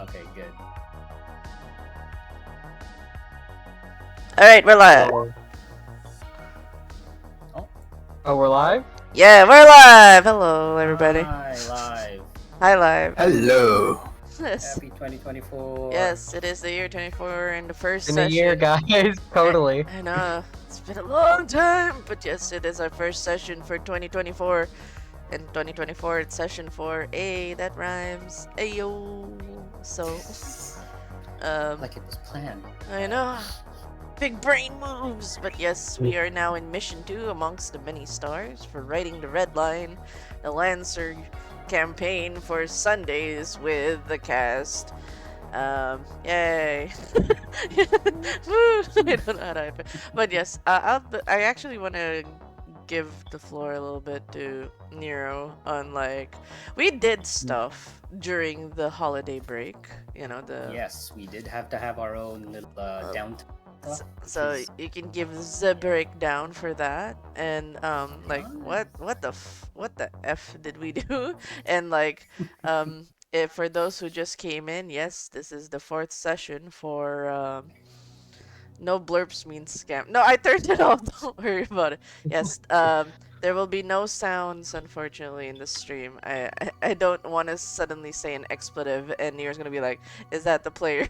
Okay, good. All right, we're live. Oh, Oh, we're live? Yeah, we're live. Hello, everybody. hi, live. Hi, live. Hello. Yes, Happy 2024. yes, it is the year 24 and the first In a session. year, guys. Totally. I know it's been a long time, but yes, it is our first session for 2024. And 2024, it's session 4. Hey, that rhymes. Ayo. So, Like it was planned. I know. Big brain moves! But yes, we are now in Mission 2 amongst the many stars for writing the Red Line, the Lancer campaign for Sundays with the cast. Yay! Woo! I don't know how to hype it. But yes, I actually want to give the floor a little bit to Nero on like we did stuff during the holiday break. You know the Yes, we did have to have our own little downtime. so you can give the breakdown for that and like what the f did we do and like if for those who just came in, yes, this is the fourth session for no blurps means scam. No, I turned it off. Don't worry about it. Yes, there will be no sounds, unfortunately, in the stream. I don't want to suddenly say an expletive, and you're gonna be like, "Is that the player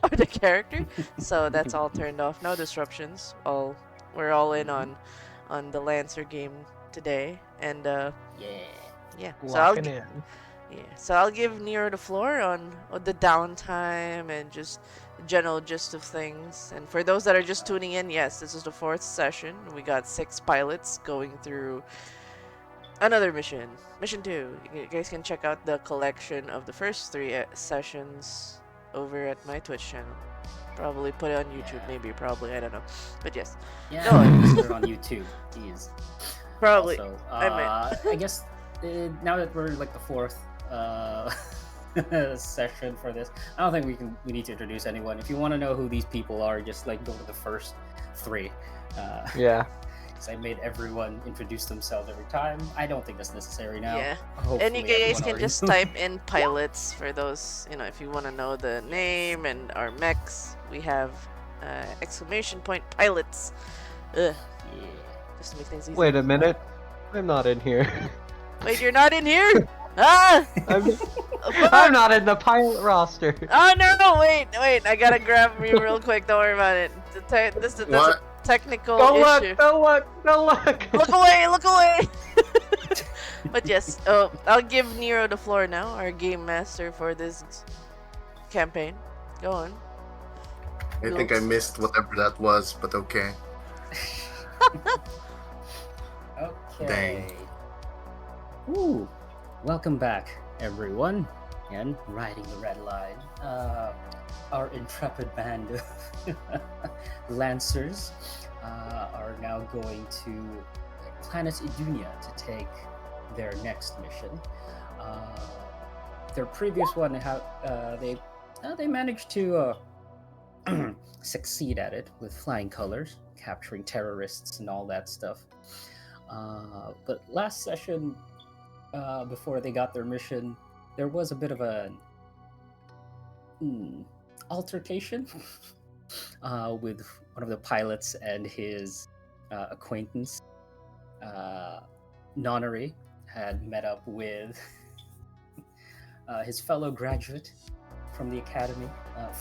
or the character?" So that's all turned off. No disruptions. We're all in on the Lancer game today, and Yeah. So I'll Locking in. so I'll give Nero the floor on the downtime and just the general gist of things. And for those that are just tuning in, yes, this is the fourth session. We got 6 pilots going through another mission. Mission 2. You guys can check out the collection of the first 3 sessions over at my Twitch channel. Probably put it on YouTube, maybe, probably, I don't know. But yes, Yeah, Go on. they're on YouTube. Jeez. probably. Also, I might. I guess now that we're like the fourth session for this, I don't think we need to introduce anyone. If you want to know who these people are, just like go to the first 3. Yeah. Because I made everyone introduce themselves every time. I don't think that's necessary now. Yeah. Hopefully And you guys everyone can already just knows. type in pilots for those, if you want to know the name and our mechs. We have exclamation point pilots. Ugh, Yeah. just to make things easy. Wait a minute. I'm not in here. Wait, you're not in here? Ah! I'm not in the pilot roster. Oh no! Wait! I gotta grab you real quick. Don't worry about it. That's a What? technical Don't issue. look! Don't look! Don't look! Look away! Look away! But yes, I'll give Nero the floor now, our game master for this campaign. Go on. I think I missed whatever that was, but okay. Okay. Dang. Ooh, welcome back, everyone. And riding the red line, our intrepid band of Lancers are now going to planet Idunia to take their next mission. Their previous one, they managed to succeed at it with flying colors, capturing terrorists and all that stuff. But last session, before they got their mission, there was a bit of an altercation with one of the pilots and his acquaintance. Nonary had met up with his fellow graduate from the academy,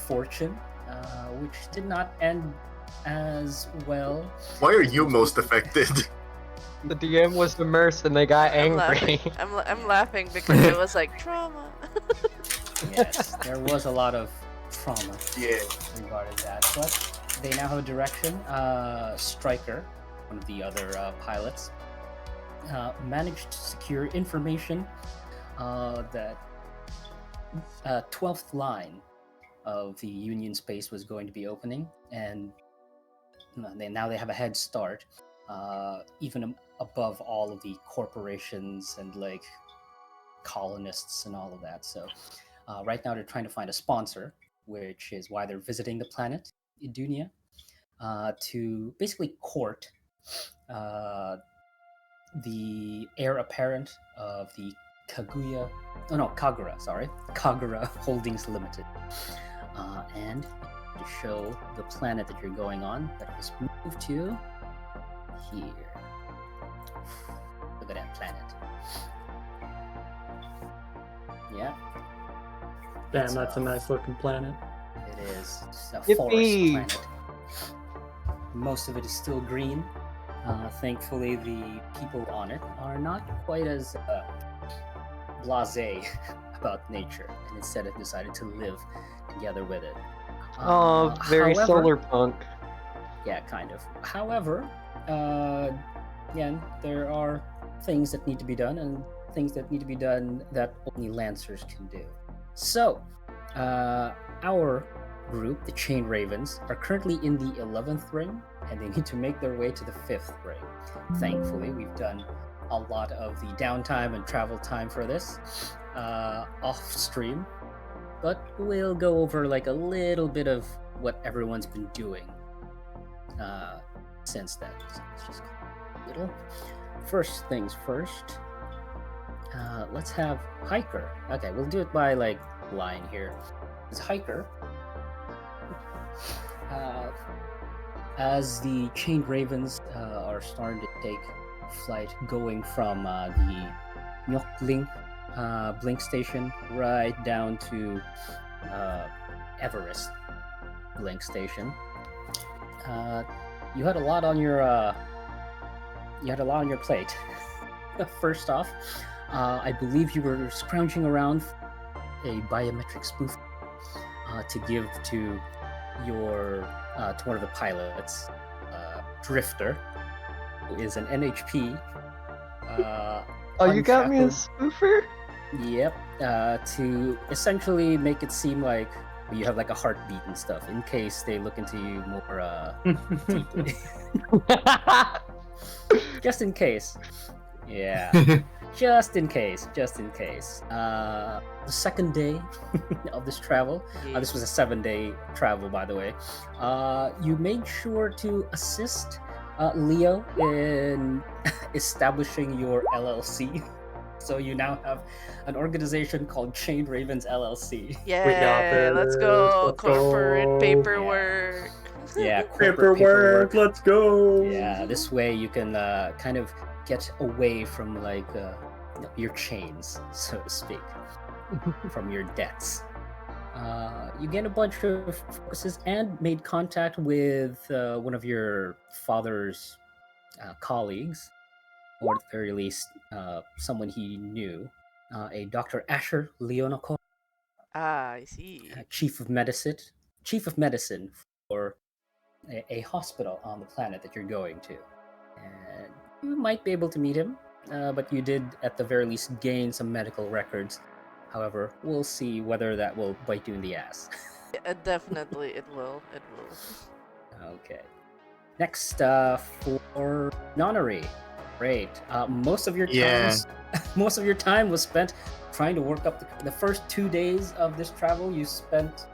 Fortune, which did not end as well. Why are you most affected? The DM was immersed and they got I'm angry. laughing. I'm laughing because it was like trauma. Yes, there was a lot of trauma Yeah. regarding that, but they now have a direction. Stryker, one of the other pilots, managed to secure information that 12th line of the Union space was going to be opening, and now they have a head start, even above all of the corporations and like colonists and all of that. So right now they're trying to find a sponsor, which is why they're visiting the planet Idunia, to basically court the heir apparent of the Kagura, sorry. Kagura Holdings Limited. And to show the planet that you're going on, that has moved to here. Look at that planet. Yeah, Damn, that's a nice looking planet. it is. It's a Yippee! forest planet. Most of it is still green. Thankfully, the people on it are not quite as blasé about nature, and instead have decided to live together with it. Oh, very however- solar punk. Yeah, kind of. However, again, there are things that need to be done, and things that need to be done that only Lancers can do. So, our group, the Chain Ravens, are currently in the 11th ring, and they need to make their way to the 5th ring. Thankfully, we've done a lot of the downtime and travel time for this off stream, but we'll go over like a little bit of what everyone's been doing since then. So let's just go a little. First things first. Let's have Hiker. Okay, we'll do it by like line here. It's Hiker. As the Chained Ravens are starting to take flight, going from the Nyokling Blink Station right down to Everest Blink Station. You had a lot on your plate. First off, I believe you were scrounging around for a biometric spoof to give to your to one of the pilots, Drifter, who is an NHP. Oh, you got me a unshackled- spoofer? Yep. To essentially make it seem like you have like a heartbeat and stuff, in case they look into you more deeply. Just in case. Yeah. Just in case. The second day of this travel, this was a 7-day travel, by the way. You made sure to assist Leo in establishing your LLC. So you now have an organization called Chained Ravens LLC. Yeah, let's go. Let's Corporate go. paperwork. Yeah, corporate Paperwork, let's go. Yeah, this way you can kind of get away from like your chains, so to speak, from your debts. You get a bunch of focuses and made contact with one of your father's colleagues, or at the very least, someone he knew, a Dr. Asher Leonakor, Ah, I see. chief of medicine for a hospital on the planet that you're going to. And you might be able to meet him, but you did at the very least gain some medical records. However, we'll see whether that will bite you in the ass. Yeah, definitely, it will. It will. Okay. Next, for Nonary. Great. Most of your time was spent trying to work up the first 2 days of this travel. You spent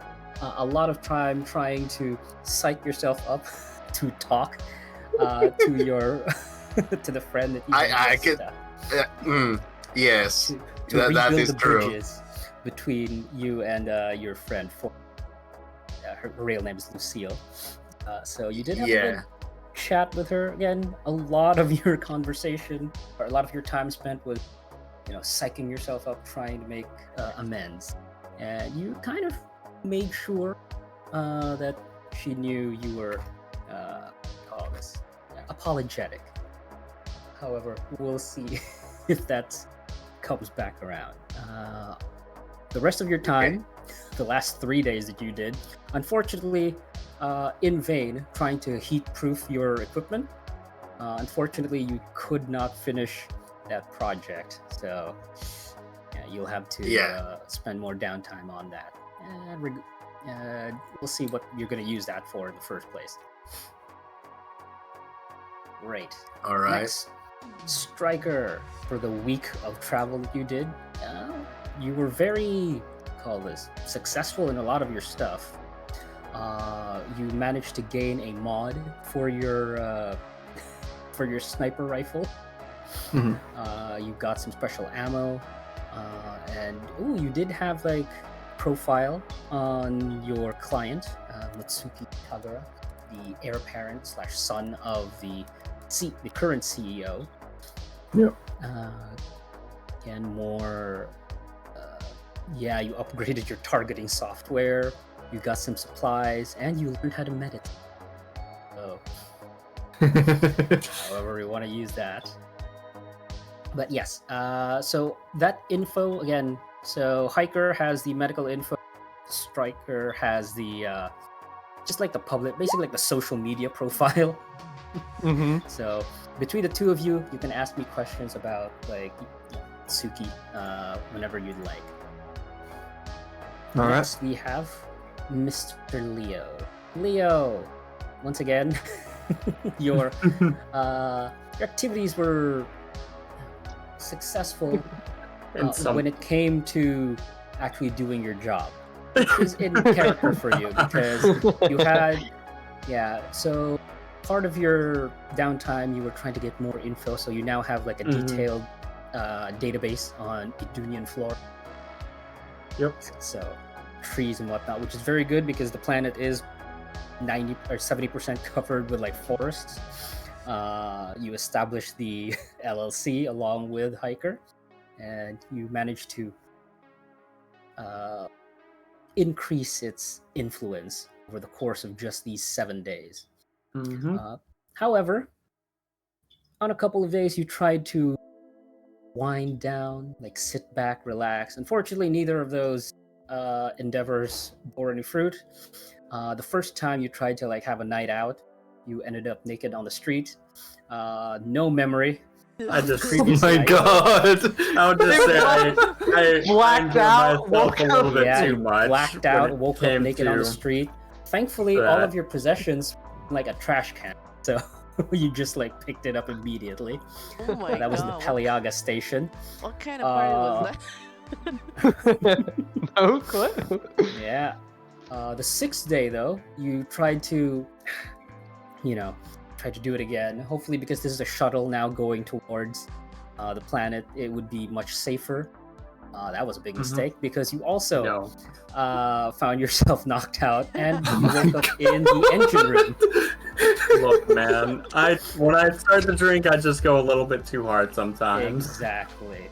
a lot of time trying to psych yourself up to talk to your to the friend that you I just, could- yes, to that rebuild is the true. bridges between you and your friend. Her real name is Lucille. So you did have a good chat with her. Again, a lot of your conversation, or a lot of your time spent was, psyching yourself up, trying to make amends. And you kind of made sure that she knew you were, apologetic. However, we'll see if that comes back around. The rest of your time, the last 3 days that you did, unfortunately, in vain, trying to heat-proof your equipment. Unfortunately, you could not finish that project, so you'll have to spend more downtime on that. And we'll see what you're going to use that for in the first place. Great. All right. Next, Striker, for the week of travel that you did, you were very, successful in a lot of your stuff. You managed to gain a mod for your sniper rifle. Mhm. You got some special ammo. ooh, you did have like profile on your client, Matsuki Kagura, the heir apparent / son of the current CEO. Yep. Again, more. Yeah, you upgraded your targeting software. You got some supplies, and you learned how to meditate. So, however you want to use that. But yes, so that info again. So Hiker has the medical info. Striker has the just like the public, basically like the social media profile. Mm-hmm. So between the two of you, you can ask me questions about like Suki whenever you'd like. All right. Next we have Mr. Leo. Leo, once again, your activities were successful when it came to actually doing your job. Which is in character for you because you had, so part of your downtime you were trying to get more info, so you now have like a detailed database on Idunian flora. Yep. So trees and whatnot, which is very good because the planet is 90 or 70% covered with like forests. You established the LLC along with Hiker, and you managed to increase its influence over the course of just these 7 days. However, on a couple of days, you tried to wind down, like sit back, relax. Unfortunately, neither of those endeavors bore any fruit. The first time you tried to like have a night out, you ended up naked on the street. No memory. I just, oh my god! I would just say I blacked out, woke a little bit yeah, too you much. blacked out, woke up naked on the street. Thankfully, all of your possessions were like a trash can, so you just like picked it up immediately. Oh my god. That was the Peliaga station. What kind of party was that? No clue. Yeah. The 6th day, though, you tried to, try to do it again. Hopefully, because this is a shuttle now going towards the planet, it would be much safer. That was a big mistake because you also found yourself knocked out and you woke up in the engine room. Look, man, when I start to drink, I just go a little bit too hard sometimes. Exactly.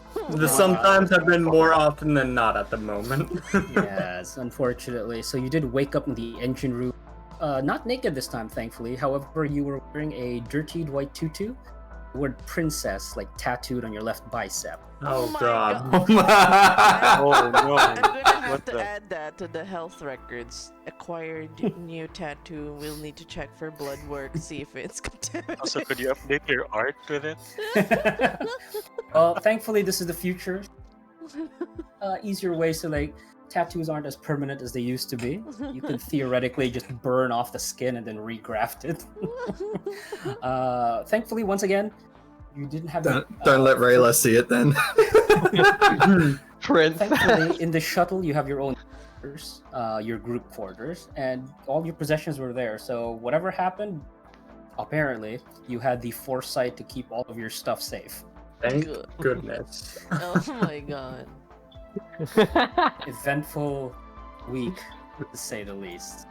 Sometimes have been more often than not at the moment. Yes, unfortunately. So you did wake up in the engine room. Not naked this time, thankfully. However, you were wearing a dirtied white tutu. The word princess like tattooed on your left bicep. Oh my god. Oh no. I'm gonna have to add that to the health records. Acquired new tattoo. We'll need to check for blood work, see if it's contaminated. Also, could you update your art with it? Well, thankfully, this is the future. Easier ways to like tattoos aren't as permanent as they used to be. You can theoretically just burn off the skin and then regraft it. Thankfully, once again, you didn't have. Don't let Rayla see it then. Prince. Thankfully, in the shuttle, you have your own quarters, your group quarters, and all your possessions were there. So whatever happened, apparently, you had the foresight to keep all of your stuff safe. Thank goodness. Oh my god. Eventful week, to say the least.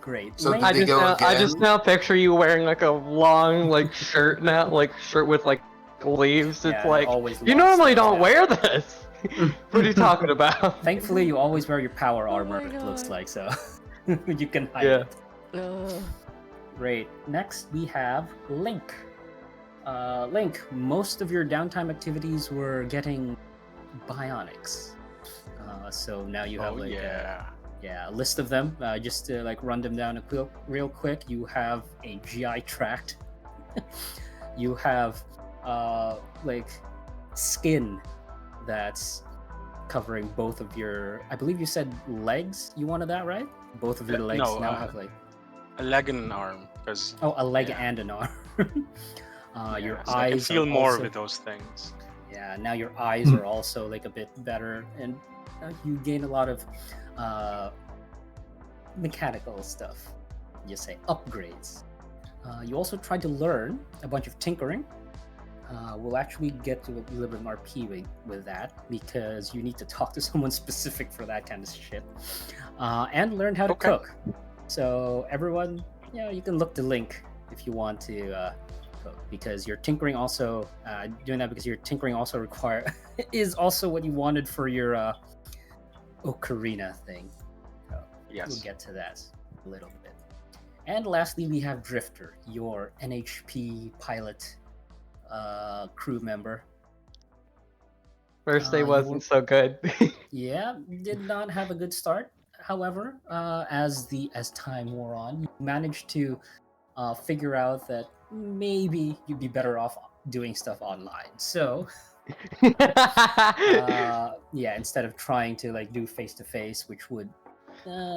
Great. So Link- did they go I just again? now picture you wearing like a long like shirt now, like shirt with like sleeves. It's Yeah, like always you long normally sleeves, don't yeah. wear this. What are you talking about? Thankfully, you always wear your power Oh armor, my it looks God. like, so you can hide Yeah. it. Great. Next, we have Link. Link, most of your downtime activities were getting bionics. So now you have like a list of them. Just to like run them down real quick. You have a GI tract. You have like skin that's covering both of your. I believe you said legs. You wanted that, right? Both of your legs now have like a leg and an arm, because a leg and an arm. Your so I can eyes feel are more also, with those things. Yeah, now your eyes are also like a bit better, and you gain a lot of mechanical stuff. You say upgrades. You also tried to learn a bunch of tinkering. we'll actually get to a little bit more RP with that because you need to talk to someone specific for that kind of shit, and learn how to Okay. cook. So everyone, you can look the link if you want to cook because your tinkering also doing that because your tinkering also require is also what you wanted for your ocarina thing. So we'll Yes. get to that a little bit. And lastly, we have Drifter, your NHP pilot crew member. First day You wasn't so good. Yeah, did not have a good start. However, as time wore on, you managed to figure out that maybe you'd be better off doing stuff online. So, instead of trying to like do face to face, which would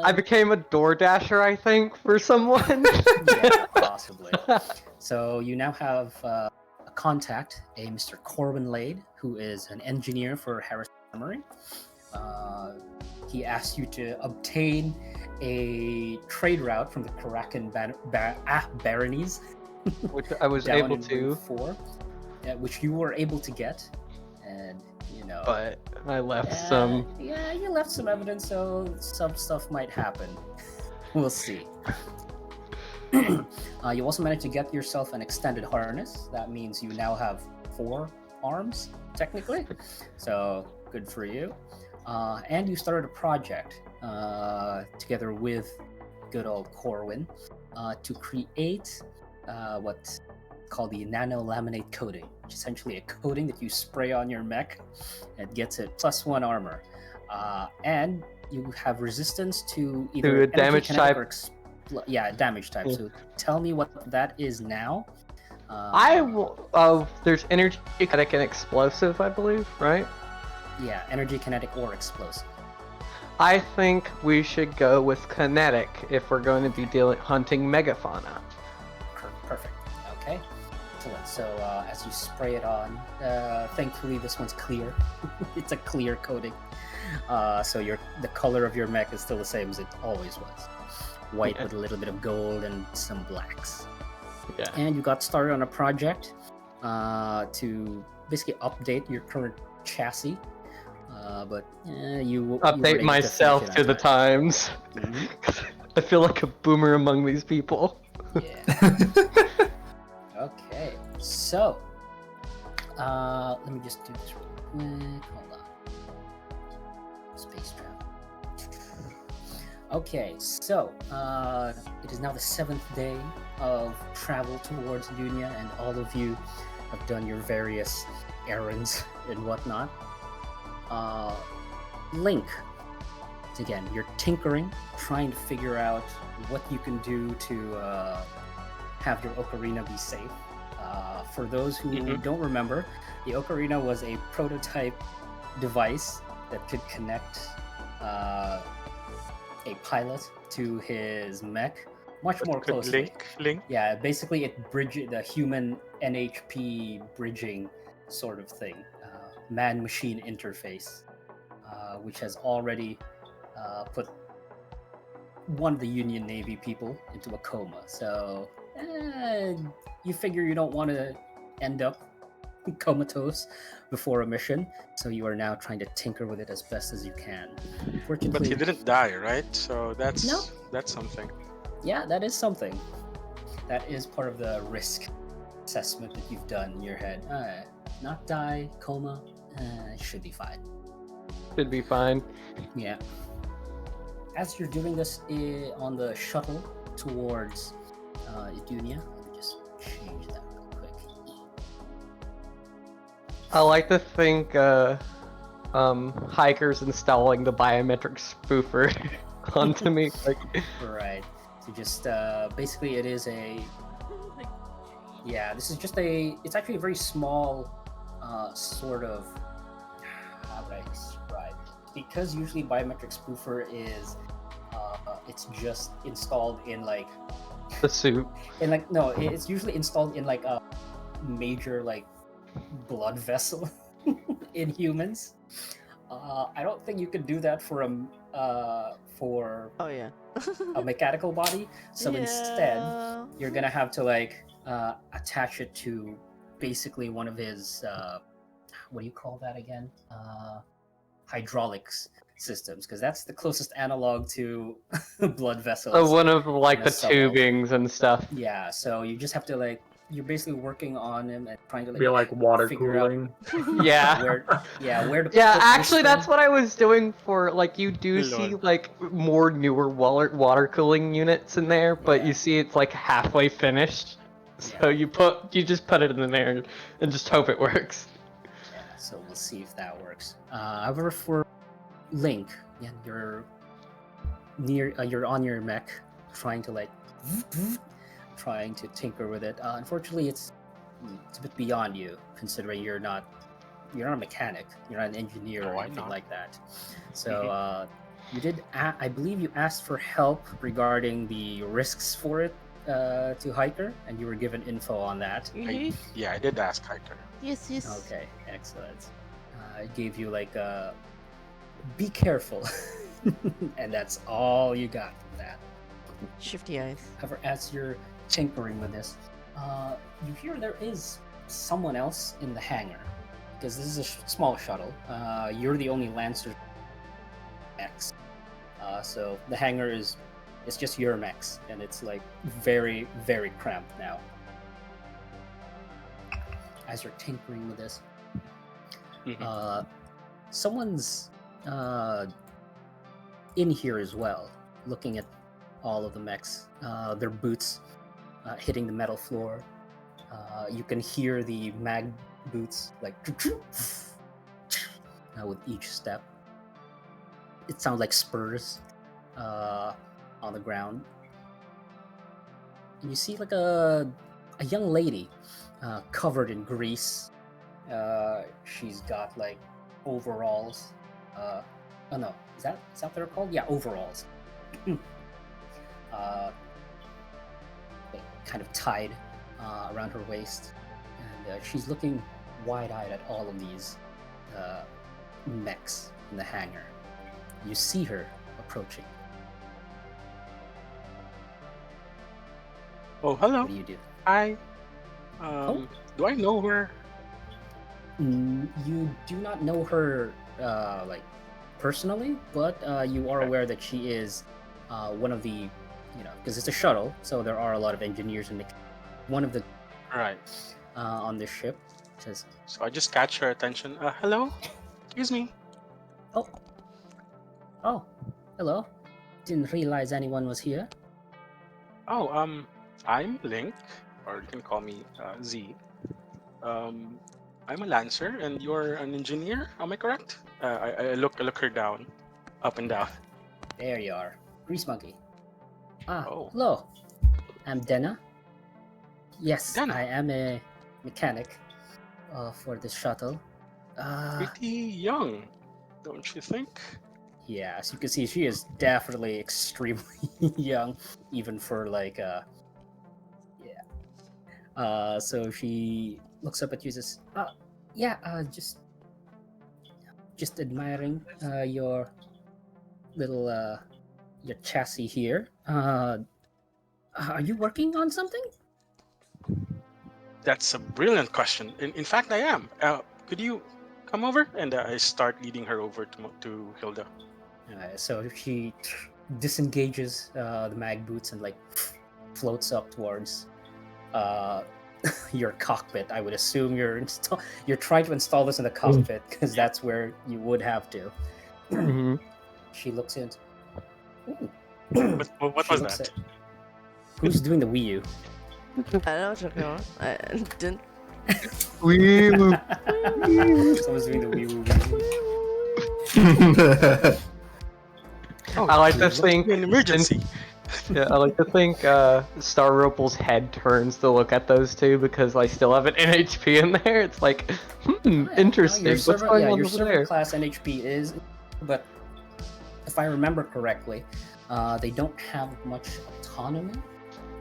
I became a door dasher, I think, for someone. yeah, possibly. So you now have a contact, a Mr. Corwin Lade, who is an engineer for Harris Armory. He asked you to obtain a trade route from the Karakan baronies, Which I was down able in to, Route 4, which you were able to get, and but I left yeah, some. Yeah, you left some evidence, so some stuff might happen. We'll see. You also managed to get yourself an extended harness. That means you now have 4 arms, technically. So good for you. And you started a project together with good old Corwin to create what's called the nano laminate coating, which is essentially a coating that you spray on your mech and gets it +1 armor. And you have resistance to either To a damage kinetic type. or damage type. Yeah. So tell me what that is now. There's energy, kinetic, and explosive, I believe, right? Yeah, energy, kinetic, or explosive. I think we should go with kinetic if we're going to be hunting megafauna. Perfect. Okay. Excellent. So as you spray it on, thankfully this one's clear. It's a clear coating. So the color of your mech is still the same as it always was. White with a little bit of gold and some blacks. Yeah. And you got started on a project to basically update your current chassis. But you Update myself to the times. Mhm. I feel like a boomer among these people. Yeah. Okay. So, let me just do this real quick. Hold on. Space travel. Okay, so it is now the 7th day of travel towards Dunya, and all of you have done your various errands and whatnot. Link, again, you're tinkering, trying to figure out what you can do to have your ocarina be safe. For those who don't remember, the ocarina was a prototype device that could connect a pilot to his mech much more Could closely. link. Yeah, basically it bridges the human NHP bridging sort of thing, man-machine interface, which has already put one of the Union Navy people into a coma. So you figure you don't want to end up comatose before a mission, so you are now trying to tinker with it as best as you can. Fortunately, But he didn't die, right? So that's No. something. Yeah, that is something. That is part of the risk assessment that you've done in your head. Not die, coma, should be fine. Should be fine. Yeah. As you're doing this on the shuttle towards Idunia, let me just change that real quick. I like to think hikers installing the biometric spoofer onto me. Like, Right. So just basically it is this is just it's actually a very small sort of, how would I describe it? Because usually biometric spoofer is it's just installed in like the suit. it's usually installed in like a major like blood vessel in humans. I don't think you could do that for Oh yeah. a mechanical body. So instead, Yeah. you're gonna have to like attach it to basically one of his what do you call that again? Hydraulics systems, because that's the closest analog to blood vessels. So one of like in a the subway. tubings and stuff. Yeah, so you just have to like you're basically working on him and trying to Be like water figure out cooling. Yeah. where to Yeah, put actually, this that's thing. what I was doing for, like, you do Lol. see, like, more newer water cooling units in there, but Yeah. you see it's, like, halfway finished. So Yeah. you just put it in there and just hope it works. Yeah, so we'll see if that works. However, for Link, yeah, you're you're on your mech, trying to like, trying to tinker with it. Unfortunately, it's a bit beyond you, considering you're not a mechanic, you're not an engineer No, or I'm anything not. like that. So you did, I believe, you asked for help regarding the risks for it to Hiker, and you were given info on that. Yeah, I did ask Hiker. Yes, yes. Okay, excellent. It gave you like a be careful, and that's all you got from that. Shifty eyes. However, as you're tinkering with this, you hear there is someone else in the hangar, because this is a small shuttle. You're the only Lancer X, so the hangar it's just your mechs, and it's like very, very cramped now. As you're tinkering with this, someone's in here as well, looking at all of the mechs, their boots hitting the metal floor. You can hear the mag boots like with each step. It sounds like spurs on the ground. And you see like a young lady covered in grease. She's got like overalls. Oh no, is that what they're called? Yeah, overalls. Kind of tied around her waist, and she's looking wide-eyed at all of these mechs in the hangar. You see her approaching. Oh, hello. What do you do? Hi. Oh. Do I know her? You do not know her like personally, but you are Okay. aware that she is one of the, because it's a shuttle, so there are a lot of engineers in the one of the Right. on this ship. Says, So I just catch her attention. Hello. Excuse me. oh, hello. Didn't realize anyone was here. Oh, I'm Link, or you can call me Z. I'm a Lancer, and you're an engineer. Am I correct? I look her down, up and down. There you are, Grease Monkey. Oh. Hello. I'm Denna. Yes, Denna. I am a mechanic for this shuttle. Pretty young, don't you think? Yeah, as you can see, she is definitely extremely young, even for like so she looks up at you and says, just admiring your little your chassis here. Are you working on something? That's a brilliant question. In fact, I am. Could you come over? And I start leading her over to Hilda. So she disengages the mag boots and like floats up towards your cockpit. I would assume you're trying to install this in the cockpit because that's where you would have to. Mhm. She looks in. Ooh. What She was looks that? at- Who's doing the Wii U? I don't know what you're talking about. I didn't. Wee woo. Someone's doing the Wii U. Oh, I like to there's think an emergency. Yeah, I like to think Star Ropal's head turns to look at those two because I still have an NHP in there. It's like, interesting. Your What's server, going on your over server there? class NHP is, but if I remember correctly, they don't have much autonomy.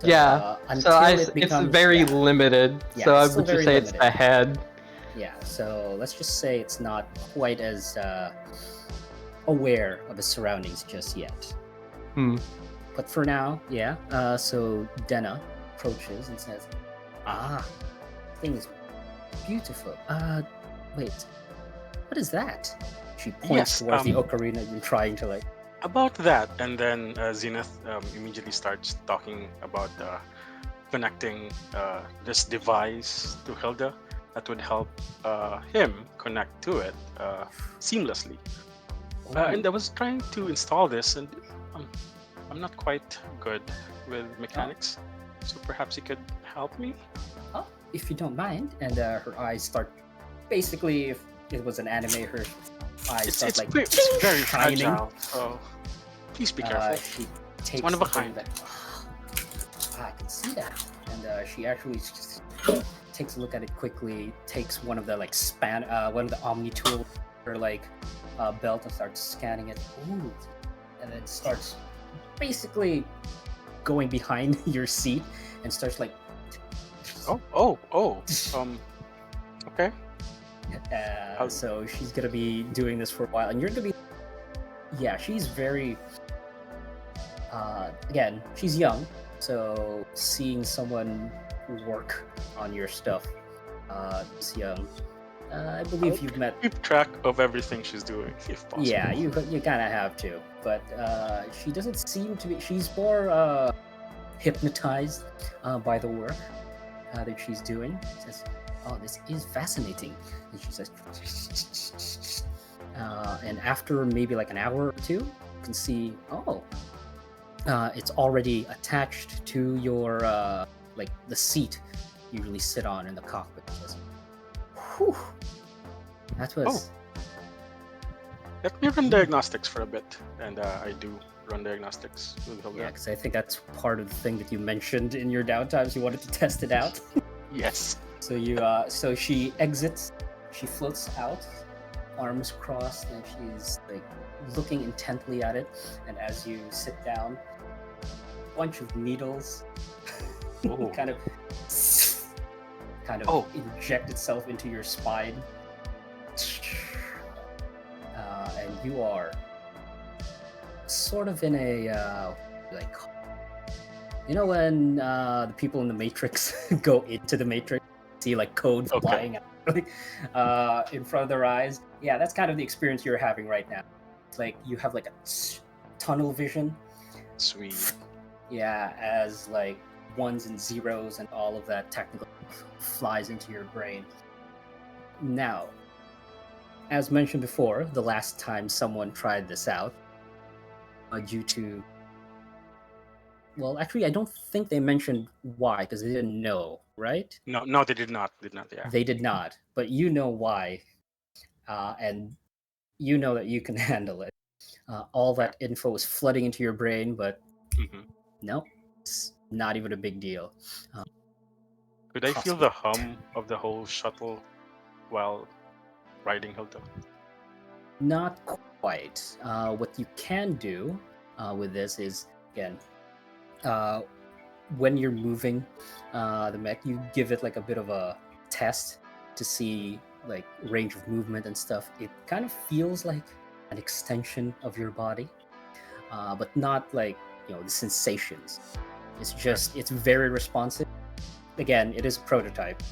Yeah, Until so it becomes, it's very limited. Yeah, so I it's still would just very say it's limited. the head. Yeah, so let's just say it's not quite as aware of its surroundings just yet. Hmm. But for now, yeah. So Denna approaches and says, "Ah, things Beautiful. Wait. What is that? She points Yes, towards the ocarina and trying to like. about that, and then Zenith immediately starts talking about connecting this device to Hilda that would help him connect to it seamlessly. And I was trying to install this, and I'm not quite good with mechanics, so perhaps you could help me. Oh, if you don't mind. And her eyes start. Basically, if it was an anime, her eyes start like it's very shining. fragile, so please be careful. She takes one of a the thing kind. that- I can see that. And she actually just takes a look at it quickly. Takes one of the like one of the Omni tools, her like belt, and starts scanning it. Ooh, and then starts basically going behind your seat and starts like. Okay. So she's gonna be doing this for a while, and you're gonna be. Yeah, she's very. Again, she's young, so seeing someone work on your stuff, is young. I believe you've met. Keep track of everything she's doing, if possible. Yeah, you kind of have to, but she doesn't seem to be. She's more hypnotized by the work that she's doing. She says, "Oh, this is fascinating," and she says, and after maybe like an hour or two, you can see, it's already attached to your like the seat you usually sit on in the cockpit. She says, "Whew, that was." Let me run diagnostics for a bit, and I do run diagnostics with Hilda. Yeah, because I think that's part of the thing that you mentioned in your downtimes. You wanted to test it out. Yes. So so she exits. She floats out, arms crossed, and she's like looking intently at it. And as you sit down, a bunch of needles kind of inject itself into your spine, and you are sort of in a like, you know, when the people in the Matrix go into the Matrix, see like code flying out in front of their eyes. Yeah, that's kind of the experience you're having right now. It's like you have like a tunnel vision. Sweet. Yeah, as like ones and zeros and all of that technical flies into your brain. Now, as mentioned before, the last time someone tried this out, due to, well, actually, I don't think they mentioned why, because they didn't know, right? No, they did not. Yeah. They did not, but you know why, and you know that you can handle it. All that info is flooding into your brain, but no, it's not even a big deal. Could I feel the hum of the whole shuttle while riding Hilda? Not quite. What you can do with this is, again, when you're moving the mech, you give it like a bit of a test to see like range of movement and stuff. It kind of feels like an extension of your body, but not like, you know, the sensations. It's just, it's very responsive. Again, it is a prototype,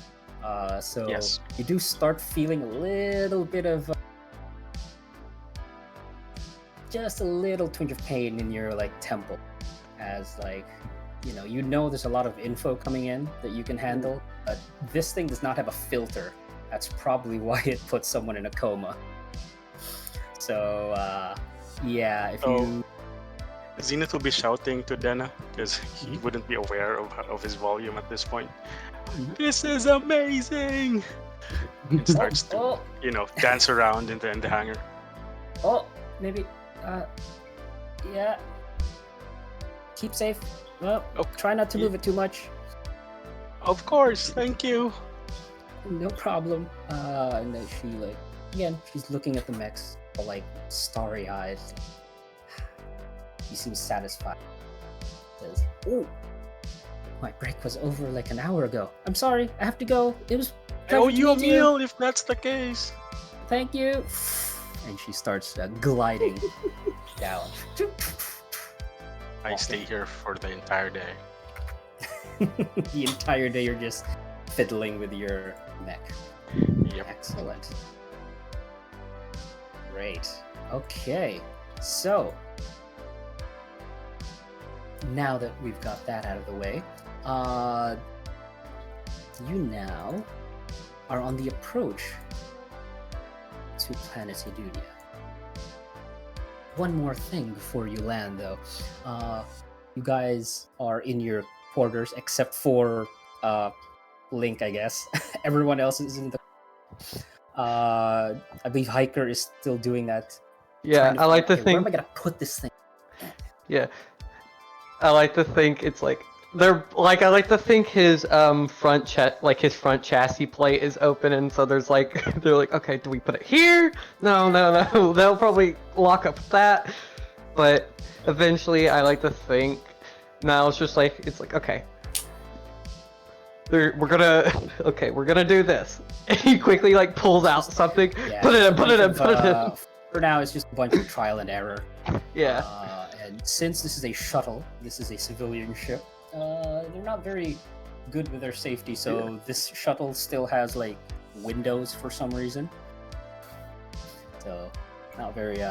so Yes. you do start feeling a little bit of just a little twinge of pain in your like temple, as like, you know there's a lot of info coming in that you can handle, but this thing does not have a filter. That's probably why it puts someone in a coma. So yeah, if you Zenith will be shouting to Dena because he wouldn't be aware of his volume at this point. This is amazing! And starts to, dance around in the hangar. Maybe yeah, keep safe. Well, try not to move it too much. Of course, thank you. No problem. And then she like, again, she's looking at the mechs, all like starry eyes. He seems satisfied. Says, "Oh, my break was over like an hour ago. I'm sorry, I have to go. It was. I owe you a meal if that's the case. Thank you." And she starts gliding down. I stay here for the entire day. The entire day you're just fiddling with your mech. Yep. Excellent. Great. Okay. So now that we've got that out of the way, you now are on the approach to planet Edunia. One more thing before you land, though. You guys are in your quarters, except for Link, I guess. Everyone else is in the. I believe Hiker is still doing that. Yeah, trying I like to okay, where am think. I gonna put this thing? Yeah, I like to think it's like they're like I like to think his front his front chassis plate is open, and so there's like they're like, okay, do we put it here? No. They'll probably lock up that, but eventually I like to think now it's just like okay. We're gonna do this. And he quickly like pulls out something. Yeah, Put it in. For now, it's just a bunch of trial and error. Yeah. And since this is a shuttle, this is a civilian ship. They're not very good with their safety, so this shuttle still has like windows for some reason. So not very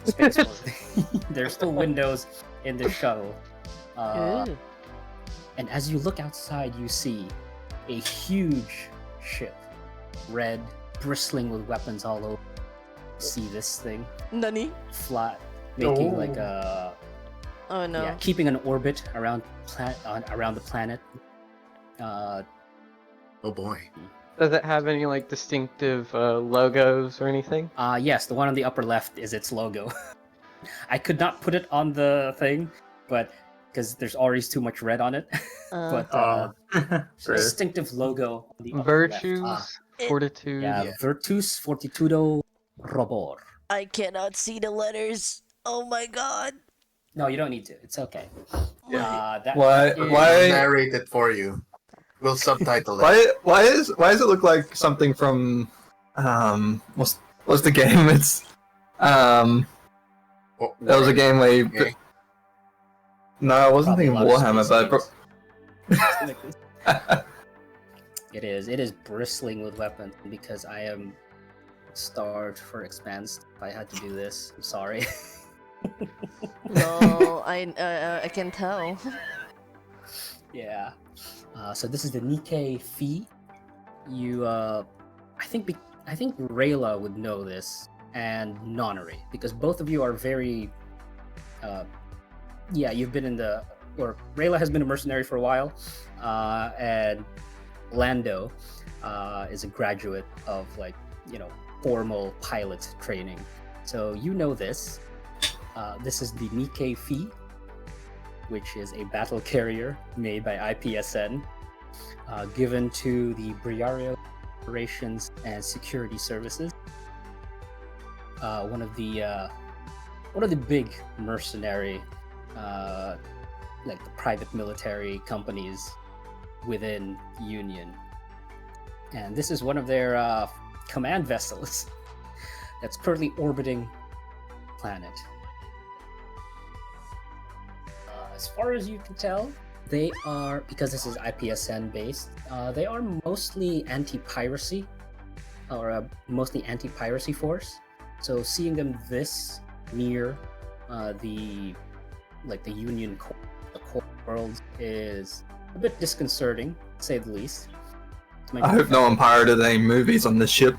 space worthy. There's still windows in the shuttle. And as you look outside, you see a huge ship, red, bristling with weapons all over. See this thing Nani? flat, making like a Oh no. yeah, keeping an orbit around around the planet. Oh boy. Does it have any like distinctive logos or anything? Yes, the one on the upper left is its logo. I could not put it on the thing, but because there's already too much red on it. But it's a distinctive logo on the upper Virtues, left. fortitude. Yeah, Virtus Fortitudo Robor. I cannot see the letters. Oh my god. No, you don't need to. It's okay. That Why? is- I'll Why? narrate it for you. We'll subtitle it. Why does it look like something from what's the game? It's that was a game where you, Okay. no, I wasn't Probably a thinking lot of Warhammer, space but games. It is bristling with weapons because I am starved for expanse. If I had to do this, I'm sorry. No, I can tell. Yeah. So this is the Nikkei fee. You, I think Rayla would know this, and Nonary, because both of you are very, yeah, you've been in the, or Rayla has been a mercenary for a while, and Lando is a graduate of formal pilot training. So you know this. This is the Nikkei fee, which is a battle carrier made by IPSN, given to the Briario Operations and Security Services, one of the big mercenary, like the private military companies within Union, and this is one of their command vessels that's currently orbiting the planet. As far as you can tell, they are, because this is IPSN based, they are mostly anti-piracy, or mostly anti-piracy force. So seeing them this near the Union core, the core world, is a bit disconcerting, to say the least. I hope no one pirated any movies on this ship.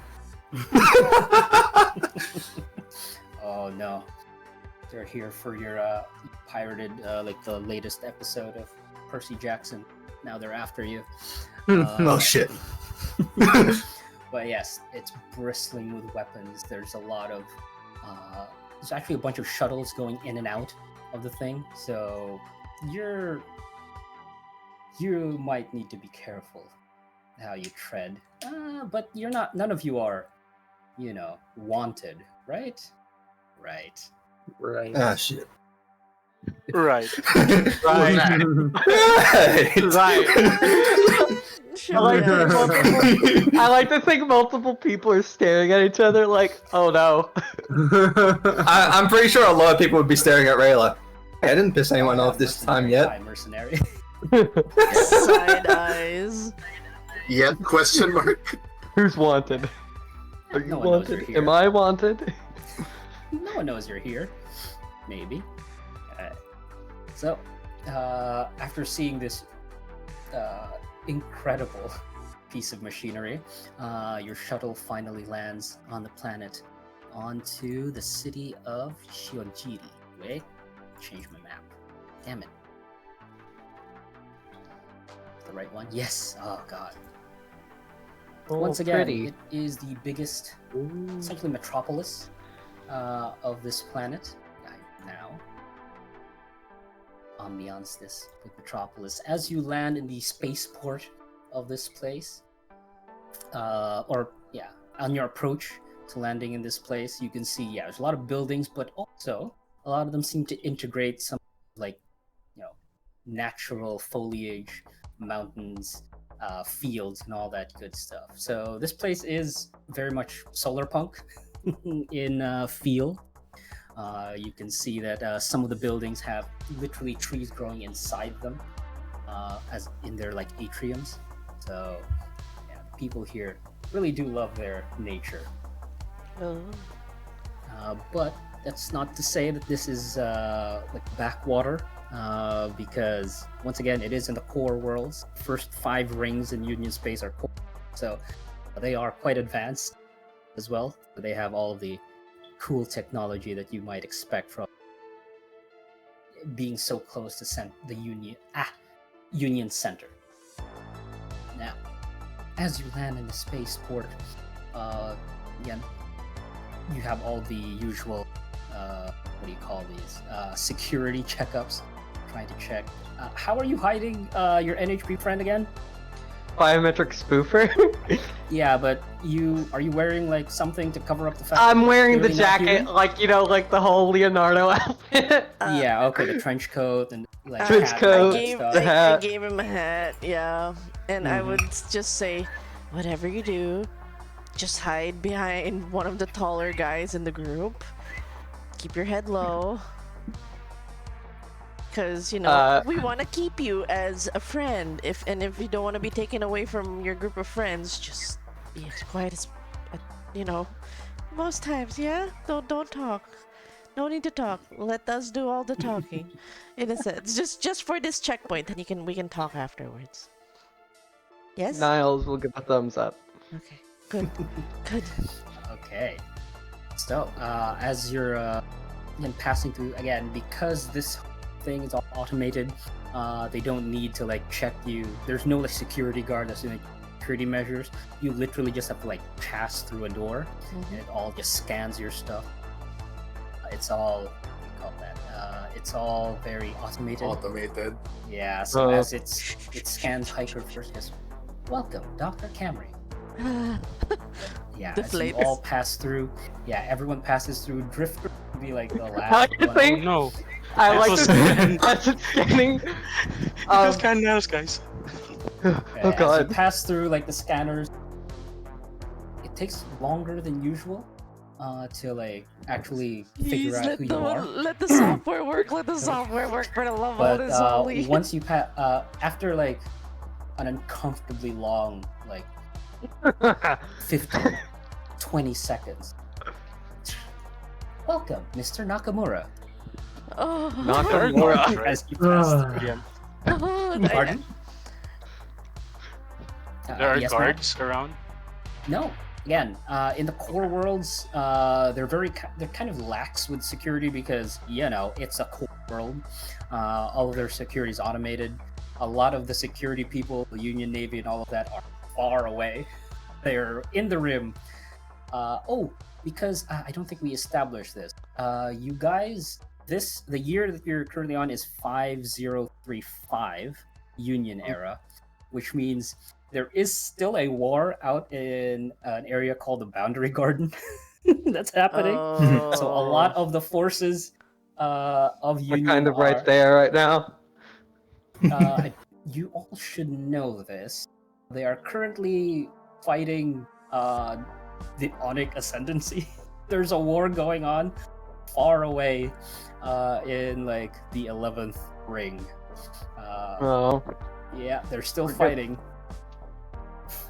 Oh no. They're here for your pirated, like the latest episode of Percy Jackson. Now they're after you. Oh shit. But yes, it's bristling with weapons. There's a lot of, there's actually a bunch of shuttles going in and out of the thing. So you might need to be careful how you tread. But you're not. None of you are, wanted, right? Right. Right. Ah shit. Right. Right. Right. I like to think multiple people are staring at each other like, oh no. I'm pretty sure a lot of people would be staring at Rayla. Hey, I didn't piss anyone off this time yet. Mercenary. Side eyes. Yet? Question mark. Who's wanted? Are you No one knows you're wanted? here. Am I wanted? No one knows you're here. Maybe. So, after seeing this incredible piece of machinery, your shuttle finally lands on the planet onto the city of Shionjiri. Wait, change my map. Damn it. The right one? Yes. Oh god. Once again, pretty. it is the biggest, essentially metropolis of this planet. Now, ambiance this with metropolis. As you land in the spaceport of this place, on your approach to landing in this place, you can see, there's a lot of buildings, but also a lot of them seem to integrate some, like, natural foliage, mountains, fields, and all that good stuff. So this place is very much solar punk in feel. You can see that some of the buildings have literally trees growing inside them, as in their like atriums. So the people here really do love their nature. Oh. But that's not to say that this is like backwater, because once again, it is in the core worlds. First 5 rings in Union Space are core, so they are quite advanced as well. They have all of the cool technology that you might expect from being so close to the Union Center. Now, as you land in the spaceport, again, you have all the usual, what do you call these? Security checkups, trying to check. How are you hiding your NHP friend again? Biometric spoofer? Yeah, but are you wearing like something to cover up the fact I'm that wearing the you're clearly not jacket, human? like, like the whole Leonardo outfit. Yeah, okay, the trench coat and like Trench hat coat, and all I that gave stuff. the I hat. gave him a hat, yeah. And I would just say, whatever you do, just hide behind one of the taller guys in the group. Keep your head low. Because, we want to keep you as a friend. If you don't want to be taken away from your group of friends, just be as quiet as, most times, yeah? Don't talk. No need to talk. Let us do all the talking. In a sense, just for this checkpoint, then we can talk afterwards. Yes. Niles will give a thumbs up. Okay. Good. Good. Okay. So, as you're passing through again, because this thing is all automated, they don't need to like check you. There's no like security guard that's doing security measures. You literally just have to like pass through a door, and it all just scans your stuff. It's all, what do you call that? It's all very automated. Automated. Yeah. So as it scans Hiker first, goes, "Welcome, Dr. Camry." Yeah, The as you flavors. all pass through. Yeah, everyone passes through. Drifter would be like the How last do you one. Oh think? no. I It like was- to as it's scanning. Just kind nails, guys. Oh As you god. pass through like the scanners, it takes longer than usual to like actually Please figure out who you are. let the software work. Let the software work for the love of But this holy. once you pass, after like an uncomfortably long, like 15, 20 seconds. Welcome, Mr. Nakamura. Oh, Nakamura. As you pass through. Yeah. oh, Pardon? There are yes, ma'am? guards around. No. Again, in the core worlds, they're kind of lax with security because it's a core world. All of their security is automated. A lot of the security people, the Union Navy, and all of that are far away. They're in the rim. Because I don't think we established this. You guys, the year that you're currently on is 5035 Union era, which means there is still a war out in an area called the Boundary Garden that's happening. So a lot of the forces of We're Union kind of right are- there right now. You all should know this. They are currently fighting the Onic Ascendancy. There's a war going on far away in like the 11th ring. Oh. Yeah, they're still We're good. fighting.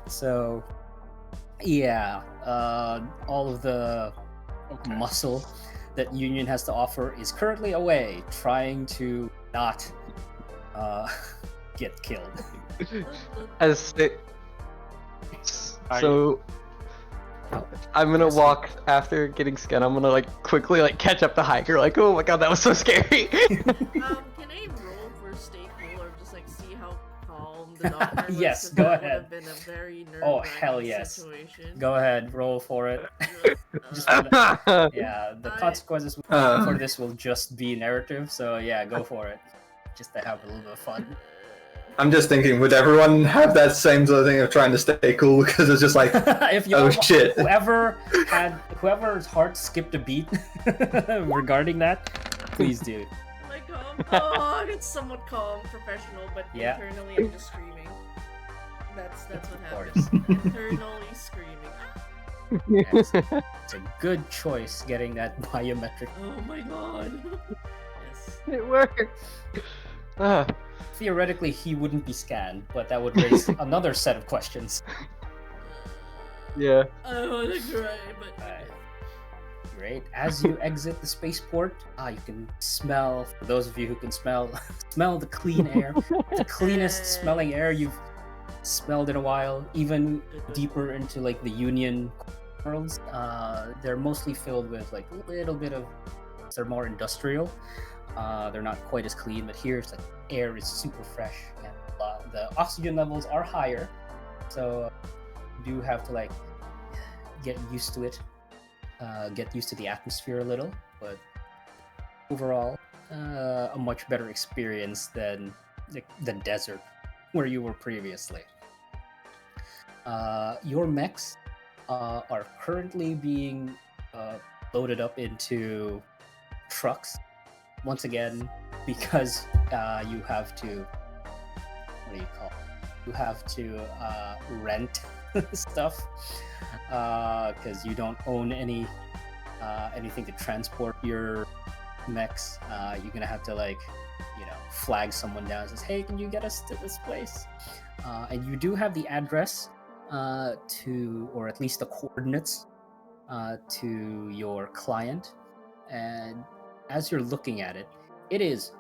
So, Yeah, all of the Okay. muscle that Union has to offer is currently away, trying to not get killed. As it, I- so I'm gonna Yes, walk after getting skinned. I'm gonna like quickly like catch up to Hiker. Like, oh my god, that was so scary. Can I roll for stay cool or just like see how calm the doctor was? Yes, 'Cause go that ahead. would have been a very Oh, nerve-wracking hell yes. situation. Go ahead, roll for it. Just Uh, wanna- yeah, the I- consequences Uh, for this will just be narrative, so yeah, go for it. Just to have a little bit of fun. I'm just thinking, would everyone have that same sort of thing of trying to stay cool? Because it's just like, If you oh shit. whoever's heart skipped a beat regarding that, please do. Am I calm? Oh, it's somewhat calm, professional, but Yeah. internally I'm just screaming. That's what Of happens. Internally screaming. Yes. It's a good choice getting that biometric. Oh my god. Yes. It worked. Ah, Theoretically, he wouldn't be scanned, but that would raise another set of questions. yeah. I wanna cry, but Alright. Great. As you exit the spaceport, you can smell. For those of you who can smell, smell the clean air, the cleanest smelling air you've smelled in a while. Even deeper into like the Union worlds, they're mostly filled with like a little bit of. They're more industrial. They're not quite as clean, but here it's like air is super fresh, and the oxygen levels are higher, so you do have to like get used to it. Get used to the atmosphere a little, but overall, a much better experience than the desert where you were previously. Your mechs are currently being loaded up into trucks once again because you have to. What do you call it? You have to rent stuff because you don't own anything to transport your mechs. You're gonna have to flag someone down and says, "Hey, can you get us to this place?" And you do have the address or at least the coordinates to your client. And as you're looking at it, it is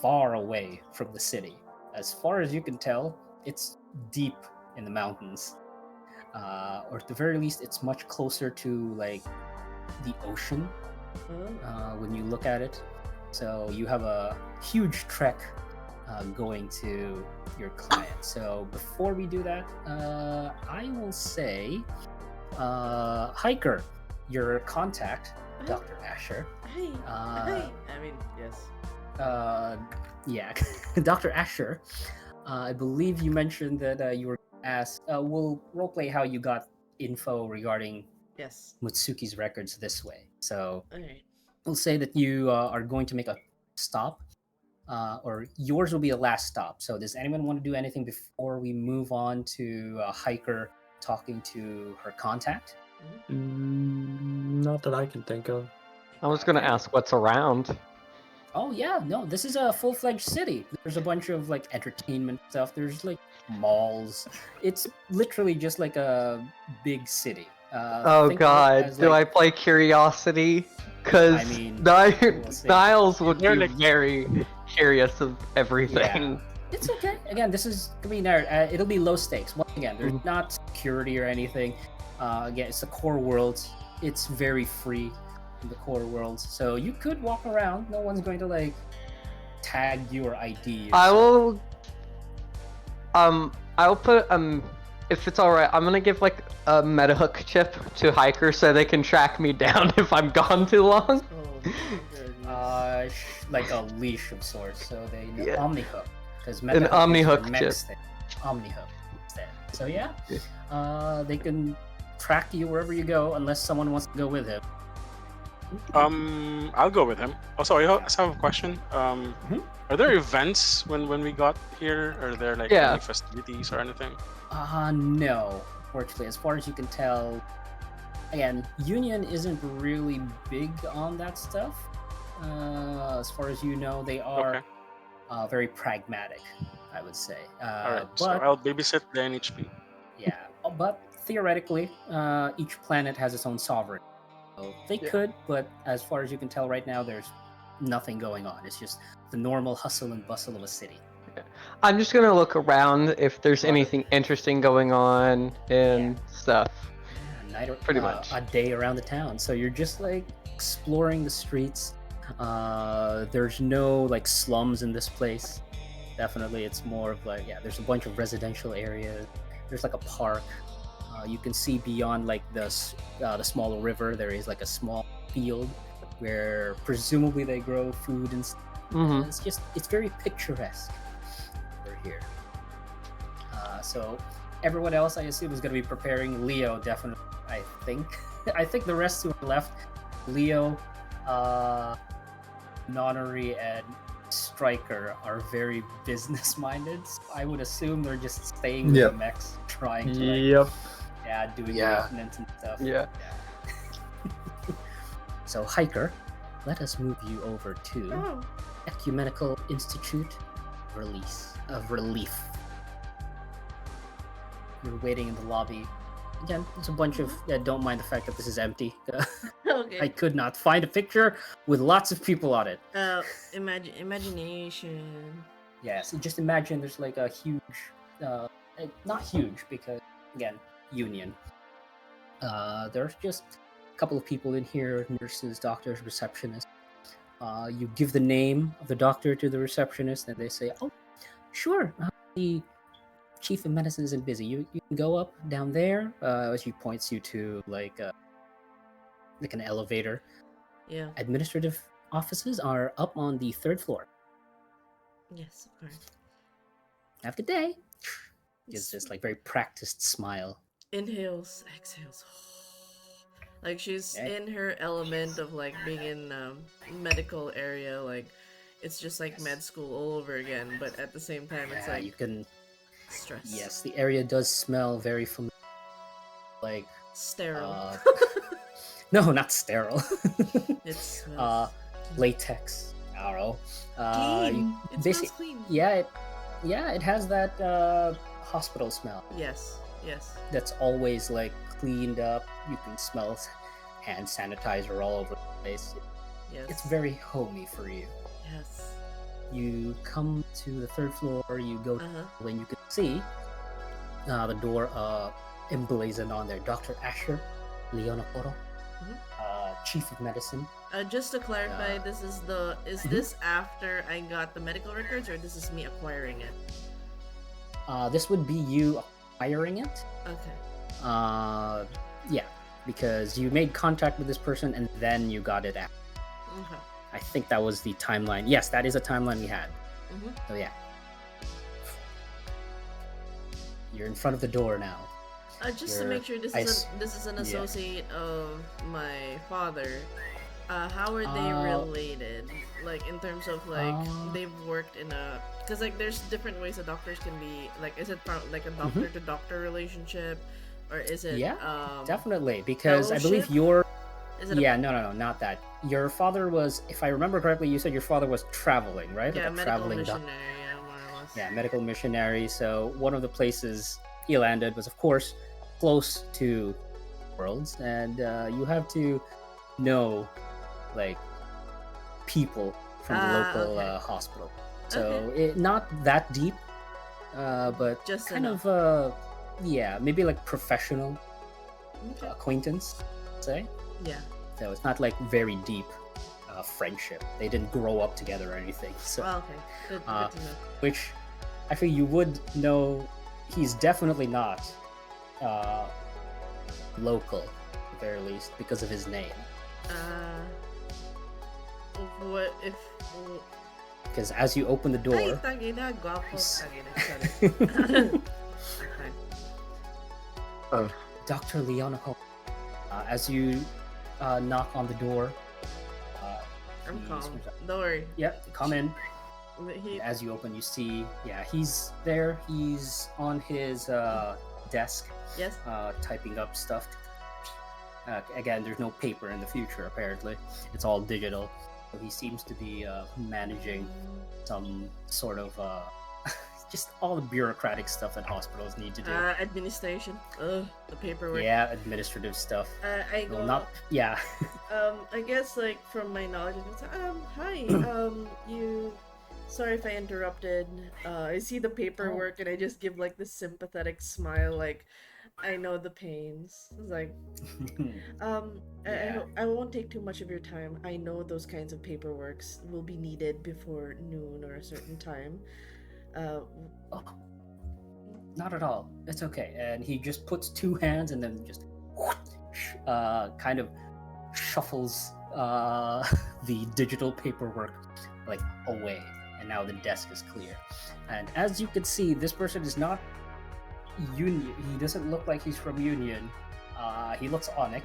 far away from the city. As far as you can tell, it's deep in the mountains. Or at the very least, it's much closer to like the ocean when you look at it. So you have a huge trek going to your client. So before we do that, I will say, Hiker, your contact, Dr. Asher. Hey, hey. I mean, yes. Yeah, Dr. Asher. I believe you mentioned that you were asked. We'll roleplay how you got info regarding Yes. Mutsuki's records this way. So Alright. we'll say that you are going to make a stop, or yours will be the last stop. So does anyone want to do anything before we move on to Hiker talking to her contact? Not that I can think of. I was gonna ask what's around. Oh yeah, no, this is a full-fledged city. There's a bunch of like entertainment stuff. There's like malls. It's literally just like a big city. Oh think of it god, as, do like- I play Curiosity? Because I mean, we'll see. Niles would They're be like- very curious of everything. It's okay. Again, this is gonna be it'll be low stakes. Once again, there's not security or anything. Again, it's the core worlds. It's very free in the core worlds, so you could walk around. No one's going to like tag you or ID you. I will. I'll put if it's all right, I'm gonna give like a metahook chip to Hiker so they can track me down if I'm gone too long. Oh my goodness. Like a leash of sorts, so they know Yeah. Omnihook, because An Omnihook chip. Omnihook instead. So yeah, they can track you wherever you go, unless someone wants to go with him. I'll go with him. Also, I also have a question. Are there events when we got here? Are there like Yeah. any festivities or anything? No, fortunately, as far as you can tell. Again, Union isn't really big on that stuff. As far as you know, they are Okay. very pragmatic, I would say. All right. So But I'll babysit the NHP. yeah, but theoretically, each planet has its own sovereign. So they Yeah. could, but as far as you can tell right now, there's nothing going on. It's just the normal hustle and bustle of a city. I'm just gonna look around if there's Love it. anything interesting going on and stuff. Yeah, night or, Pretty much. a day around the town. So you're just like exploring the streets. There's no like slums in this place. Definitely, it's more of like there's a bunch of residential areas. There's like a park. You can see beyond like the smaller river. There is like a small field where presumably they grow food and stuff. Mm-hmm. It's very picturesque over here. So everyone else, I assume, is going to be preparing. Leo, definitely. I think. I think the rest who are left, Leo, Nonnery, and Striker, are very business-minded. So I would assume they're just staying with Yep. the mechs, trying to Yep. doing Yeah. maintenance and stuff. Yeah. So Hiker, let us move you over to Oh, Ecumenical Institute of Relief. You're waiting in the lobby. Again, there's a bunch of. Don't mind the fact that this is empty. okay. I could not find a picture with lots of people on it. Imagination. Yes, and just imagine there's like a huge, not huge because again, union. There's just a couple of people in here: nurses, doctors, receptionists. You give the name of the doctor to the receptionist, and they say, "Oh, sure. The chief of medicine isn't busy. You can go up down there." She points you to like an elevator. Yeah. Administrative offices are up on the 3rd floor. Yes, of course. Have a good day. Gives this like very practiced smile. Inhales, exhales. Like she's Okay. in her element of like being in medical area. Like it's just like med school all over again. But at the same time, it's Yeah, like you can. stress. Yes, the area does smell very familiar. Like Sterile. no, not sterile. It smells Latex. I don't know. clean. It smells basic- clean. It has that hospital smell. Yes. Yes. That's always like cleaned up. You can smell hand sanitizer all over the place. Yes. It's very homey for you. Yes. You come to the 3rd floor. You go when you can see the door emblazoned on there. Dr. Asher Leonaporo, Chief of Medicine. Just to clarify, this is this after I got the medical records, or this is me acquiring it? This would be you acquiring it. Okay. Yeah, because you made contact with this person and then you got it out. Okay. I think that was the timeline. Yes, that is a timeline we had. So yeah. You're in front of the door now. Just to make sure this is an associate of my father. How are they related? Like in terms of like they've worked in a, because like there's different ways that doctors can be like. Is it like a doctor to doctor relationship, or is it? Definitely, because I believe fellowship? no, not that. Your father was, if I remember correctly, you said your father was traveling, right? Yeah, like a medical traveling missionary. Yeah, more or less. Yeah, medical missionary. So one of the places he landed was, of course, close to worlds, and you have to know like people from the local hospital. So not that deep, but just kind enough. of maybe like professional acquaintance, say. Yeah. So it's not like very deep friendship. They didn't grow up together or anything. So Well, okay. Good to know. which I think you would know. He's definitely not local, at the very least, because of his name. What if? Because as you open the door, Ay, tangina, guapo. Yes. Tangina, sorry. Dr. Leona Holmes, as you knock on the door, I'm he calm. swims up. Don't worry. Yep, come in. He, As you open, you see, he's there. He's on his desk, yes. typing up stuff. Again, there's no paper in the future, apparently. It's all digital. So he seems to be managing some sort of just all the bureaucratic stuff that hospitals need to do. Administration. Ugh, the paperwork. Yeah, administrative stuff. I go. Well, not. Yeah. I guess like from my knowledge, it's hi. You. Sorry if I interrupted. I see the paperwork and I just give like this sympathetic smile, like I know the pains. It's like, Yeah. I won't take too much of your time. I know those kinds of paperworks will be needed before noon or a certain time. Oh, not at all. It's okay. And he just puts two hands and then just kind of shuffles the digital paperwork like away. And now the desk is clear. And as you can see, this person is not Union. He doesn't look like he's from Union. He looks Onic.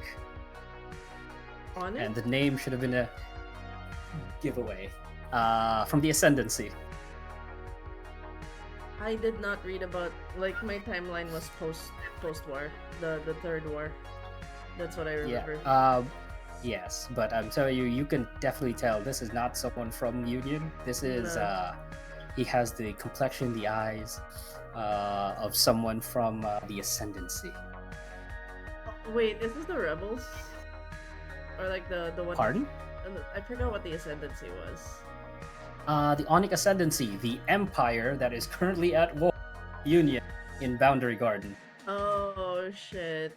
Onic? And the name should have been a giveaway. From the Ascendancy. I did not read about, like, my timeline was post-war, the third war. That's what I remember. Yeah. Yes, but I'm telling you, you can definitely tell this is not someone from Union. This is he has the complexion, the eyes of someone from the Ascendancy. Wait, is this the Rebels? Or like the one? Pardon? I forgot what the Ascendancy was. The Onic Ascendancy, the empire that is currently at war with Union in Boundary Garden. Oh shit!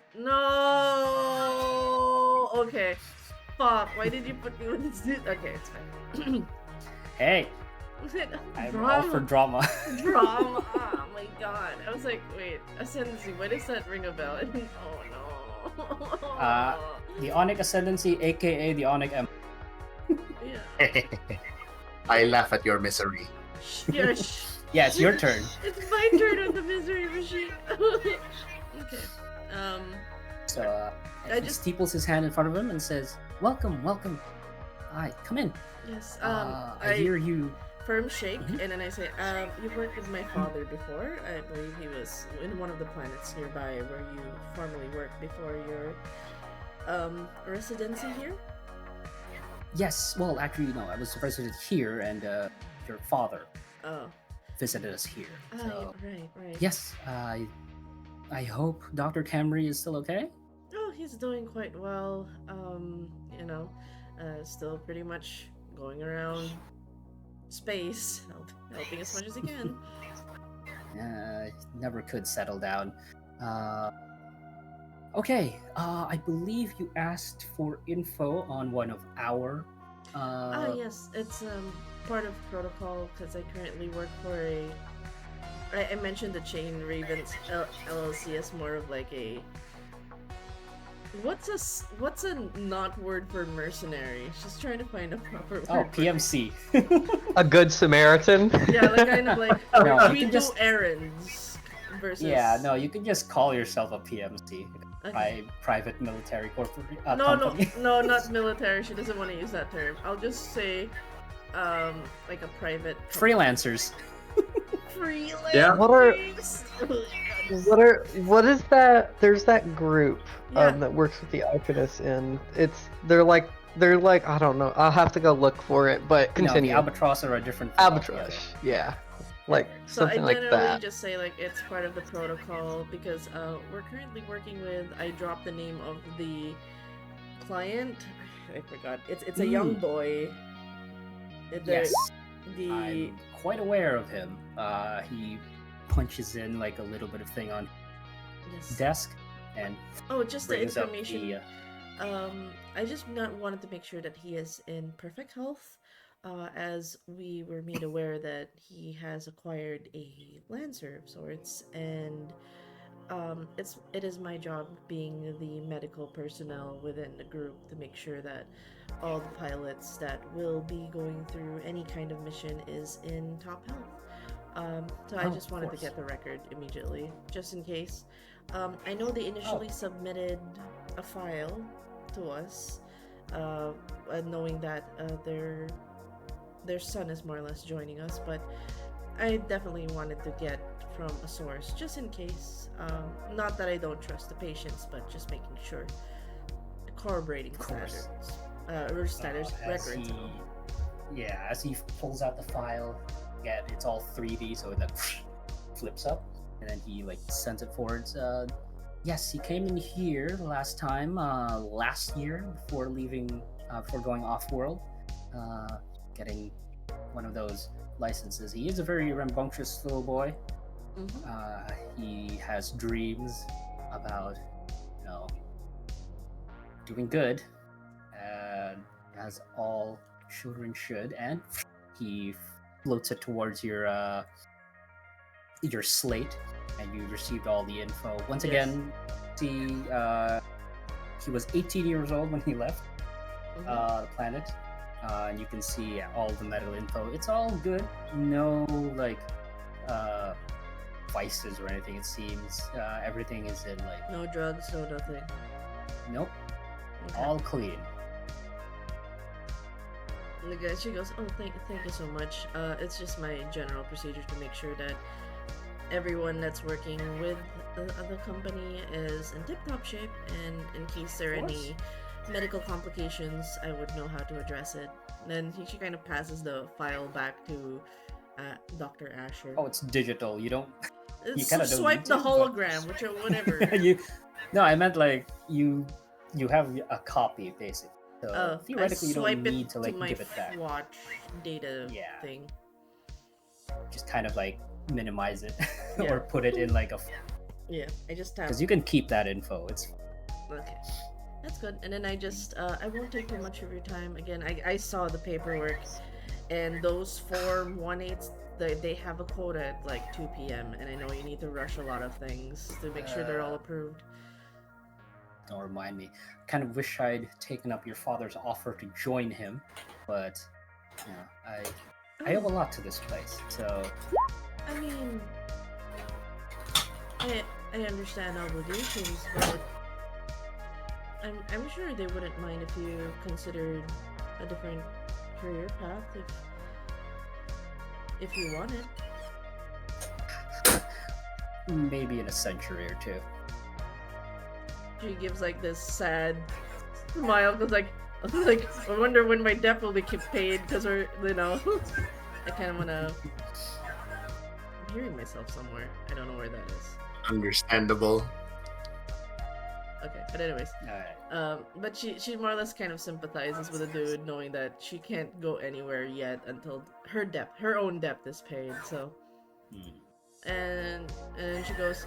No. Okay. Fuck. Why did you put me with this? Okay, it's fine. Hey, I'm all for drama. Drama. Oh my god. I was like, wait, Ascendancy. Why does that ring a bell? Oh no. The Onic Ascendancy, aka the Onic Empire. Yeah. I laugh at your misery. Yeah, Yeah, it's your turn. It's my turn on the misery machine. Okay. So I he just- steeples his hand in front of him and says, "Welcome, welcome. Hi, come in. Yes. I hear you." Firm shake, Mhm. and then I say, you've worked with my father before. I believe he was in one of the planets nearby where you formerly worked before your residency here. Yes. Well, actually, no. I was resident here, and your father Oh. visited us here. So, Right. yes. I hope Dr. Camry is still okay. Oh, he's doing quite well. Still pretty much going around space, helping as much as he can. Never could settle down. Okay. I believe you asked for info on one of our. Yes, it's part of protocol because I currently work for a. I mentioned the Chain Ravens LLC as more of like a. What's a not word for mercenary? Just trying to find a proper word. Oh, for- PMC. A good Samaritan. Yeah, like kind of like No, you we can do just- errands versus. Yeah, no, you can just call yourself a PMC, Okay. private military company. No, not military. She doesn't want to use that term. I'll just say, like a private Freelancers. freelance. Yeah. What is that? There's that group Yeah. that works with the Arcanist, and they're like I don't know. I'll have to go look for it, but No, continue. the Albatross are a different. thing Albatross, yeah, like So I something like generally that. just say like it's part of the protocol because we're currently working with. I dropped the name of the client. I forgot. It's a young boy. Yes, The I'm quite aware of him. He punches in like a little bit of thing on yes. desk and Oh, just the brings up information. the. I just not wanted to make sure that he is in perfect health, as we were made aware that he has acquired a Lancer of sorts, and it is my job, being the medical personnel within the group, to make sure that all the pilots that will be going through any kind of mission is in top health. So I Oh, just of wanted to course. get the record immediately, just in case. I know they initially submitted a file to us, knowing that their son is more or less joining us, but I definitely wanted to get from a source, just in case. Not that I don't trust the patients, but just making sure, corroborating Of course. standards, records. As he pulls out the file, again, it's all 3D, so that flips up, and then he like sends it forwards. Yes, he came in here last time, last year before leaving, before going off world, getting one of those licenses. He is a very rambunctious little boy. He has dreams about, you know, doing good, as all children should, and he floats it towards your slate, and you received all the info. Once again, see, he was 18 years old when he left the planet, and you can see all the medical info. It's all good. No like vices or anything. It seems everything is in like No drugs, no nothing. nope, Okay. all clean. And the guy, she goes, "Oh, thank you so much. It's just my general procedure to make sure that everyone that's working with the company is in tip-top shape, and in case there are any medical complications, I would know how to address it." Then she kind of passes the file back to Dr. Asher. Oh, it's digital. You don't. It's kinda don't swipe need the to, hologram, which or whatever. No, I meant like you have a copy basically. So I theoretically, you swipe don't need to it like my give it back. watch data Yeah. thing. Just kind of like minimize it Yeah. or put it in like a, Yeah, I just have. because you can keep that info. It's Okay, that's good. And then I just, I won't take too much of your time. Again, I saw the paperwork, and those Form 1/8s, they have a quota at like 2 p.m. And I know you need to rush a lot of things to make sure they're all approved. don't remind me. Kind of wish I'd taken up your father's offer to join him, but you know, I owe a lot to this place. So I mean, I understand obligations, but I'm sure they wouldn't mind if you considered a different career path if you wanted. maybe in a century or two. She gives like this sad smile because like I wonder when my debt will be paid because we're I kind of wanna. I'm hearing myself somewhere. I don't know where that is. Understandable. Okay, but anyways, All right. but she more or less kind of sympathizes with the dude, knowing that she can't go anywhere yet until her own debt is paid. So, and she goes,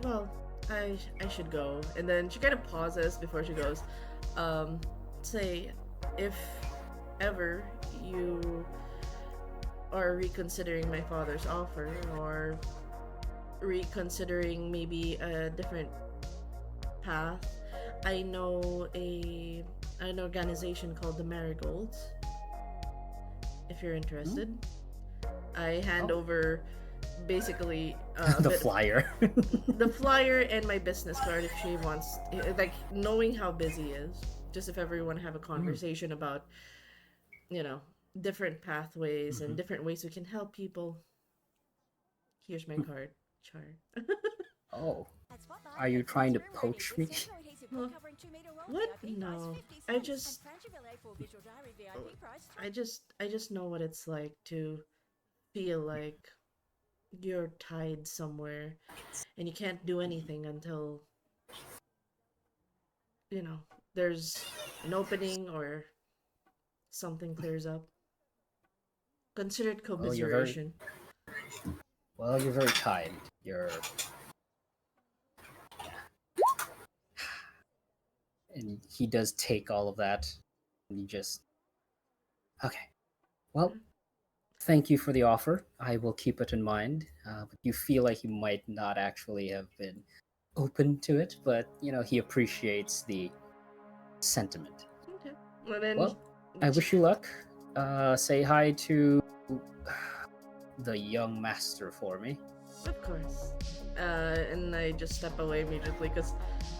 well, I should go. And then she kind of pauses before she goes, say, if ever you are reconsidering my father's offer, or reconsidering maybe a different path, I know an organization called the Marigolds. If you're interested, I hand over basically The flyer. the flyer and my business card if she wants, like, knowing how busy he is, just if ever you want to have a conversation about different pathways and different ways we can help people. Here's my card, Char. Oh, are you trying to poach me? What? No. I just know what it's like to feel like you're tied somewhere and you can't do anything until there's an opening or something clears up. Considered commiseration. Well, you're very kind. You're... And he does take all of that, and he just... Okay. Well, thank you for the offer. I will keep it in mind. But you feel like he might not actually have been open to it, but, he appreciates the sentiment. Okay. Well, then... Well, I wish you luck. Say hi to the young master for me. Of course. And I just step away immediately because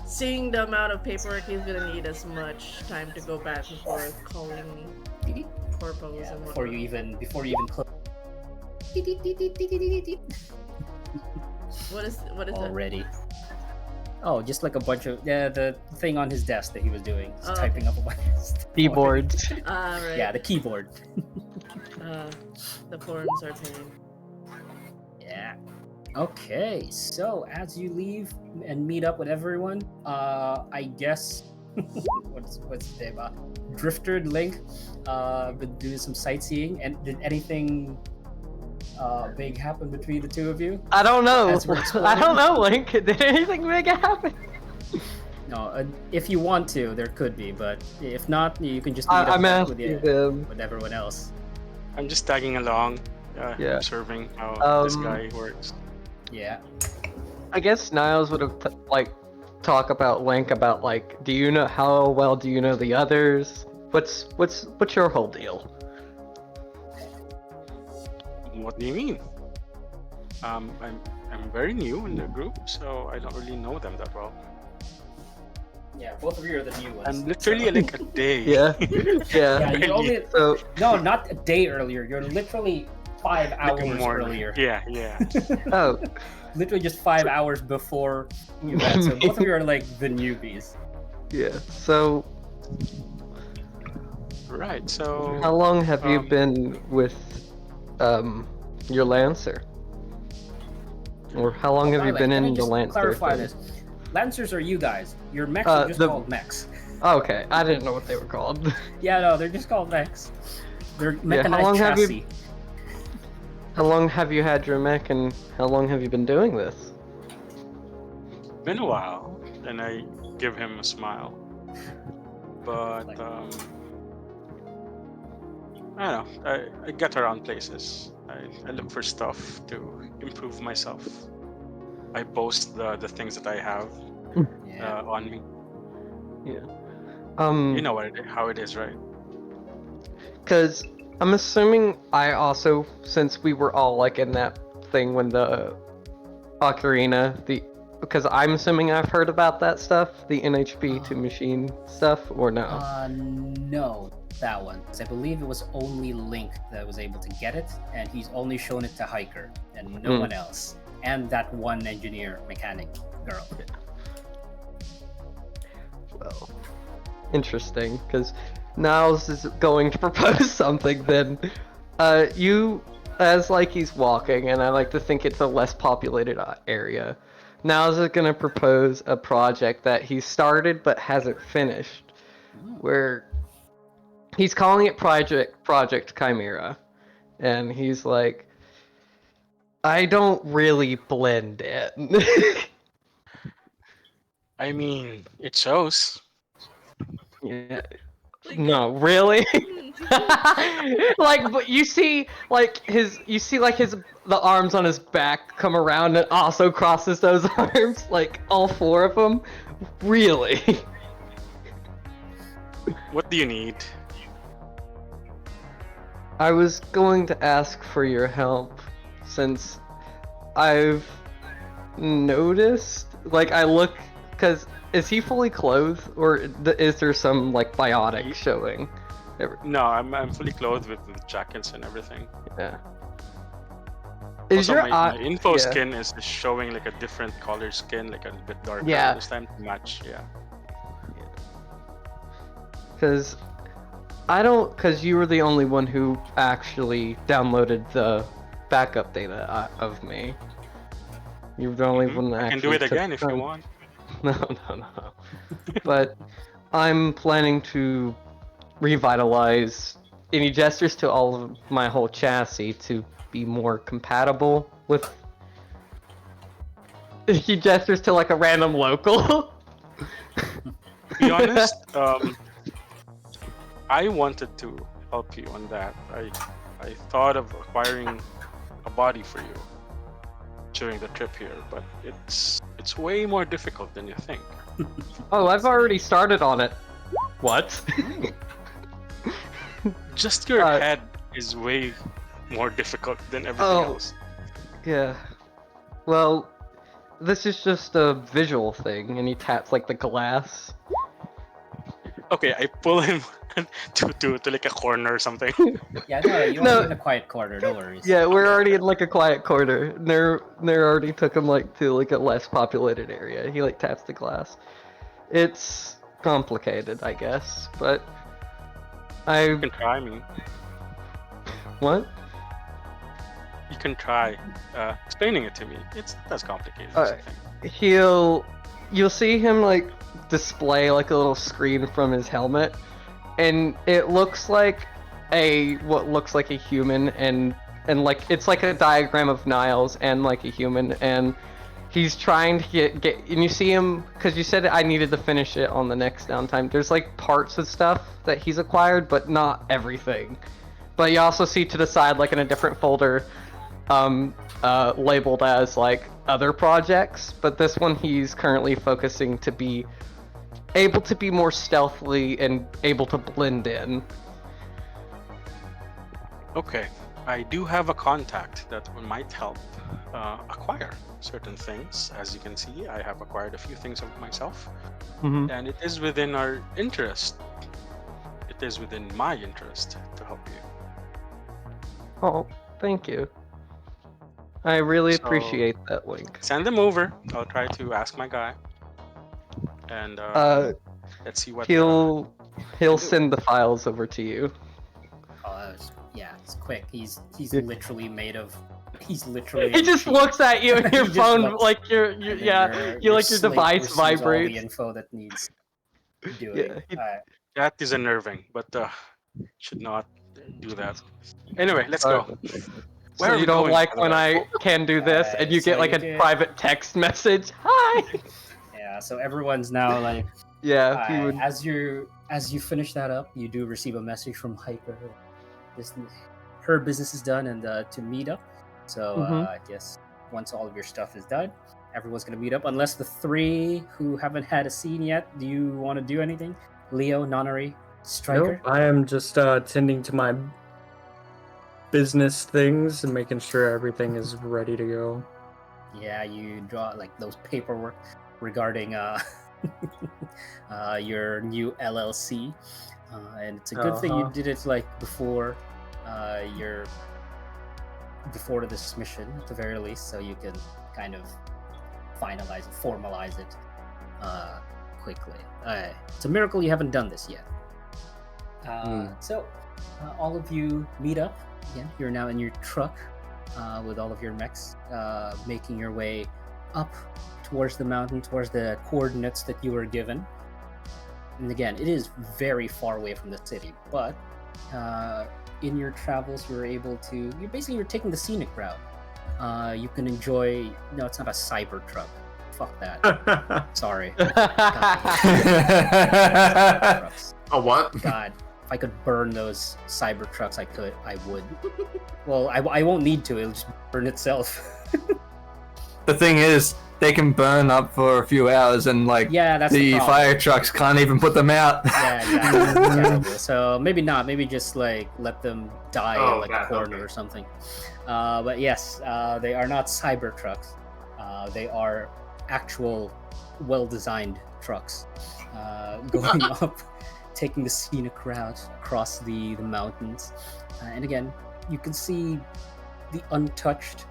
seeing the amount of paperwork he's gonna need as much time to go back and forth calling corpos Yeah, and before you even close. What is Already. Oh, just like a bunch of the thing on his desk that he was doing, just Oh, typing up a bunch of stuff. Keyboards. that? Right. Yeah, the keyboard. The forms are pain. Yeah. Okay, so as you leave and meet up with everyone, I guess what's his name? Drifter and Link, been doing some sightseeing. And did anything big happen between the two of you? I don't know. As we're I exploring? don't know, Link. Did anything big happen? No, if you want to, there could be, but if not, you can just meet up I'm with, asking them. with everyone else. I'm just tagging along, Yeah. observing how this guy works. Yeah. I guess Niles would have talk about Link about like, do you know how well do you know the others? What's your whole deal? What do you mean? I'm very new in the group, so I don't really know them that well. Yeah, both of you are the new ones. I'm literally like a day. Yeah. Yeah, you only So no, not a day earlier. You're literally 5 hours earlier. Yeah. oh, Literally just 5 hours before you met. So both of you are like the newbies. yeah. So Right. So how long have you been with your Lancer? Or how long have you been in the Lancer? Clarify thing? this. Lancers are you guys. Your mechs are just called mechs. Okay, I didn't know what they were called. Yeah, no, they're just called mechs. They're Yeah, mechanized how long have chassis. you? How long have you had your mech, and how long have you been doing this? been a while, and I give him a smile. But I don't know. I get around places. I look for stuff to improve myself. I boast the things that I have Yeah. on me. Yeah. You know how it is, right? Because I'm assuming I also, since we were all like in that thing when the Ocarina, because I'm assuming I've heard about that stuff, the NHP to machine stuff, or no? No, that one. 'Cause I believe it was only Link that was able to get it, and he's only shown it to Hiker and no one else. And that one engineer mechanic girl. Well, interesting, because Niles is going to propose something then. You, as like he's walking, and I like to think it's a less populated area, Niles is going to propose a project that he started but hasn't finished, where he's calling it Project Chimera, and he's like, I don't really blend in. I mean, it shows. Yeah. No, really? Like, but you see like his the arms on his back come around and also crosses those arms, like all four of them. Really? What do you need? I was going to ask for your help since I've noticed, like I look, cause is he fully clothed or is there some like biotic showing? No, I'm fully clothed with jackets and everything. Yeah. Is Also, your my info yeah. skin is showing like a different color skin, like a bit darker Yeah. this time to match. Yeah. Because because you were the only one who actually downloaded the backup data of me. You were the only one that I can actually do it took again if you time. want. No. But I'm planning to revitalize any gestures to all of my whole chassis to be more compatible with. He gestures to like a random local. To be honest, I wanted to help you on that. I thought of acquiring a body for you during the trip here, but it's way more difficult than you think. Oh, I've already started on it. What? Just your head is way more difficult than everything else. Yeah. Well, this is just a visual thing, and he taps like the glass. Okay, I pull him to like a corner or something. Yeah, no, you want to be in a quiet corner, no worries. Yeah, we're already in like a quiet corner. Nair already took him like to like a less populated area. He like taps the glass. It's complicated, I guess, but You can try me. What? You can try explaining it to me. It's not as complicated as I think. You'll see him like display like a little screen from his helmet, and it looks like what looks like a human, and like it's like a diagram of Niles and like a human, and he's trying to get and you see him because you said I needed to finish it on the next downtime. There's like parts of stuff that he's acquired, but not everything. But you also see to the side, like in a different folder, labeled as like other projects. But this one he's currently focusing to be able to be more stealthily and able to blend in. Okay, I do have a contact that might help acquire certain things. As you can see, I have acquired a few things of myself, and it is within our interest. It is within my interest to help you. Oh, thank you. I really So- appreciate that, Link. Send them over. I'll try to ask my guy, and let's see what He'll do. send the files over to you. Yeah, it's quick. He's literally made of. He's literally. He just looks at you and your He just phone looks, like your and then your your like your slate device receives all the vibrates. info that needs doing. Yeah, That is unnerving, but should not do that. Anyway, let's go. Where so are you we don't going, like by the when way? I can do this and you so get like you a get- private text message. Hi. Yeah, so everyone's now like. Yeah, he would. As you finish that up, you do receive a message from Hiker. Her business is done, and to meet up. So I guess once all of your stuff is done, everyone's gonna meet up. Unless the three who haven't had a scene yet, do you want to do anything? Leo, Nonary, Striker. Nope, I am just tending to my business things and making sure everything is ready to go. Yeah, you draw like those paperwork regarding your new LLC, and it's a good thing you did it like before before this mission at the very least, so you can kind of finalize it, formalize it quickly. It's a miracle you haven't done this yet. So all of you meet up again. You're now in your truck with all of your mechs, making your way up towards the mountain, towards the coordinates that you were given. And again, it is very far away from the city, but in your travels, you're taking the scenic route. You can enjoy. No, it's not a cyber truck. Fuck that. Sorry. A what? God, if I could burn those cyber trucks, I would. Well, I won't need to. It'll just burn itself. The thing is, they can burn up for a few hours, and like Yeah, that's the the problem. fire trucks can't even put them out. Yeah, exactly. That's terrible. So maybe not. Maybe just like let them die in like a corner or something. But yes, they are not cyber trucks. They are actual, well-designed trucks going up, taking the scenic route across the mountains. And again, you can see the untouched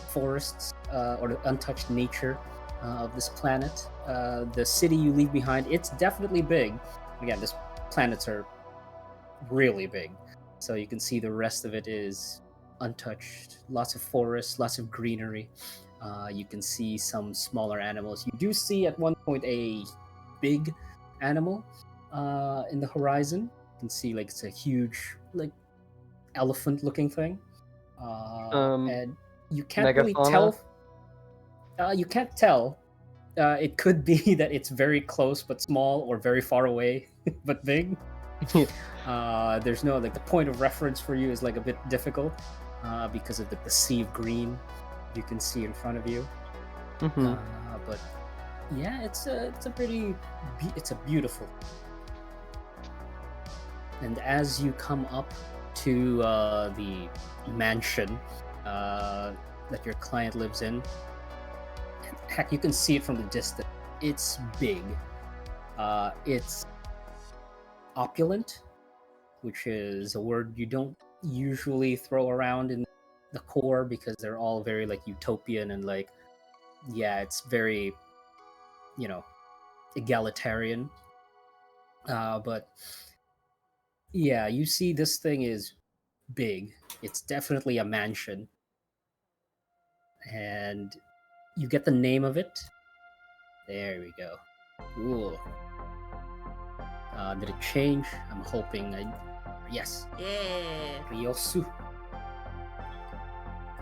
forests or the untouched nature of this planet. The city you leave behind, it's definitely big. Again, these planets are really big. So you can see the rest of it is untouched. Lots of forests, lots of greenery. You can see some smaller animals. You do see at one point a big animal in the horizon. You can see like it's a huge like elephant-looking thing. And you can't really Megafauna? tell. You can't tell. It could be that it's very close but small, or very far away but big. There's no like the point of reference for you is like a bit difficult because of the sea of green you can see in front of you. But yeah, it's a beautiful. And as you come up to the mansion that your client lives in, heck, you can see it from the distance. It's big. It's opulent, which is a word you don't usually throw around in the core because they're all very like utopian and like, yeah, it's very, egalitarian. But yeah, you see this thing is big. It's definitely a mansion. and you get the name of it. There we go. Cool. Did it change? I'm hoping yes. Yeah. Ryosu.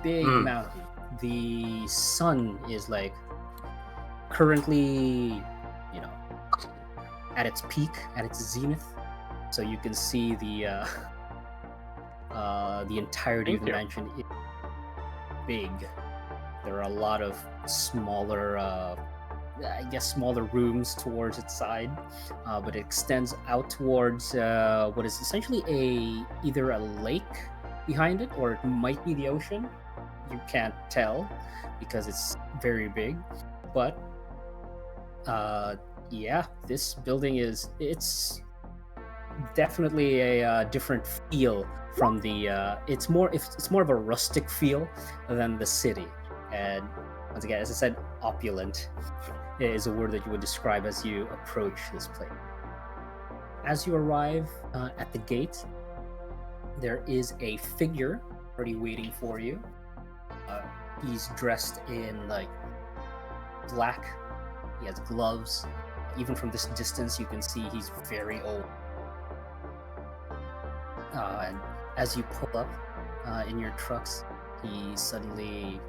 Big mountain. The sun is like currently, at its peak, at its zenith. So you can see the entirety of the mansion is big. There are a lot of smaller, smaller rooms towards its side, but it extends out towards what is essentially either a lake behind it, or it might be the ocean. You can't tell because it's very big, but this building it's definitely a different feel from the it's more of a rustic feel than the city. And once again, as I said, opulent is a word that you would describe as you approach this place. As you arrive at the gate, there is a figure already waiting for you. He's dressed in like black. He has gloves. Even from this distance, you can see he's very old. And as you pull up in your trucks, he suddenly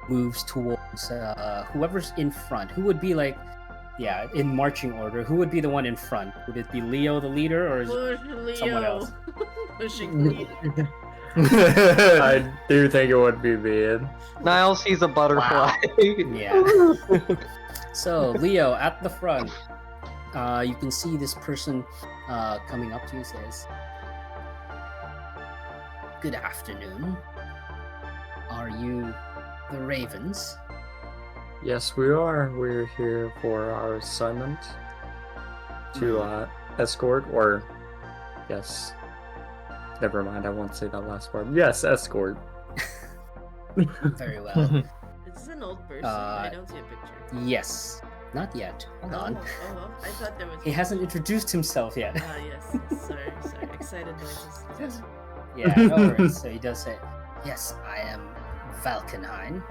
moves towards whoever's in front. Who would be like, in marching order, who would be the one in front? Would it be Leo, the leader, or is it someone else? Pushing Leo. I do think it would be Bean. Niall sees a butterfly. Yeah. So, Leo, at the front, you can see this person coming up to you, says, "Good afternoon. Are you the Ravens?" Yes, we are. We're here for our assignment to escort, or yes. Never mind, I won't say that last part. Yes, escort. Very well. Is this an old person? I don't see a picture. Yes. Not yet. Hold on. I thought there was. He hasn't introduced himself yet. Yes. Sorry. Excited noises. Yeah, no worries. So he does say, "Yes, I am Valkenhayn."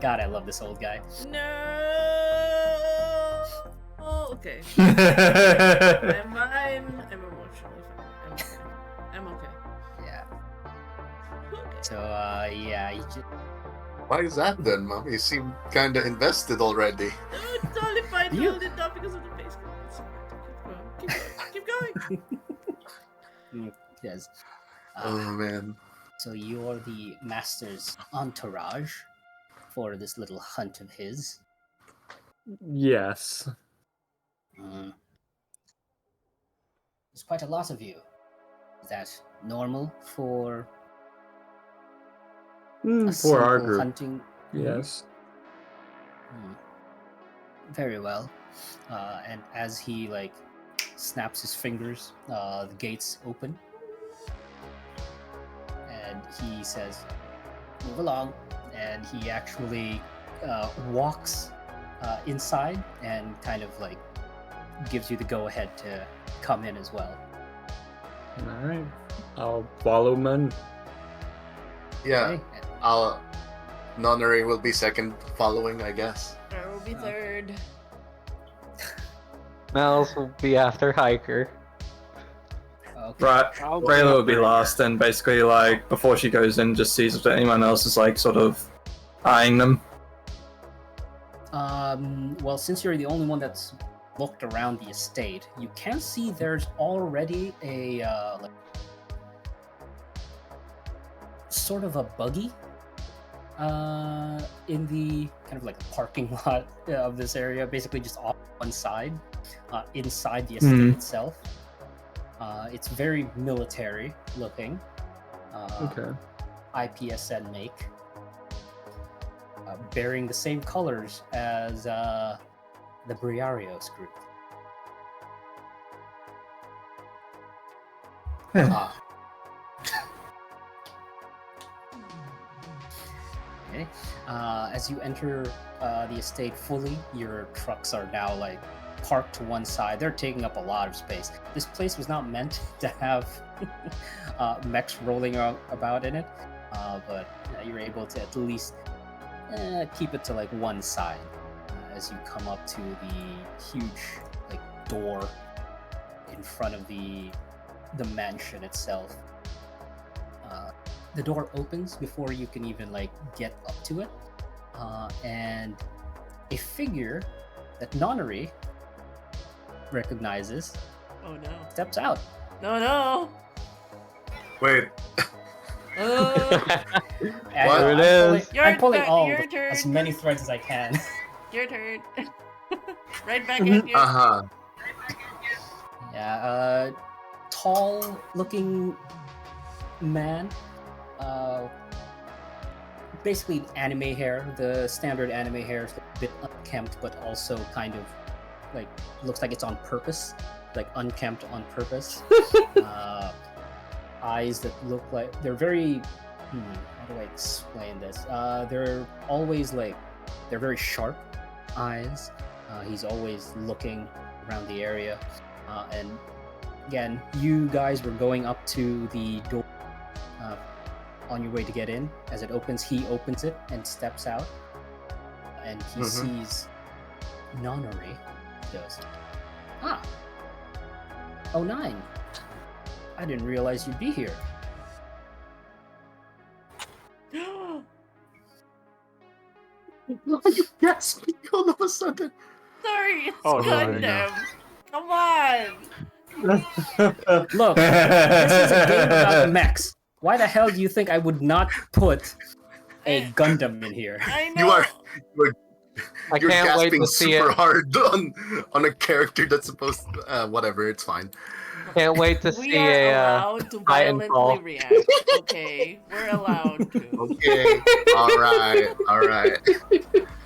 God, I love this old guy. No. Oh, okay. I'm fine. I'm emotionally fine. I'm okay. Yeah. Okay. So, he just... Why is that then, Mom? You seem kind of invested already. No, it's totally fine. You- Hold it, not because of the face. It's alright. Keep going. Yes. Oh man. So you're the master's entourage for this little hunt of his. Yes. There's quite a lot of you. Is that normal for a For our simple group. hunting? Yes. Very well. And as he snaps his fingers, the gates open, and he says, "Move along." And he actually walks inside and kind of gives you the go-ahead to come in as well. Alright. I'll follow man. Yeah. Okay. I'll. Nonary will be second following, I guess. I will be third. Niles will be after Hiker. Okay. Right, I'll go Rayla will be after last, and basically, before she goes in, just sees if anyone else is, sort of eyeing them. Well, since you're the only one that's looked around the estate, you can see there's already a sort of a buggy in the kind of parking lot of this area, basically just off one side, inside the estate itself. It's very military looking. Okay. IPSN make. Bearing the same colors as the Briarios group. Okay. As you enter the estate fully, your trucks are now parked to one side. They're taking up a lot of space. This place was not meant to have mechs rolling about in it, but you're able to at least keep it to like one side as you come up to the huge like door in front of the mansion itself. The door opens before you can even like get up to it, and a figure that Nonary recognizes Oh no. steps out. No. Wait, And, What? There it is. I'm pulling Your turn. as many threads as I can. Your turn. Right back at you. uh-huh. Yeah, tall looking man. Basically anime hair, the standard anime hair is a bit unkempt, but also kind of like looks like it's on purpose, like unkempt on purpose. Eyes that look like they're very. How do I explain this? They're always like they're very sharp eyes. He's always looking around the area, and again, you guys were going up to the door. On your way to get in, as it opens, he opens it and steps out, and he sees Nonary. He goes, oh 09. I didn't realize you'd be here. Why you gasping all of a sudden? Sorry, it's Oh, no, Gundam. Come on. Look, this is a game about mechs. Why the hell do you think I would not put a Gundam in here? I know. You are I you're can't wait gasping to see super it. hard on a character that's supposed to, whatever, it's fine. Can't wait to We see are a allowed to Titanfall. violently react. Okay, we're allowed to. Okay. Alright.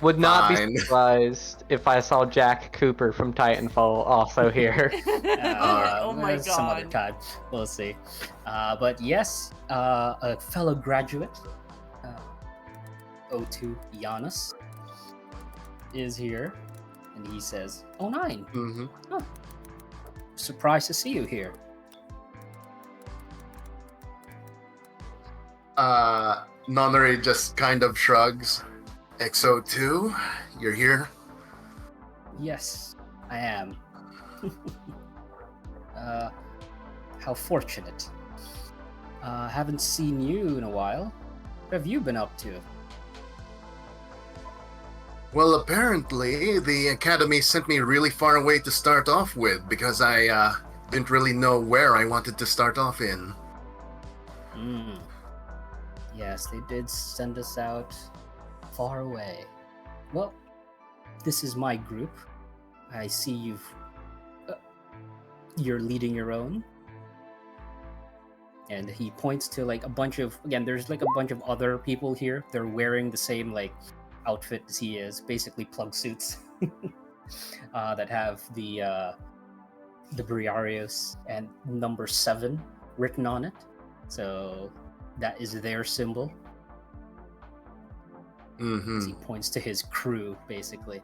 Would not Fine. be surprised if I saw Jack Cooper from Titanfall also here. Oh my god. Some other time. We'll see. But yes, a fellow graduate, O2 Giannis, is here, and he says, 09. Mm-hmm. Surprised to see you here. Nonary just kind of shrugs. XO2, you're here? Yes, I am. How fortunate. Haven't seen you in a while. What have you been up to? Well, apparently, the Academy sent me really far away to start off with, because I didn't really know where I wanted to start off in. Yes, they did send us out far away. Well, this is my group. I see you're leading your own. And he points to like a bunch of, again, there's like a bunch of other people here. They're wearing the same like outfit as he is, basically plug suits that have the Briarios and number 7 written on it. So that is their symbol. As he points to his crew, basically.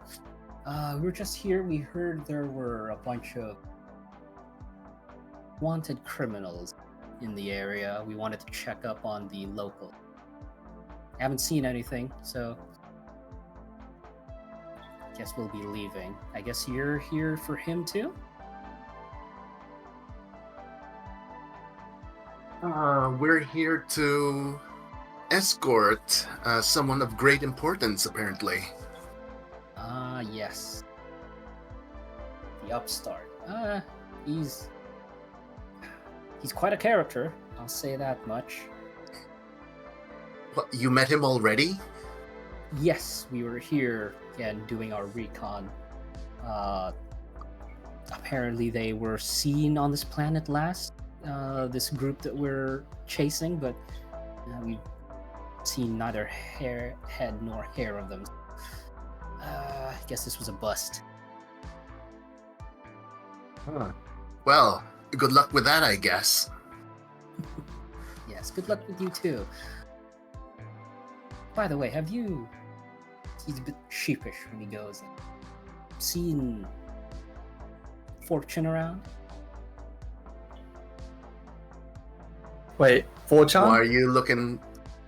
We were just here. We heard there were a bunch of wanted criminals in the area. We wanted to check up on the local. I haven't seen anything, so guess we'll be leaving. I guess you're here for him too? We're here to escort someone of great importance, apparently. Yes. The upstart. He's quite a character, I'll say that much. What, you met him already? Yes, we were here again doing our recon. Apparently they were seen on this planet last, this group that we're chasing, but we've seen neither head nor hair of them. I guess this was a bust. Well, good luck with that, I guess. Yes, good luck with you too. By the way, he's a bit sheepish when he goes, seen fortune around. Wait, fortune? Why are you looking?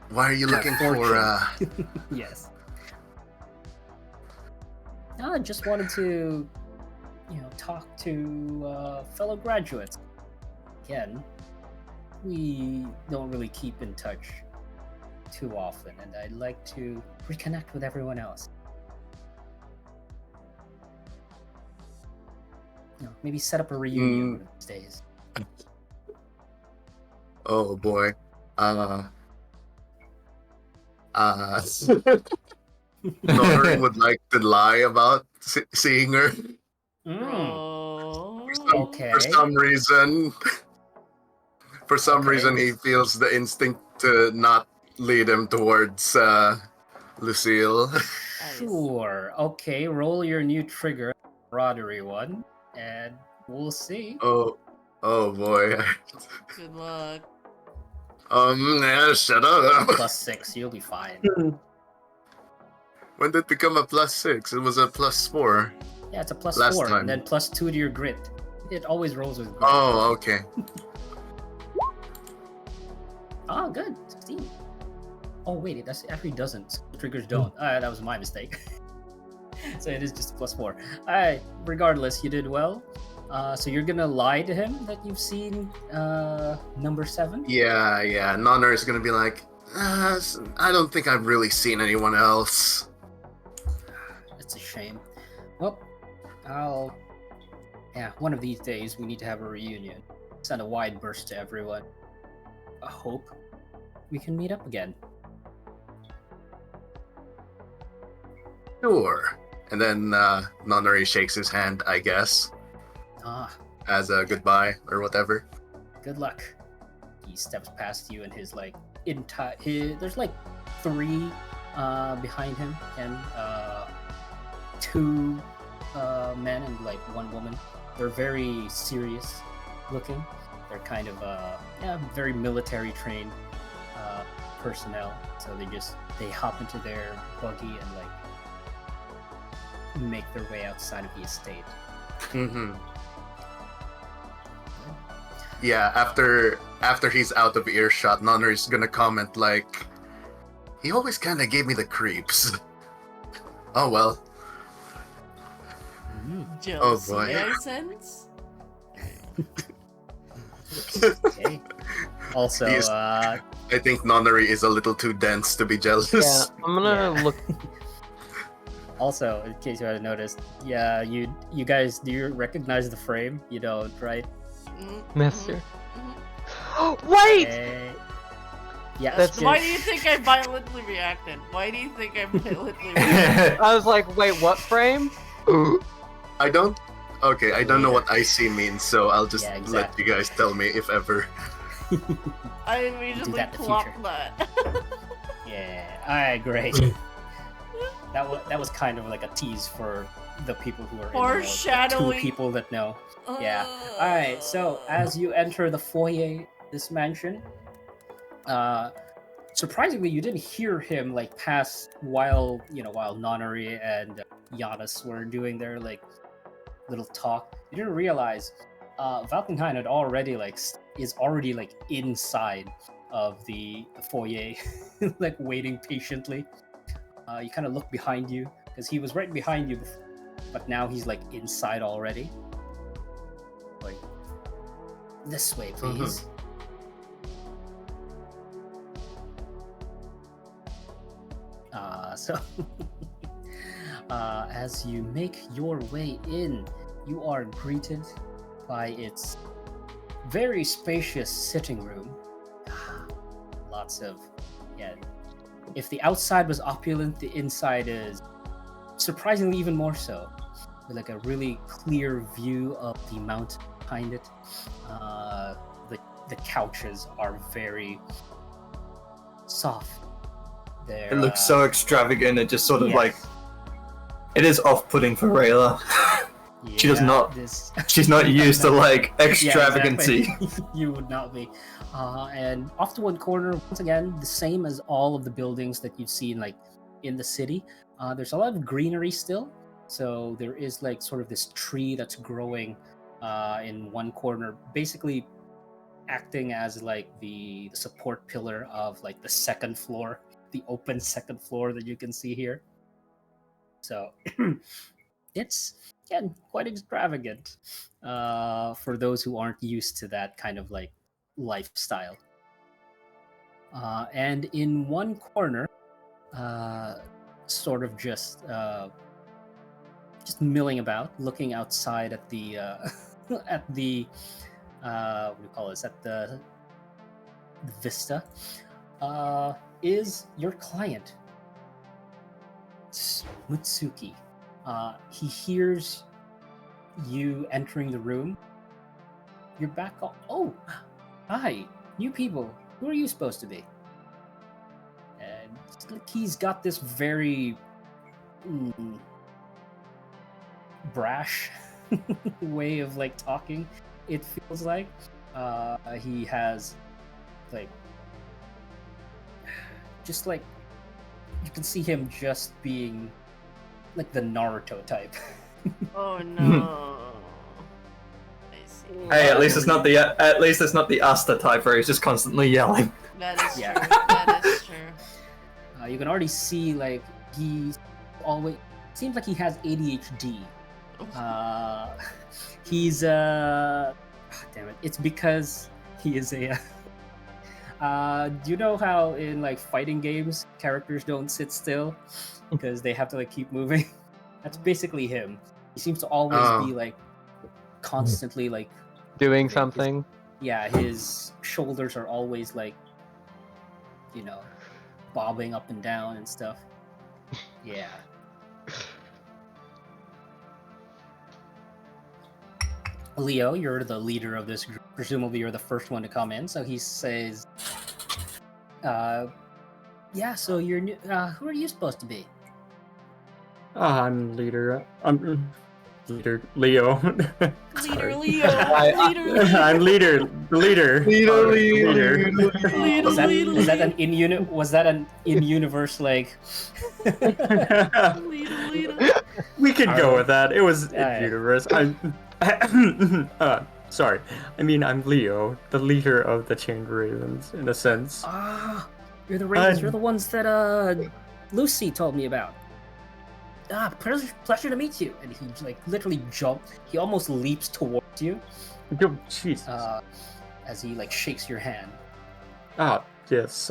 Why are you looking for? Fortune. Yes. I just wanted to, talk to fellow graduates. Again, we don't really keep in touch too often, and I'd like to reconnect with everyone else. Maybe set up a reunion one of these days. Oh boy. Nonary would like to lie about seeing her Bro. Okay. for some reason. For some Okay. reason, he feels the instinct to not lead him towards Lucille. Sure. Okay, roll your new trigger, camaraderie one, and we'll see. Oh boy. Good luck. Yeah, shut up. +6, you'll be fine. When did it become a +6? It was a +4. Yeah, it's a +4, Last time. and then +2 to your grit. It always rolls with grit. Oh, okay. Oh, good. 16. Oh, wait, it actually doesn't. Triggers don't. That was my mistake. So it is just +4. Alright, regardless, you did well. So you're gonna lie to him that you've seen number 7? Yeah. Nonner is gonna be like, I don't think I've really seen anyone else. It's a shame. Well, one of these days we need to have a reunion. Send a wide burst to everyone. I hope we can meet up again. Sure. And then Nonnery shakes his hand, I guess, as a goodbye or whatever. Good luck. He steps past you and his there's like 3 behind him, and 2 men and like 1 woman. They're very serious looking. They're kind of very military trained personnel. So they hop into their buggy and like make their way outside of the estate. Mm-hmm. Yeah, after he's out of earshot, Nonner's gonna comment like, he always kind of gave me the creeps. Oh well. Jealousy, boy. I sense. Okay. Also, I think Nonnery is a little too dense to be jealous. Yeah, I'm gonna look. Also, in case you hadn't noticed, yeah, you guys, do you recognize the frame? You don't, right? Mister. Wait! Okay. Yeah, That's- Why do you think I violently reacted? Why do you think I violently reacted? I was like, wait, what frame? I don't know what IC means, so I'll just Yeah, let exactly. you guys tell me if ever. I immediately that in the clocked that. Yeah. Alright, great. That was kind of like a tease for the people who are in the know, the 2 Foreshadowing. people that know. Yeah. Alright, so as you enter the foyer, this mansion, surprisingly, you didn't hear him like pass while Nonnery and Giannis were doing their like little talk. You didn't realize Valkenheim had already is already like inside of the foyer, like waiting patiently. You kind of look behind you because he was right behind you before, but now he's like inside already. Like, this way, please. So as you make your way in, you are greeted by its very spacious sitting room. Lots of, if the outside was opulent, the inside is surprisingly even more so. With like a really clear view of the mountain behind it. The couches are very soft. It looks so extravagant. It just sort of like, it is off-putting for Rayla. She does not. She's not used to like extravagancy. Yeah, exactly. You would not be. And off to one corner, once again, the same as all of the buildings that you've seen like in the city. There's a lot of greenery still. So there is like sort of this tree that's growing in one corner, basically acting as like the support pillar of like the second floor, the open second floor that you can see here. So it's again quite extravagant for those who aren't used to that kind of like lifestyle. And in one corner, sort of just milling about, looking outside at the at the what do you call this? At the vista, is your client, Mutsuki. He hears you entering the room. You're back. Oh, hi, new people. Who are you supposed to be? And he's got this very brash way of like talking. It feels like he has like just like you can see him just being like the Naruto type. Oh no. I see. Hey, at least it's not the Asta type where he's just constantly yelling. That is Yeah. true. That is true. You can already see like he always seems like he has ADHD. He's damn it! It's because he is a. Do you know how in like fighting games characters don't sit still because they have to like keep moving? That's basically him. He seems to always be like constantly like doing something. His shoulders are always like, you know, bobbing up and down and stuff. Yeah. Leo, you're the leader of this group. Presumably you're the first one to come in. So he says, yeah, so you're new. Who are you supposed to be? I'm leader. I'm leader Leo. Leader Sorry. Leo. Leader Leo. I'm leader. Leader. Is that an in-unit? Was that an in-universe like? Leader. We could go with that. It was in Alright. universe. Sorry. I mean, I'm Leo, the leader of the Chained Ravens, in a sense. You're the Ravens. You're the ones that Lucy told me about. Pleasure to meet you. And he like literally jumps. He almost leaps towards you. Oh, Jesus. As he like shakes your hand. Yes.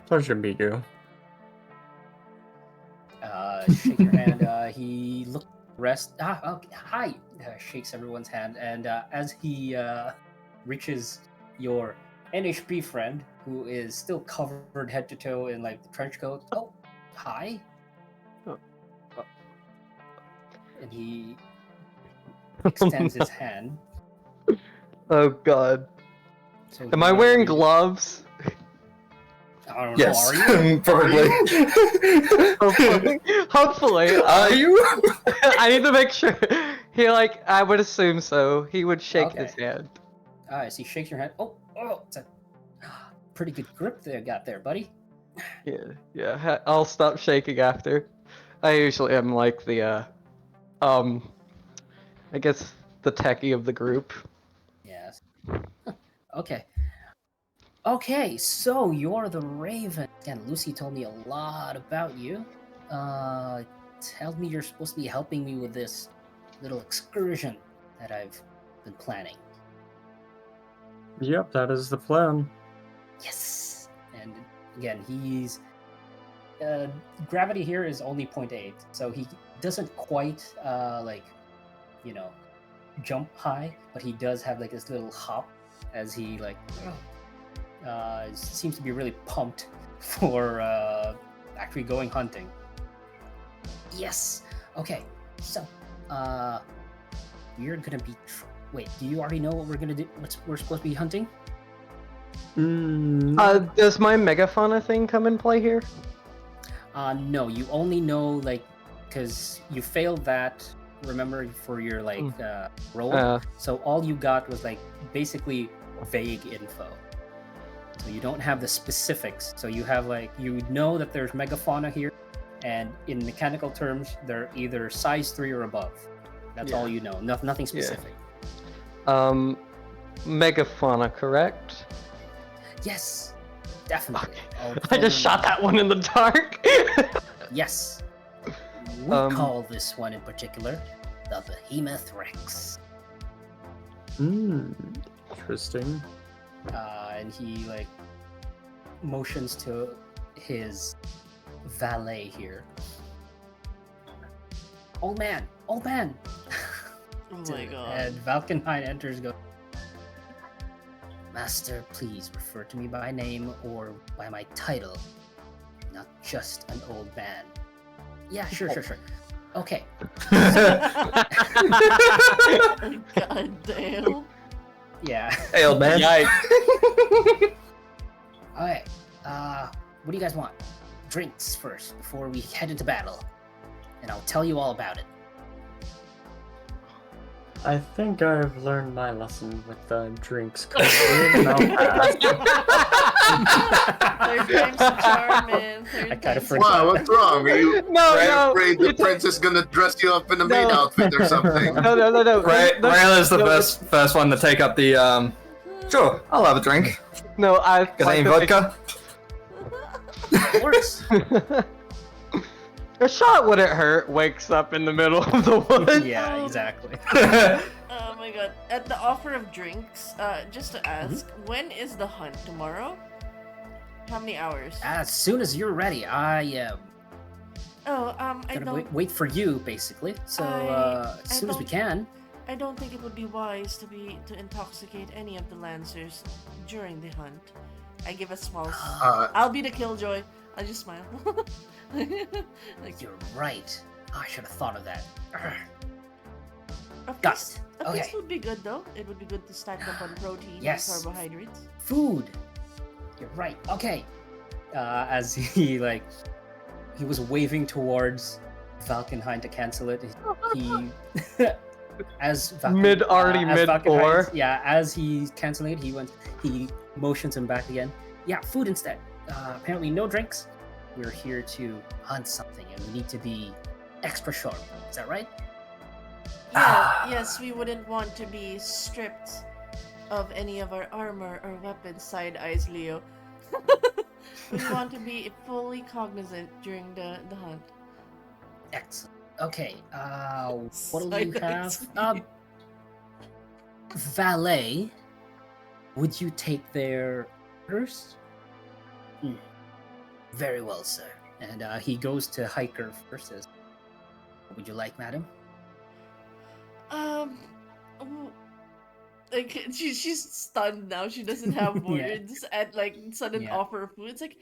Pleasure to meet you. Shake your hand. He looks rest. Okay, hi. Shakes everyone's hand, and as he reaches your NHP friend, who is still covered head to toe in like the trench coat. Oh, hi. And he extends his hand. Oh God. So Am I wearing gloves? I don't Yes, know. Are you? probably. Hopefully. Are you? I need to make sure. He like, I would assume so. He would shake Okay. his hand. As he shakes your hand. Oh, it's a pretty good grip there, got there, buddy. Yeah. I'll stop shaking after. I usually am like the, I guess the techie of the group. Yes. Okay, so you're the Raven. Again, Lucy told me a lot about you. Tell me you're supposed to be helping me with this little excursion that I've been planning. Yep, that is the plan. Yes. And again, he's gravity here is only 0.8, so he doesn't quite jump high, but he does have like this little hop as he like seems to be really pumped for actually going hunting. Yes. Okay. So, we're gonna be. Wait. Do you already know what we're gonna do? What we're supposed to be hunting? Does my megafauna thing come in play here? No. You only know like because you failed that. Remember for your like roll. So all you got was like basically vague info. So you don't have the specifics. So you have like you know that there's megafauna here, and in mechanical terms, they're either size 3 or above. That's all you know. Nothing specific. Megafauna, correct? Yes, definitely. I just shot that one in the dark. Yes. We call this one in particular the Behemoth Rex. Interesting. And he like motions to his valet here. Old man! Oh my god. And Valkenheim enters, goes, Master, please refer to me by name or by my title, not just an old man. Yeah, sure. Okay. God damn. Yeah. Hey, old man. Okay. What do you guys want? Drinks first before we head into battle, and I'll tell you all about it. I think I've learned my lesson with the drinks coming in. I'll pass. Third time's a charm, man. I kind of Wow, forgot. what's wrong? Are you No. afraid the prince is gonna dress you up in a maid outfit or something? No. Rayla's the first one to take up the. Sure, I'll have a drink. No, I. Got any vodka? Of course. A shot wouldn't hurt. Wakes up in the middle of the woods. Yeah, exactly. Oh my god. At the offer of drinks, just to ask, when is the hunt? Tomorrow? How many hours? As soon as you're ready, I am I gonna don't. wait for you, basically. So as soon as we can. I don't think it would be wise to intoxicate any of the Lancers during the hunt. I give a small. I'll be the killjoy. I just smile. Like, You're right. I should have thought of that. a Got feast, it. a feast Okay. would be good though. It would be good to stack up on protein Yes. and carbohydrates. Food. You're right. Okay. As he was waving towards Valkenheim to cancel it. He as Mid Valkenheim- 4. Yeah, as he's canceling it, he motions him back again. Yeah, food instead. Apparently no drinks. We're here to hunt something and we need to be extra sharp. Is that right? Yeah, yes, we wouldn't want to be stripped of any of our armor or weapons, side eyes Leo. We want to be fully cognizant during the hunt. Excellent. Okay, what do you Side have? eyes. Valet, would you take their orders? Very well, sir. And he goes to Hiker first. Says, what would you like, madam? Like she's stunned now. She doesn't have Yeah. words at like sudden Yeah. offer of food. It's like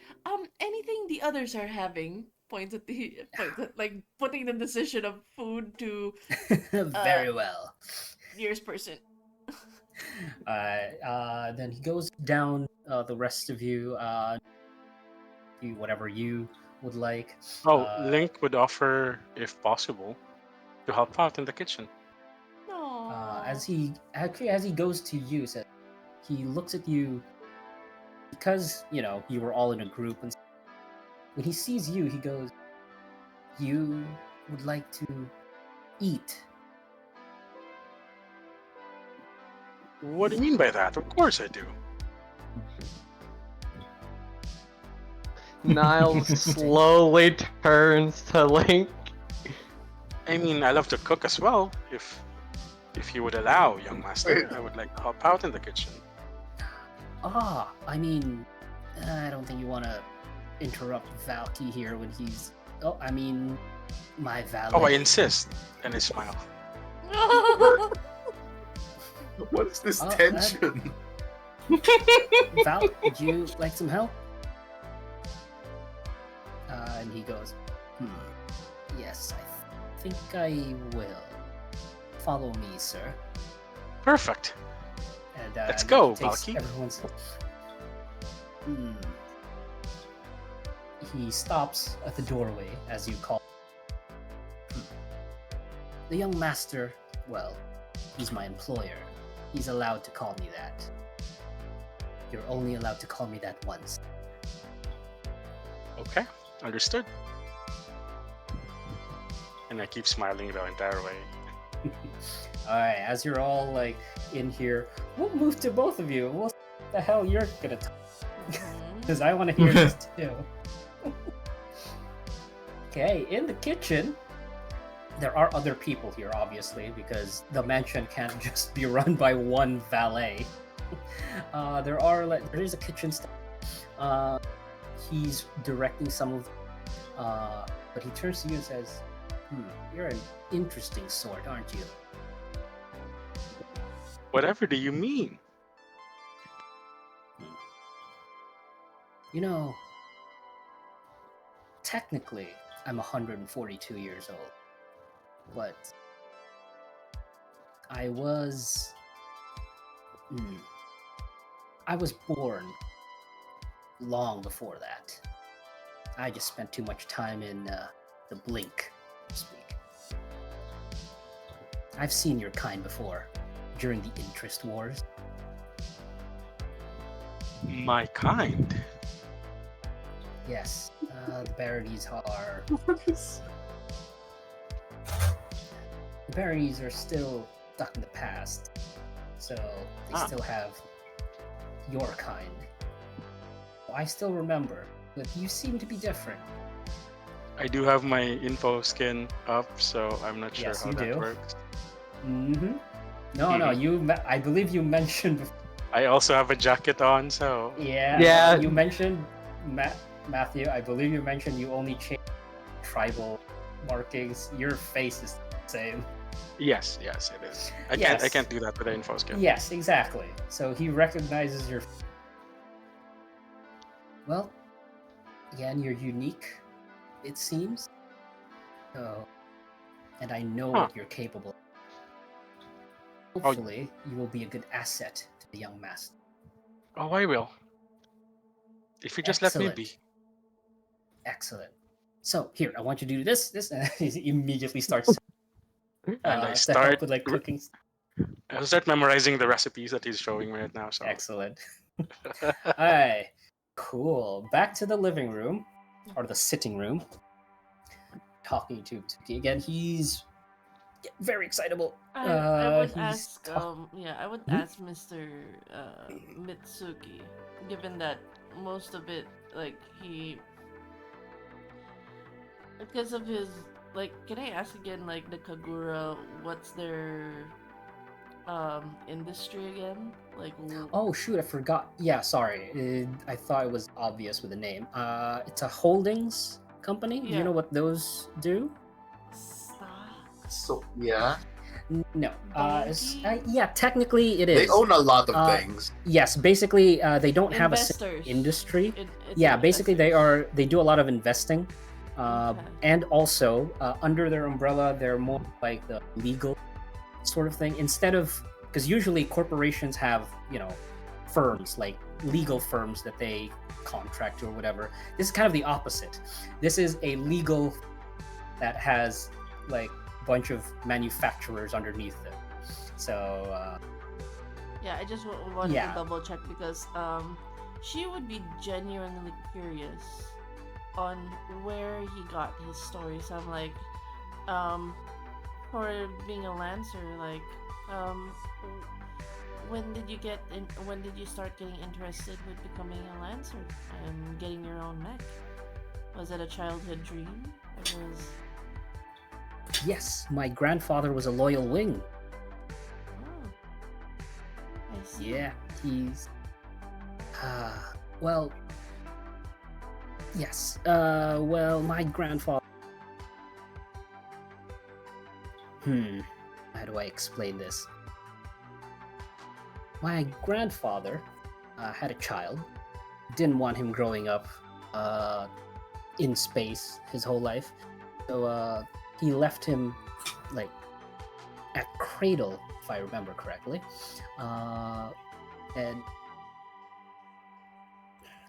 anything the others are having. Points at like putting the decision of food to Very well. nearest person. Then he goes down. The rest of you, do whatever you would like. Link would offer, if possible, to help out in the kitchen. No. As he goes to you, says, he looks at you because you were all in a group, and when he sees you, he goes, "You would like to eat." What do you mean by that? Of course I do. Niles slowly turns to Link. I mean, I love to cook as well. If you would allow, young master, I would like to help out in the kitchen. I mean, I don't think you want to interrupt Valky here when he's. Oh, I mean, my valet. Oh, I insist. And I smile. What is this Oh, tension? Val, would you like some help? And he goes, yes, I think I will. Follow me, sir. Perfect. And Let's he go, takes Valky. everyone's. He stops at the doorway as you call. The young master, well, he's my employer. He's allowed to call me that. You're only allowed to call me that once. Okay, understood. And I keep smiling the entire way. right, as you're all like in here, we'll move to both of you. What the hell you're gonna talk? Because I want to hear this too. Okay, in the kitchen, there are other people here, obviously, because the mansion can't just be run by one valet. There is a kitchen staff. He's directing some of, but he turns to you and says, "You're an interesting sort, aren't you?" Whatever do you mean? You know, technically, I'm 142 years old, but I was born long before that. I just spent too much time in the blink, so to speak. I've seen your kind before, during the interest wars. My kind? Yes, the Baronies are... The Baronies are still stuck in the past, so they still have your kind. I still remember, but you seem to be different. I do have my info skin up, so I'm not sure Yes, how you that do. works. Mm-hmm. No, I believe you mentioned before. I also have a jacket on, so... Yeah. You mentioned, Matthew, I believe you mentioned you only change tribal markings. Your face is the same. Yes, it is. I can't do that with the info skin. Yes, exactly. So he recognizes your... Well, again, you're unique, it seems. So, and I know what you're capable of. Hopefully, you will be a good asset to the young master. Oh, I will. If you just let me be. Excellent. So, here, I want you to do this, and he immediately starts And I to help with like cooking. I'll start memorizing the recipes that he's showing me right now. So. Excellent. Alright, cool. Back to the living room, or the sitting room. Talking to Tuki again. He's very excitable. I would ask, Mr. Mitsuki, given that most of it, like, because of his, like, can I ask again, like, the Kagura, what's their industry again? Like, oh shoot, I forgot. Yeah, sorry. I thought it was obvious with the name. It's a holdings company. Yeah. Do you know what those do? So yeah. No. Yeah, technically it is. They own a lot of things. Yes, basically they don't have a industry. Basically they do a lot of investing. And also under their umbrella they're more like the legal sort of thing, instead of, because usually corporations have, firms, like legal firms that they contract to or whatever. This is kind of the opposite. This is a legal that has like a bunch of manufacturers underneath it. So I just wanted to double check because she would be genuinely curious on where he got his story. So I'm like, for being a Lancer, like, when did you start getting interested with becoming a Lancer and getting your own mech? Was it a childhood dream? Yes, my grandfather was a loyal wing. Oh, I see. Yeah, he's well, yes. Well, my grandfather... How do I explain this? My grandfather had a child. Didn't want him growing up in space his whole life. So he left him like at cradle, if I remember correctly. And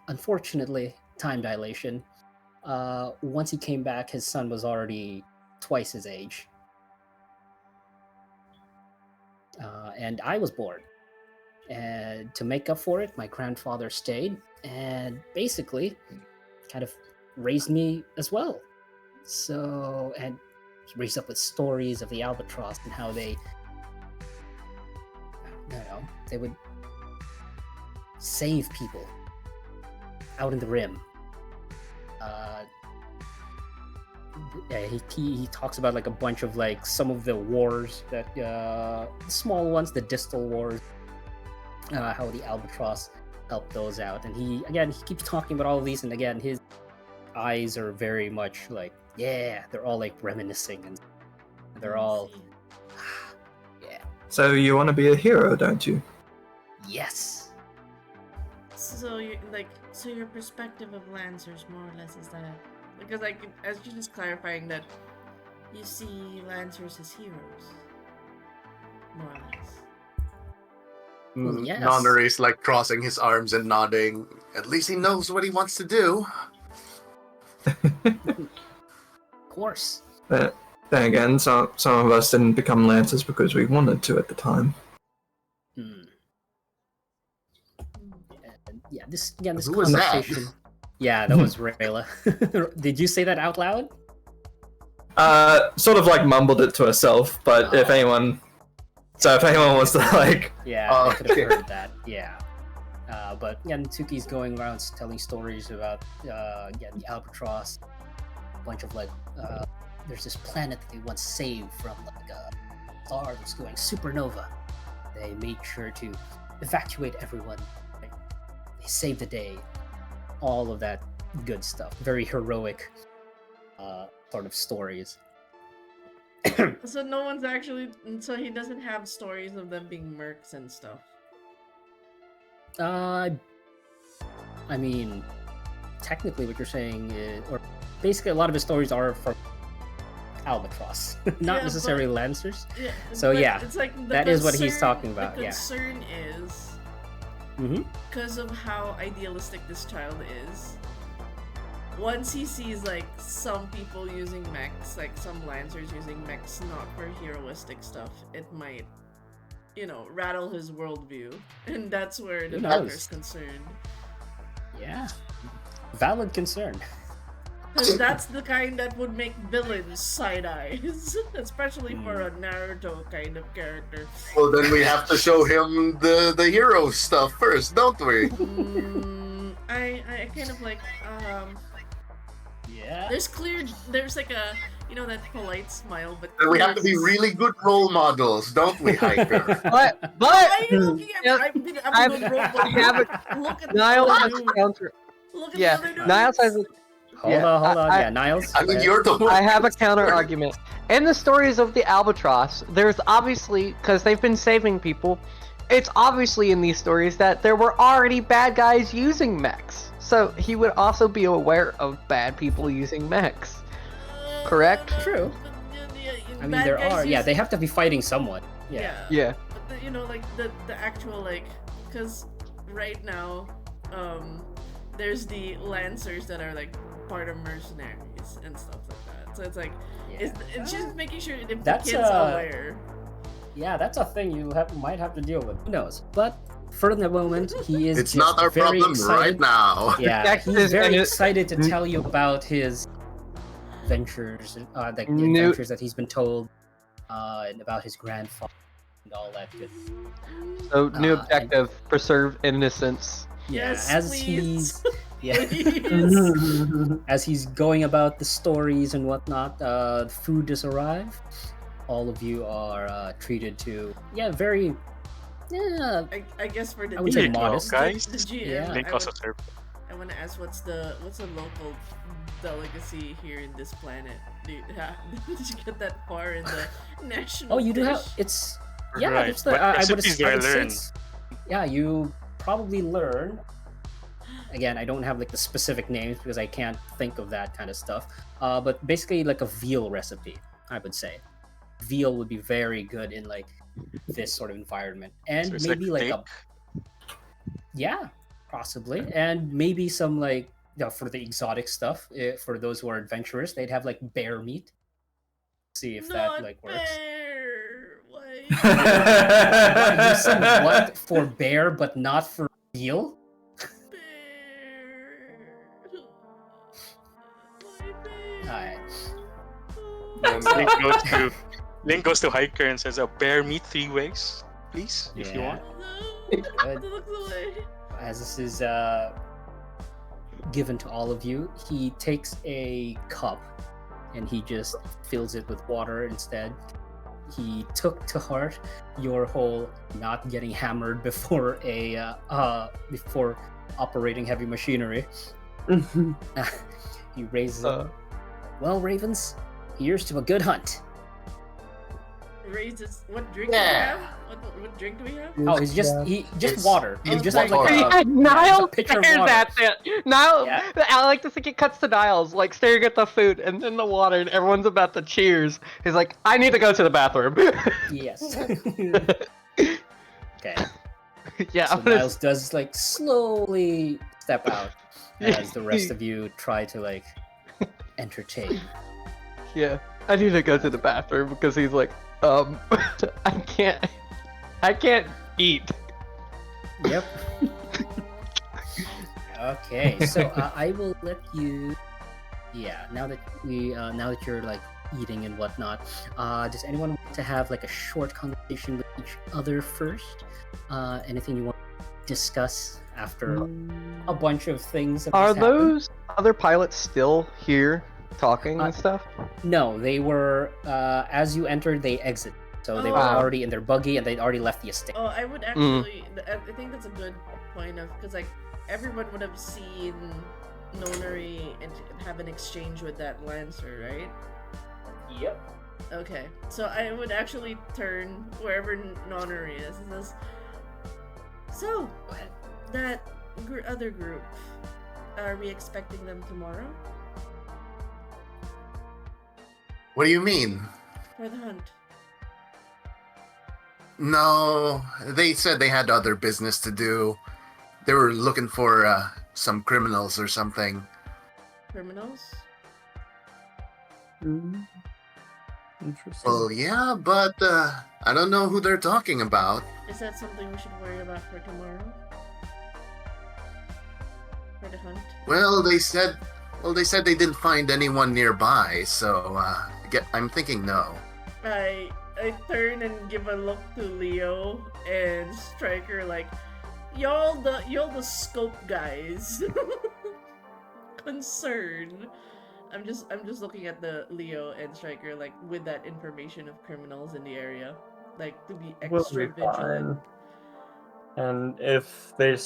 unfortunately, time dilation. Once he came back, his son was already twice his age. And I was born. And to make up for it, my grandfather stayed and basically kind of raised me as well. So, and raised up with stories of the albatross and how they they would save people out in the rim. Yeah, he talks about like a bunch of like some of the wars that the small ones, the distal wars, how the Albatross helped those out, and he keeps talking about all of these, and again his eyes are very much like, yeah, they're all like reminiscing, and they're all yeah. So you want to be a hero, don't you? Yes. So your perspective of Lancers more or less is that, because like as you're just clarifying that you see Lancers as heroes, more or less. Well, yes. Nonnery's like crossing his arms and nodding. At least he knows what he wants to do. Of course. But then again, some of us didn't become Lancers because we wanted to at the time. Yeah, this Who was that? conversation. Yeah, that was Rayla. Did you say that out loud? Sort of like mumbled it to herself, but if anyone wants to like... Yeah, I could have heard that, yeah. But yeah, Natsuki's going around telling stories about the Albatross. A bunch of like, there's this planet that they once saved from like a star that's going supernova. They made sure to evacuate everyone. They saved the day. All of that good stuff. Very heroic sort of stories. So no one's actually, so he doesn't have stories of them being mercs and stuff. I mean, technically what you're saying is, or basically a lot of his stories are from Albatross, not necessarily Lancers. Yeah, so yeah, it's like that is what he's talking about. The concern is because of how idealistic this child is. Once he sees like some people using mechs, like some Lancers using mechs not for heroistic stuff, it might, rattle his worldview, and that's where the doctor's concerned. Yeah, valid concern. Because that's the kind that would make villains side eyes, especially for a Naruto kind of character. Well, then we have to show him the hero stuff first, don't we? I kind of like yeah. There's like a that polite smile, but we have to be really good role models, don't we, Hiker? But I'm a good role model. Look at Niles the has a counter. Look at Yeah, the other Niles has a. Hold on. Yeah, Niles. I mean, you're the one. I have a counter argument. In the stories of the Albatross, there's obviously, because they've been saving people, it's obviously in these stories that there were already bad guys using mechs. So he would also be aware of bad people using mechs. Correct? True. I mean, there are. Yeah, they have to be fighting someone. Yeah. Yeah. But like the actual because right now, there's the Lancers that are like part of mercenaries and stuff like that. So it's like, it's just making sure if the kid's aware. Yeah, that's a thing you might have to deal with. Who knows? But for the moment, he is. It's not our very problem excited. right now. Yeah, he's very excited to tell you about his adventures, the adventures that he's been told, and about his grandfather and all that good. So new objective: preserve innocence. Yes, as please. As he's going about the stories and whatnot, food does arrive. All of you are treated to very I guess for the I would say modest, guys. The GM, Yeah. Link also serve. I want to ask what's the local delicacy here in this planet? Did you get that far in the national? Oh, you do have dish? it's Right. it's the What I would recipes do I say learn? yeah, you probably learn. Again, I don't have like the specific names because I can't think of that kind of stuff. But basically like a veal recipe, I would say. Veal would be very good in like this sort of environment, and So it's maybe like steak? possibly, and maybe some like for the exotic stuff. For those who are adventurous, they'd have like bear meat. See if that like works. Bear. Why? You said what for bear, but not for veal? Alright. Link goes to Hiker and says, "A bear meat 3 ways, please, if you want." Good. Looks away. As this is given to all of you, he takes a cup and he just fills it with water instead. He took to heart your whole not getting hammered before before operating heavy machinery. He raises it. Well, Ravens, here's to a good hunt. Raises. What drink do we have? What drink do we have? Oh, it's just water. You just like like Yeah, Niles a pitcher of stares water. at it. Niles, Yeah. I like to think it cuts to Niles, like staring at the food and then the water, and everyone's about to cheers. He's like, I need to go to the bathroom. Yes. Okay. Yeah, So I'm gonna... Miles does like slowly step out as the rest of you try to like entertain. Yeah, I need to go to the bathroom because he's like, I can't eat. Yep. Okay, so I will let you. Yeah, now that you're like eating and whatnot, does anyone want to have like a short conversation with each other first? Anything you want to discuss after a bunch of things that Are just happened? those other pilots still here talking and stuff? No, they were. As you entered, they exit. So they were already in their buggy and they'd already left the estate. Oh, I would actually. I think that's a good point of because like everyone would have seen Nonary and have an exchange with that Lancer, right? Yep. Okay, so I would actually turn wherever Nonary is and says, "So, Go ahead. that other group, are we expecting them tomorrow What do you mean? for the hunt?" No, they said they had other business to do. They were looking for some criminals or something. Criminals? Interesting. Well, yeah, but I don't know who they're talking about. Is that something we should worry about for tomorrow? For the hunt? Well, they said they didn't find anyone nearby, so I'm thinking no. I turn and give a look to Leo and Striker like, y'all the scope guys. Concern. I'm just looking at the Leo and Striker like with that information of criminals in the area, like to be extra vigilant. And if they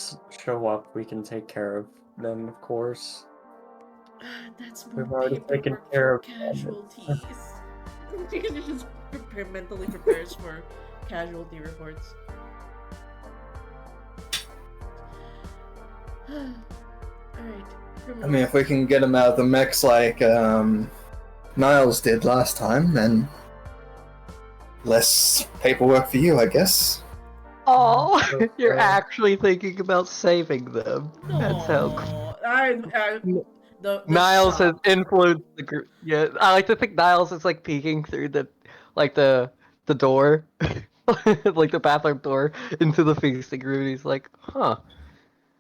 show up, we can take care of them, of course. That's We've more already taken paperwork care for of them. casualties. You can just mentally prepares for casualty reports. Alright. I mean, if we can get them out of the mechs like Niles did last time, then less paperwork for you, I guess. Oh, you're actually thinking about saving them. No. That's how cool. The Niles has shock. influenced the group. Yeah, I like to think Niles is like peeking through the door, like the bathroom door into the feasting room. He's like, huh.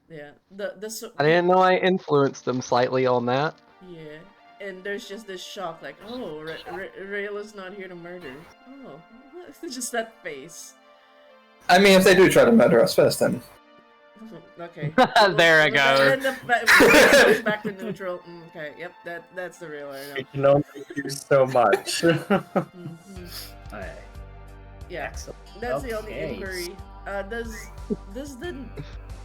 Yeah. I didn't know I influenced them slightly on that. Yeah. And there's just this shock, like, oh, Rayla's not here to murder. Oh, just that face. I mean, if they do try to murder us first, then. Okay. There I go. Back to neutral. Okay, yep, that's the real I know. We can only do so much. Alright. Yeah, Excellent. that's the only Okay. inquiry. Does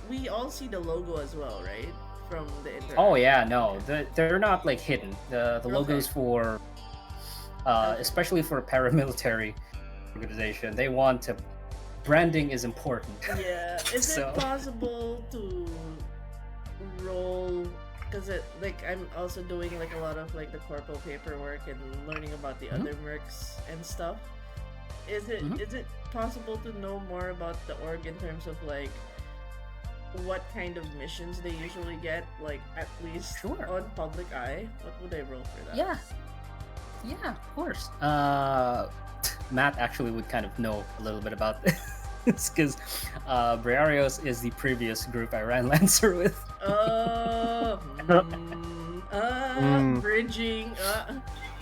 we all see the logo as well, right? From the internet. Oh yeah, no, they're not like hidden. The logos for, especially for a paramilitary organization, they want to. Branding is important. Yeah. Is it possible to roll? Because I'm also doing like a lot of like the corporal paperwork and learning about the other mercs and stuff. Is it possible to know more about the org in terms of like what kind of missions they usually get, like at least on public eye? What would I roll for that? Yeah, of course. Matt actually would kind of know a little bit about this because Briarios is the previous group I ran Lancer with. Bridging.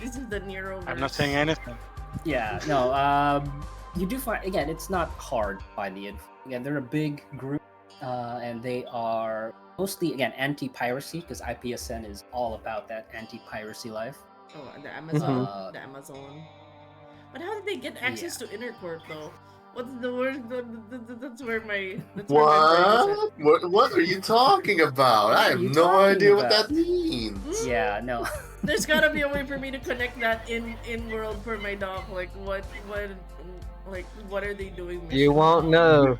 This is the Nero. I'm not saying anything. Yeah, no. you do find, again, it's not hard to find the info. Again, they're a big group, and they are mostly, again, anti-piracy, because IPSN is all about that anti-piracy life. Oh, the Amazon. The Amazon. But how did they get access to Intercorp though? What's the word? That's where my. That's where my brain is at. What are you talking about? I have no idea what that means. Yeah, no. There's gotta be a way for me to connect that in world for my dog. Like what are they doing? You won't know.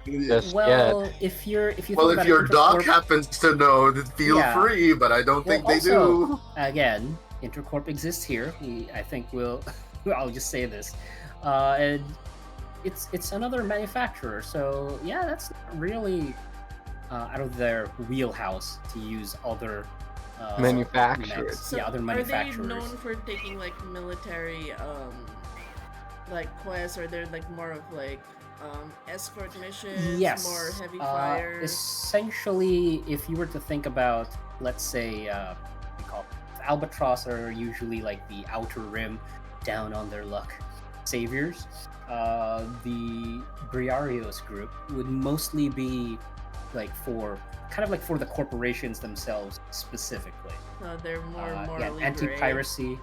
Well, if you well, if your dog happens to know, then feel free. But I don't think they do. Again, Intercorp exists here. I think I'll just say this, and it's another manufacturer. So yeah, that's not really out of their wheelhouse to use other manufacturers. So other manufacturers. Are they known for taking like military like quests, or they're like more of like escort missions? Yes. More heavy fire. Essentially, if you were to think about, let's say, we call it, Albatross are usually like the outer rim, down on their luck saviors. The Briarios group would mostly be like for the corporations themselves specifically. So they're more morally anti-piracy.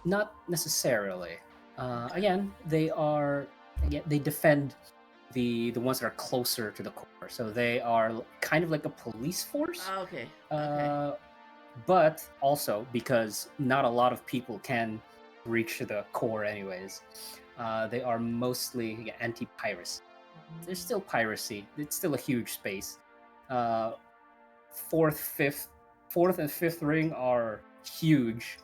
Not necessarily. Again, they defend the ones that are closer to the core. So they are kind of like a police force. Okay. But also because not a lot of people can reach the core anyways. They are mostly anti-piracy. There's still piracy. It's still a huge space. Fourth and fifth ring are huge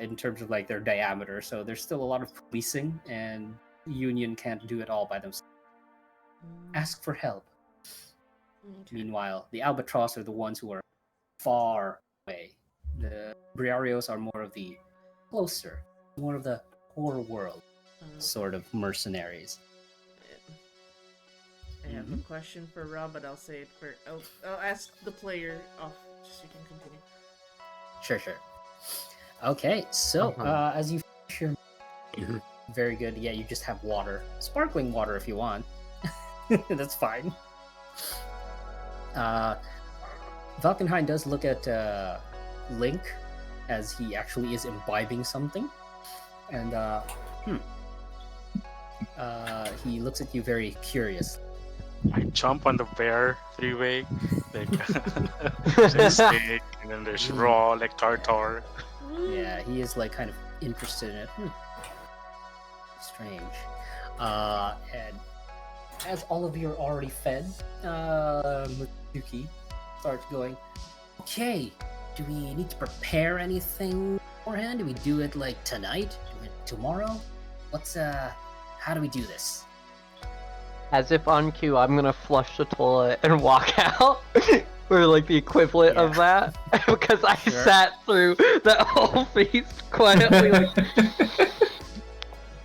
in terms of like their diameter. So there's still a lot of policing, and Union can't do it all by themselves. Ask for help. Okay. Meanwhile, the Albatross are the ones who are far away. The Briarios are more of the closer, more of the core world sort of mercenaries. I have a question for Rob, but I'll say it for. I'll ask the player off, just so you can continue. Sure. Okay, so as you finish your very good. Yeah, you just have water, sparkling water if you want. That's fine. Valkenheim does look at Link as he actually is imbibing something, and he looks at you very curious. I jump on the bear three-way, like there's steak, and then there's raw, like tartar. Yeah, he is like kind of interested in it. Strange. And as all of you are already fed, Mitsuki starts going, okay, do we need to prepare anything beforehand? Do we do it like tonight? Do it tomorrow? How do we do this? As if on cue, I'm gonna flush the toilet and walk out. Or like the equivalent of that. Because I sat through that whole feast quietly.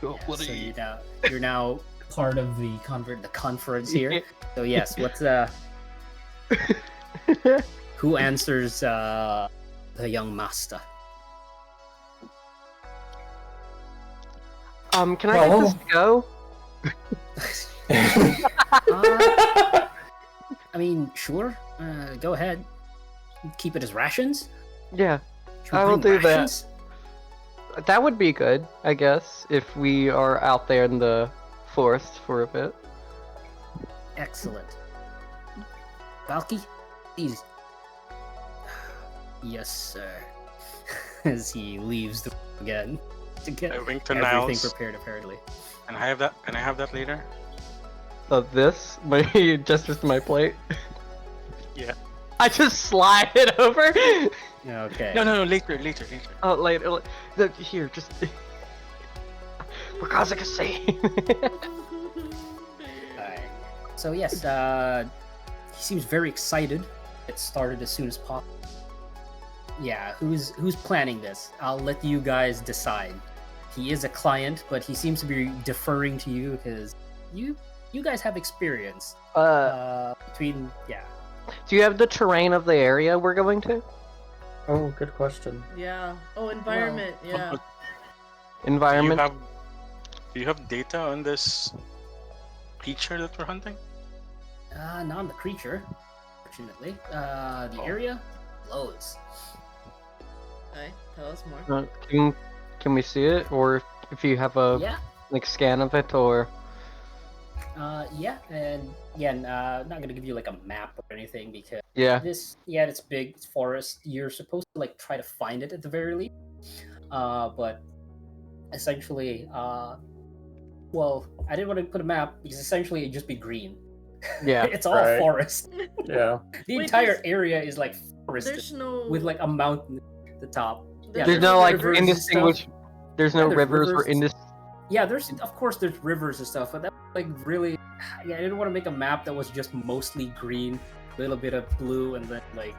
So you're now part of the conference here. So yes, who answers the young master? Can I get this to go? I mean, sure. Go ahead. Keep it as rations? Yeah, I will do that. That would be good, I guess, if we are out there in the forest for a bit. Excellent. Valky, please. Yes, sir. As he leaves the room again to get everything Niles. prepared, apparently. Can I have that? Can I have that later? This? Just my plate? Yeah. I just slide it over? Okay. No, later. Oh, later. Here, just... For Kazuka say. Alright. So yes, he seems very excited. It started as soon as possible. Yeah, who's planning this? I'll let you guys decide. He is a client, but he seems to be deferring to you because you guys have experience. Between. Do you have the terrain of the area we're going to? Oh, good question. Yeah. Oh, environment. Yeah. Environment. Do you have data on this creature that we're hunting? Not on the creature, fortunately. The area, loads. Okay, tell us more. Can we see it, or if you have a like scan of it, or? Yeah, and again, not gonna give you like a map or anything because it's big, it's forest. You're supposed to like try to find it at the very least. But essentially, well, I didn't want to put a map because essentially it'd just be green. Yeah, it's all forest. Yeah, the entire area is like forested There's no with like a mountain at the top. There's no like indistinguish. There's no rivers or Yeah, there's of course there's rivers and stuff, but that like really, I didn't want to make a map that was just mostly green, a little bit of blue, and then like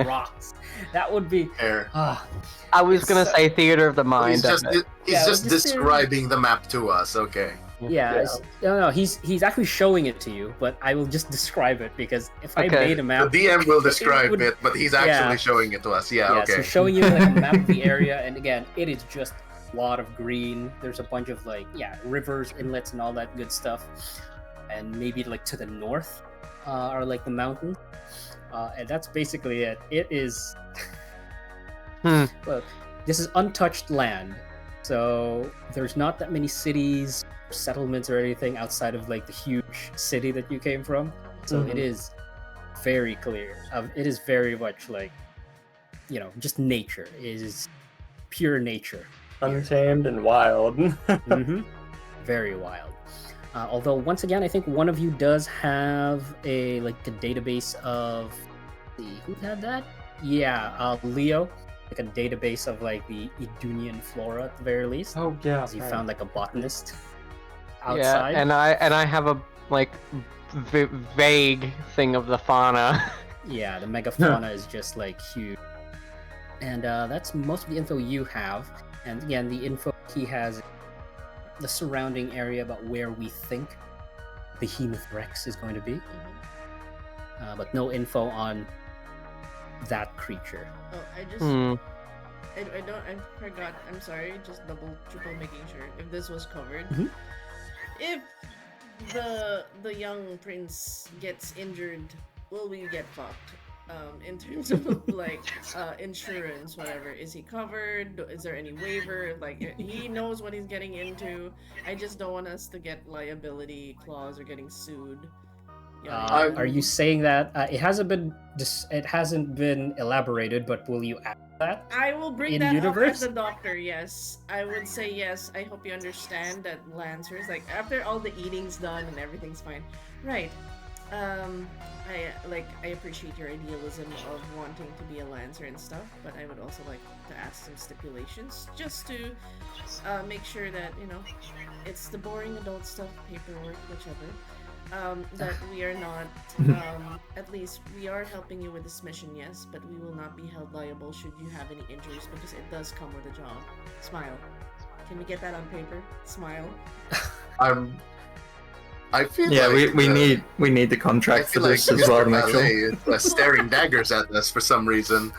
rocks. That would be. I was gonna say theater of the mind. He's just describing the map to us. Okay. Yeah. No, he's actually showing it to you, but I will just describe it because if I made a map, the DM will describe it, but he's actually showing it to us. Yeah. Okay. So showing you like a map of the area, and again, it is just a lot of green. There's a bunch of like rivers, inlets, and all that good stuff, and maybe like to the north are like the mountains, and that's basically it. It is. Look, this is untouched land, so there's not that many cities, settlements, or anything outside of like the huge city that you came from. So it is very clear. It is very much like, just nature. It is pure nature. Untamed and wild. Very wild. Although once again, I think one of you does have a database of who had that? Yeah, Leo. Like a database of like the Idunian flora at the very least. Oh yeah. He found like a botanist outside. Yeah, and I have a like vague thing of the fauna. Yeah, the megafauna is just like huge. And that's most of the info you have. And again, the info he has, the surrounding area about where we think Behemoth Rex is going to be. But no info on that creature. Oh, I forgot. I'm sorry. Just triple making sure if this was covered. If the young prince gets injured, will we get fucked? In terms of like insurance, whatever, is he covered? Is there any waiver? Like he knows what he's getting into. I just don't want us to get liability clause or getting sued. Are you saying that it hasn't been elaborated, but will you add that? I will bring that up as the doctor. Yes, I would say yes. I hope you understand that Lancers, like after all the eating's done and everything's fine, right? I appreciate your idealism of wanting to be a Lancer and stuff, but I would also like to ask some stipulations just to make sure that it's the boring adult stuff, paperwork, whichever. That we are not, at least we are helping you with this mission, yes, but we will not be held liable should you have any injuries because it does come with a job. Smile. Can we get that on paper? Smile. I feel we need the contract for this as well to make sure. Staring daggers at us for some reason.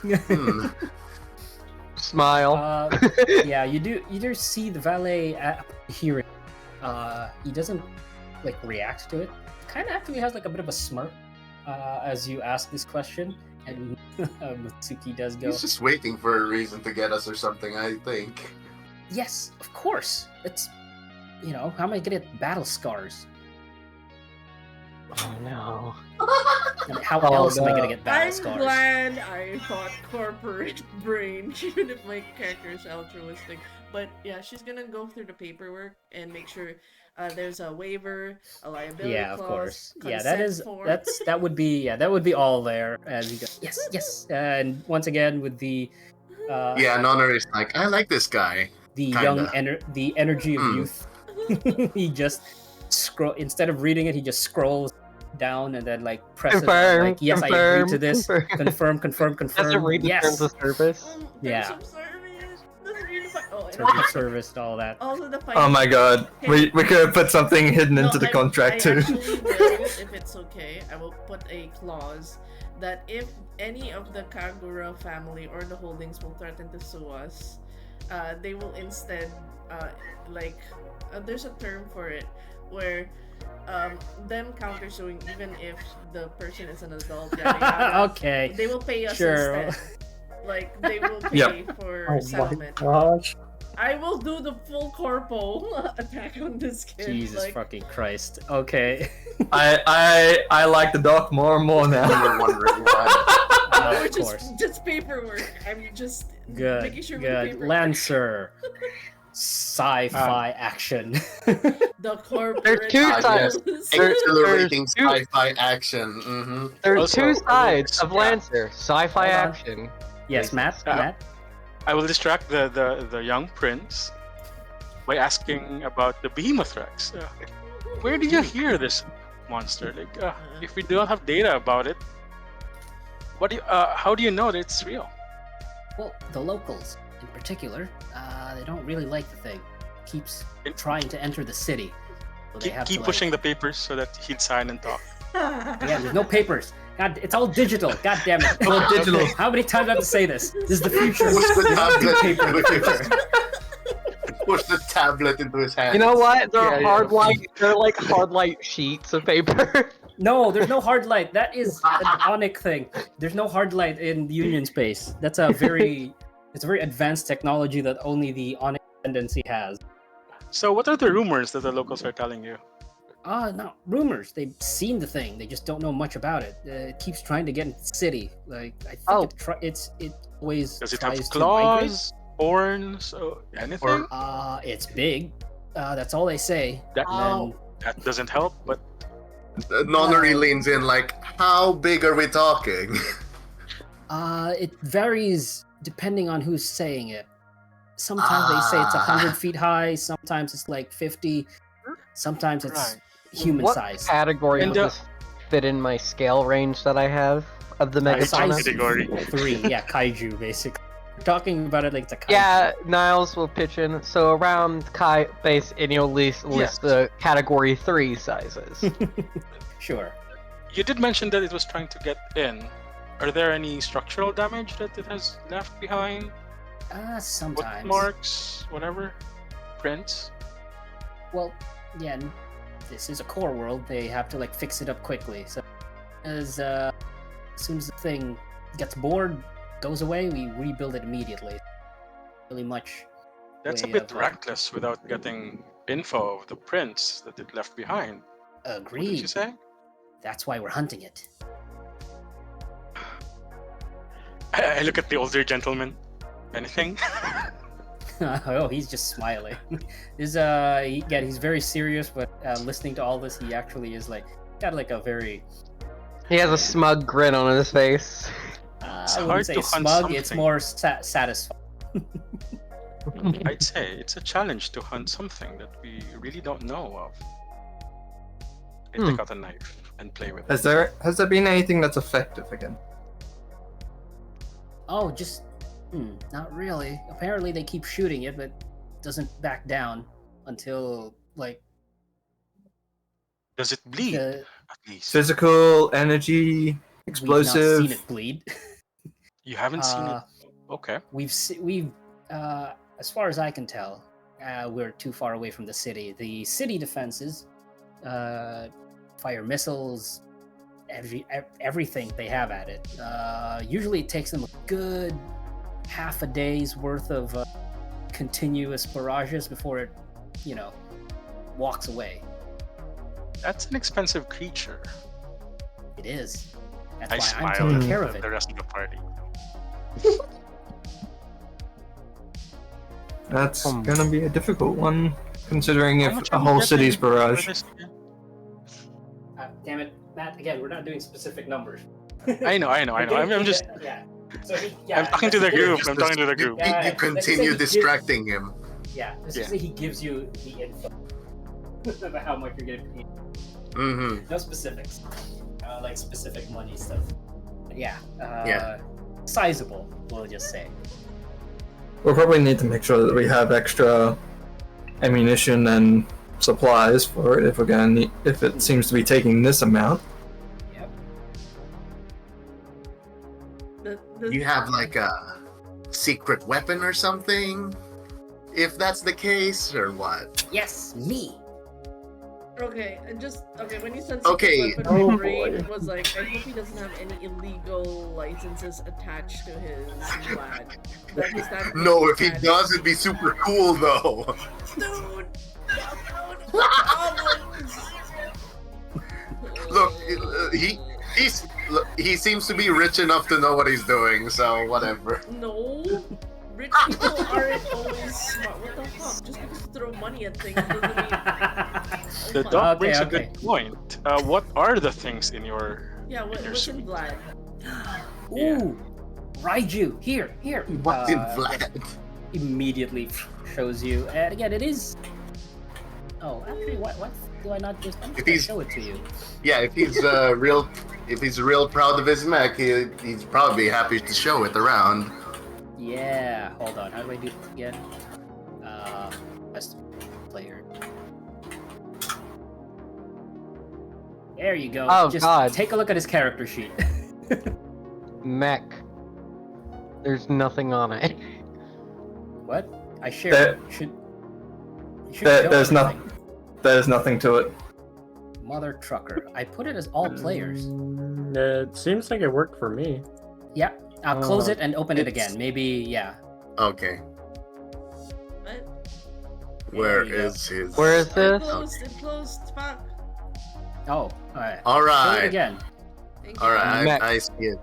Smile. Yeah, you do see the valet hearing. He doesn't like react to it. Kind of actually has like a bit of a smirk as you ask this question, and Mitsuki does go. He's just waiting for a reason to get us or something, I think. Yes, of course. It's how am I gonna get battle scars? Oh no. How else am I gonna get battle scars? I'm glad I thought corporate brain, even if my character is altruistic. But yeah, she's gonna go through the paperwork and make sure there's a waiver, a liability clause. Of course. Yeah, that would be all there. As you go, yes. And once again with the Nonner is like, I like this guy. The Kinda. the energy of youth. He just instead of reading it, he just scrolls down and then like presses confirm, yes, I agree to this. Confirm. Doesn't read the terms of service. Yeah. Terms of service and all that. Also the oh my god, we could have put something hidden into the contract too. Actually will, if it's okay, I will put a clause that if any of the Kagura family or the holdings will threaten to sue us, they will instead like there's a term for it where them counter suing even if the person is an adult. Yada, yada, Okay. they will pay us Sure. instead. Like they will pay Yep. for settlement. gosh. I will do the full corpo attack on this kid. Jesus like, fucking Christ. Okay. I like the doc more and more now. You're wondering why. no, Of it's course. just paperwork. I'm just Good. making sure with the Good. paperwork. Lancer. Sci-fi action. The corporate. two sides. rules. Exhilarating two- sci-fi action. Mm-hmm. There's Also, two sides of yeah. Lancer. Sci-fi Hold on. action. Yes, Matt. Matt. I will distract the young prince by asking about the Behemoth Rex. Where did you hear this monster? Like, if we don't have data about it, how do you know that it's real? Well, the locals, in particular, they don't really like the thing. Keeps trying to enter the city. So they have Keep to, pushing the papers so that he'd sign and talk. Yeah, there's no papers. God, it's all digital. God damn it. All digital. How many times do I have to say this? This is the future. Push the There's no tablet paper in into the his future. Push the tablet into his hand. You know what? They're Yeah, yeah. hard light. They're like hard light sheets of paper. No, there's no hard light. That is an Onic thing. There's no hard light in the Union space. That's a very advanced technology that only the Onic tendency has. So, what are the rumors that the locals are telling you? No, rumors. They've seen the thing. They just don't know much about it. It keeps trying to get into the city. Like I think it always Does it tries have to migrate. claws, horns, anything? It's big. That's all they say. That- And then, That doesn't help, but Nonnery leans in like, how big are we talking? it varies depending on who's saying it. Sometimes they say it's 100 feet high. Sometimes it's like 50. Sometimes it's Right. human What size. category And, would this fit in my scale range that I have of the Kaiju Megafauna? category. 3, yeah, kaiju basically. We're talking about it like it's a kaiju. Yeah, Niles will pitch in. So around Kai base, and you'll list Yes. the category 3 sizes. Sure. You did mention that it was trying to get in. Are there any structural damage that it has left behind? Sometimes. Bookmarks, whatever? Prints? Well, yeah, this is a core world. They have to like fix it up quickly. So as soon as the thing gets bored, goes away, we rebuild it immediately. Really much. That's a way bit of, reckless without getting info of the prints that it left behind. What did you Agreed. say? That's why we're hunting it. I look at the older gentleman. Anything? Oh, he's just smiling. He's very serious, but listening to all this, he actually is like got like a very. He has a smug grin on his face. It's I hard wouldn't say to hunt smug. It's something. more satisfying. I'd say it's a challenge to hunt something that we really don't know of. I take out a knife and play with it. Has there been anything that's effective again? Oh, just not really. Apparently, they keep shooting it, but it doesn't back down until like Does it bleed? the, At least. Physical, energy, explosive. We've not seen it bleed. You haven't seen it? Okay. We've as far as I can tell, we're too far away from the city. The city defenses fire missiles, everything they have at it. Usually it takes them a good half a day's worth of continuous barrages before it, walks away. That's an expensive creature. It is. That's I why smile I'm taking at care of it. the rest of the party. That's gonna be a difficult one, considering How if much a are we whole getting city's for barrage. this again? Damn it, Matt! Again, we're not doing specific numbers. I know. I'm just. Yeah. So I'm talking to the group. I'm talking to the You, group. Yeah, you continue distracting him. Yeah, let's Yeah. just say he gives you the info about how much you're getting paid. Mm-hmm. No specifics, like specific money stuff. But yeah, Yeah. sizable. We'll just say. We'll probably need to make sure that we have extra ammunition and supplies for it if we're gonna need. If it seems to be taking this amount. Yep. The You have like a secret weapon or something? if that's the case or what. Yes, me. Okay, and just when you said Okay. weapon, Oh, my brain boy. was like, I hope he doesn't have any illegal licenses attached to his lad. That No, if he attached. does, it'd be super cool though. Dude, problems. Look, he seems to be rich enough to know what he's doing, so whatever. No, rich people aren't always smart. What the fuck? Just because you throw money at things doesn't mean. The my- dog Okay, brings a okay. good point. What are the things in your Yeah, in your what's in suite? Vlad? Ooh, Raiju, here. What's in Vlad? Immediately shows you, and again, it is. Oh, actually, what do I not just? I'm just If gonna he's- show it to you. Yeah, if he's real proud of his mech, he's probably happy to show it around. Yeah, hold on. How do I do this again? Best player. There you go. Oh, Just God. take a look at his character sheet. Mech. There's nothing on it. What? I shared. Should show There's everything. There's nothing to it. Mother trucker. I put it as all players. It seems like it worked for me. Yeah. Close Oh, it and open it it's- again. Maybe, yeah. Okay, What? where you go. is his? Where is It this? closed. It closed. Fuck. Oh, alright. All Show it right, again. Thank you. all right. Mech. I see it.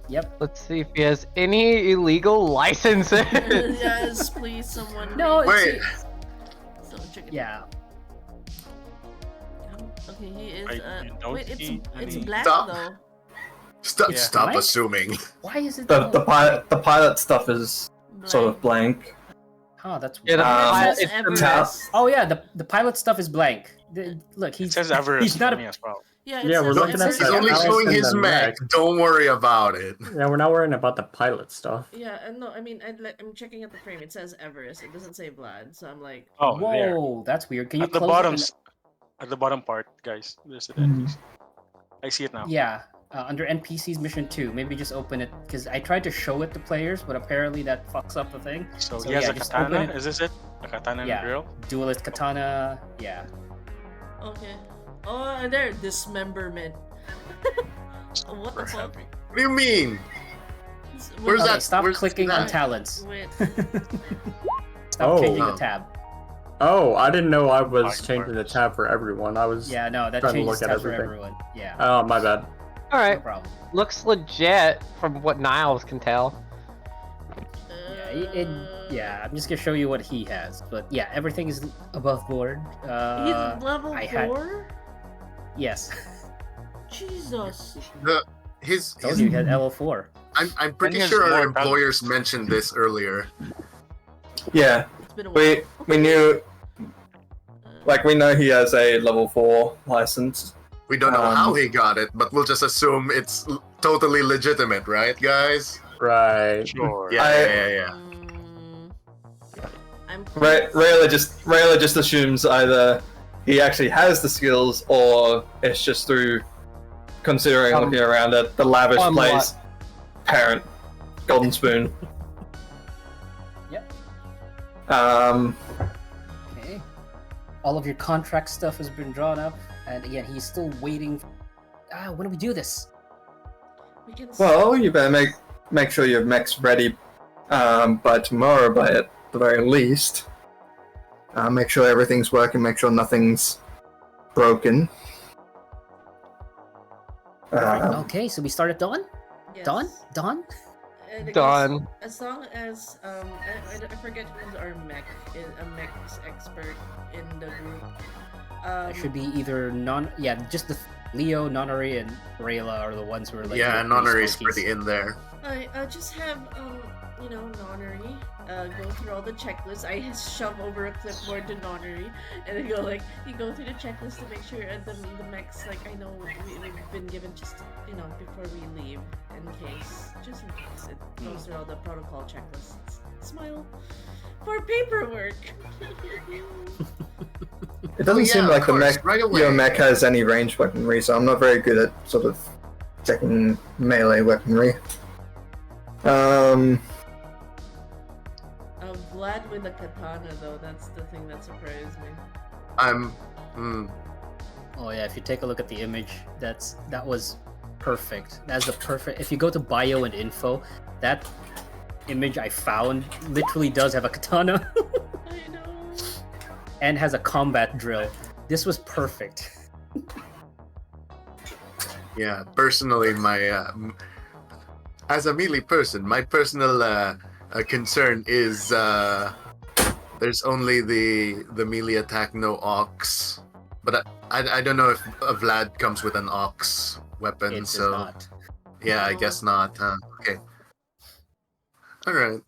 Yep. Let's see if he has any illegal licenses. Yes, please, someone. No, read- Wait. Someone check it. Yeah. Okay, he is. I don't Wait, see it's any- black Stop. though. Stop What? assuming. Why is it The pilot stuff is Black. sort of blank. Oh, that's Yeah, the Um, pilot- It says it's the Everest. Oh yeah, the pilot stuff is blank. Look, It he's says Everest he's not for a- me as well. Yeah, it Yeah, we're says looking at Everest. He's Yeah, only Alice showing and his the mech. mech. Don't worry about it. Yeah, we're not worrying about the pilot stuff. Yeah, and no, I mean, I'm checking at the frame. It says Everest. It doesn't say Vlad, so I'm like, Oh, there. Whoa, that's weird. Can you At the close bottom, it? at the bottom part, guys. There's the Mhm. I see it now. Yeah, under NPCs mission 2. Maybe just open it because I tried to show it to players, but apparently that fucks up the thing. So, So, he has yeah, a just katana. open it. Is this it? A katana and Yeah. a drill. Duelist katana. Yeah. okay. Oh, there, dismemberment. What Super the fuck? heavy. What do you mean? Where's Okay, that- stop where's clicking on that? talents. Wait. Stop Oh. changing the Oh. tab. Oh, I didn't know I was Like changing the marks. tab for everyone. I was. Yeah, no, that Trying to changes look at tabs for everything. everyone. Yeah, Oh, my bad. All no right, problem. looks legit from what Niles can tell. Yeah, I'm just gonna show you what he has. But yeah, everything is above board. He's level I had- 4? Yes. Jesus. His Told you he had LO4. I'm pretty he has sure our more employers mentioned this earlier. Yeah, It's been a while. we knew, like, we know he has a level 4 license. We don't know how he got it, but we'll just assume it's totally legitimate, right, guys? Right. Sure. Yeah. Mm, I'm Rayla just assumes either he actually has the skills or it's just through considering looking around at the lavish Somewhat. place. Parent, golden spoon. Yep. Okay. All of your contract stuff has been drawn up, and again, he's still waiting. When do we do this? We can Well, you better make sure your mech's ready by tomorrow, by at the very least. Make sure everything's working. Make sure nothing's broken. Okay, so we start at dawn. Yes. Dawn. Dawn. And I guess Done. As long as I forget who's our mech mechs expert in the group. It should be either just the Leo, Nonary, and Rayla are the ones who are like. Yeah, the Nonari's smokies. pretty in there. I just have Nonary go through all the checklists. I shove over a clipboard to Nonary, and then you go through the checklist to make sure the mechs, like, I know we've been given just before we leave, just in case it goes through all the protocol checklists. Smile for paperwork. It doesn't seem yeah, like of the course, mech, right away. your mech has any ranged weaponry, so I'm not very good at sort of checking melee weaponry. Vlad with a katana, though. That's the thing that surprised me. Oh yeah, if you take a look at the image, that was perfect. That's the perfect. If you go to bio and info, that image I found literally does have a katana. I know. And has a combat drill. This was perfect. Yeah, personally, my as a melee person, my personal concern is there's only the melee attack, no ox. But I don't know if Vlad comes with an ox weapon, It so does not. yeah, I No. guess not. Okay, all right,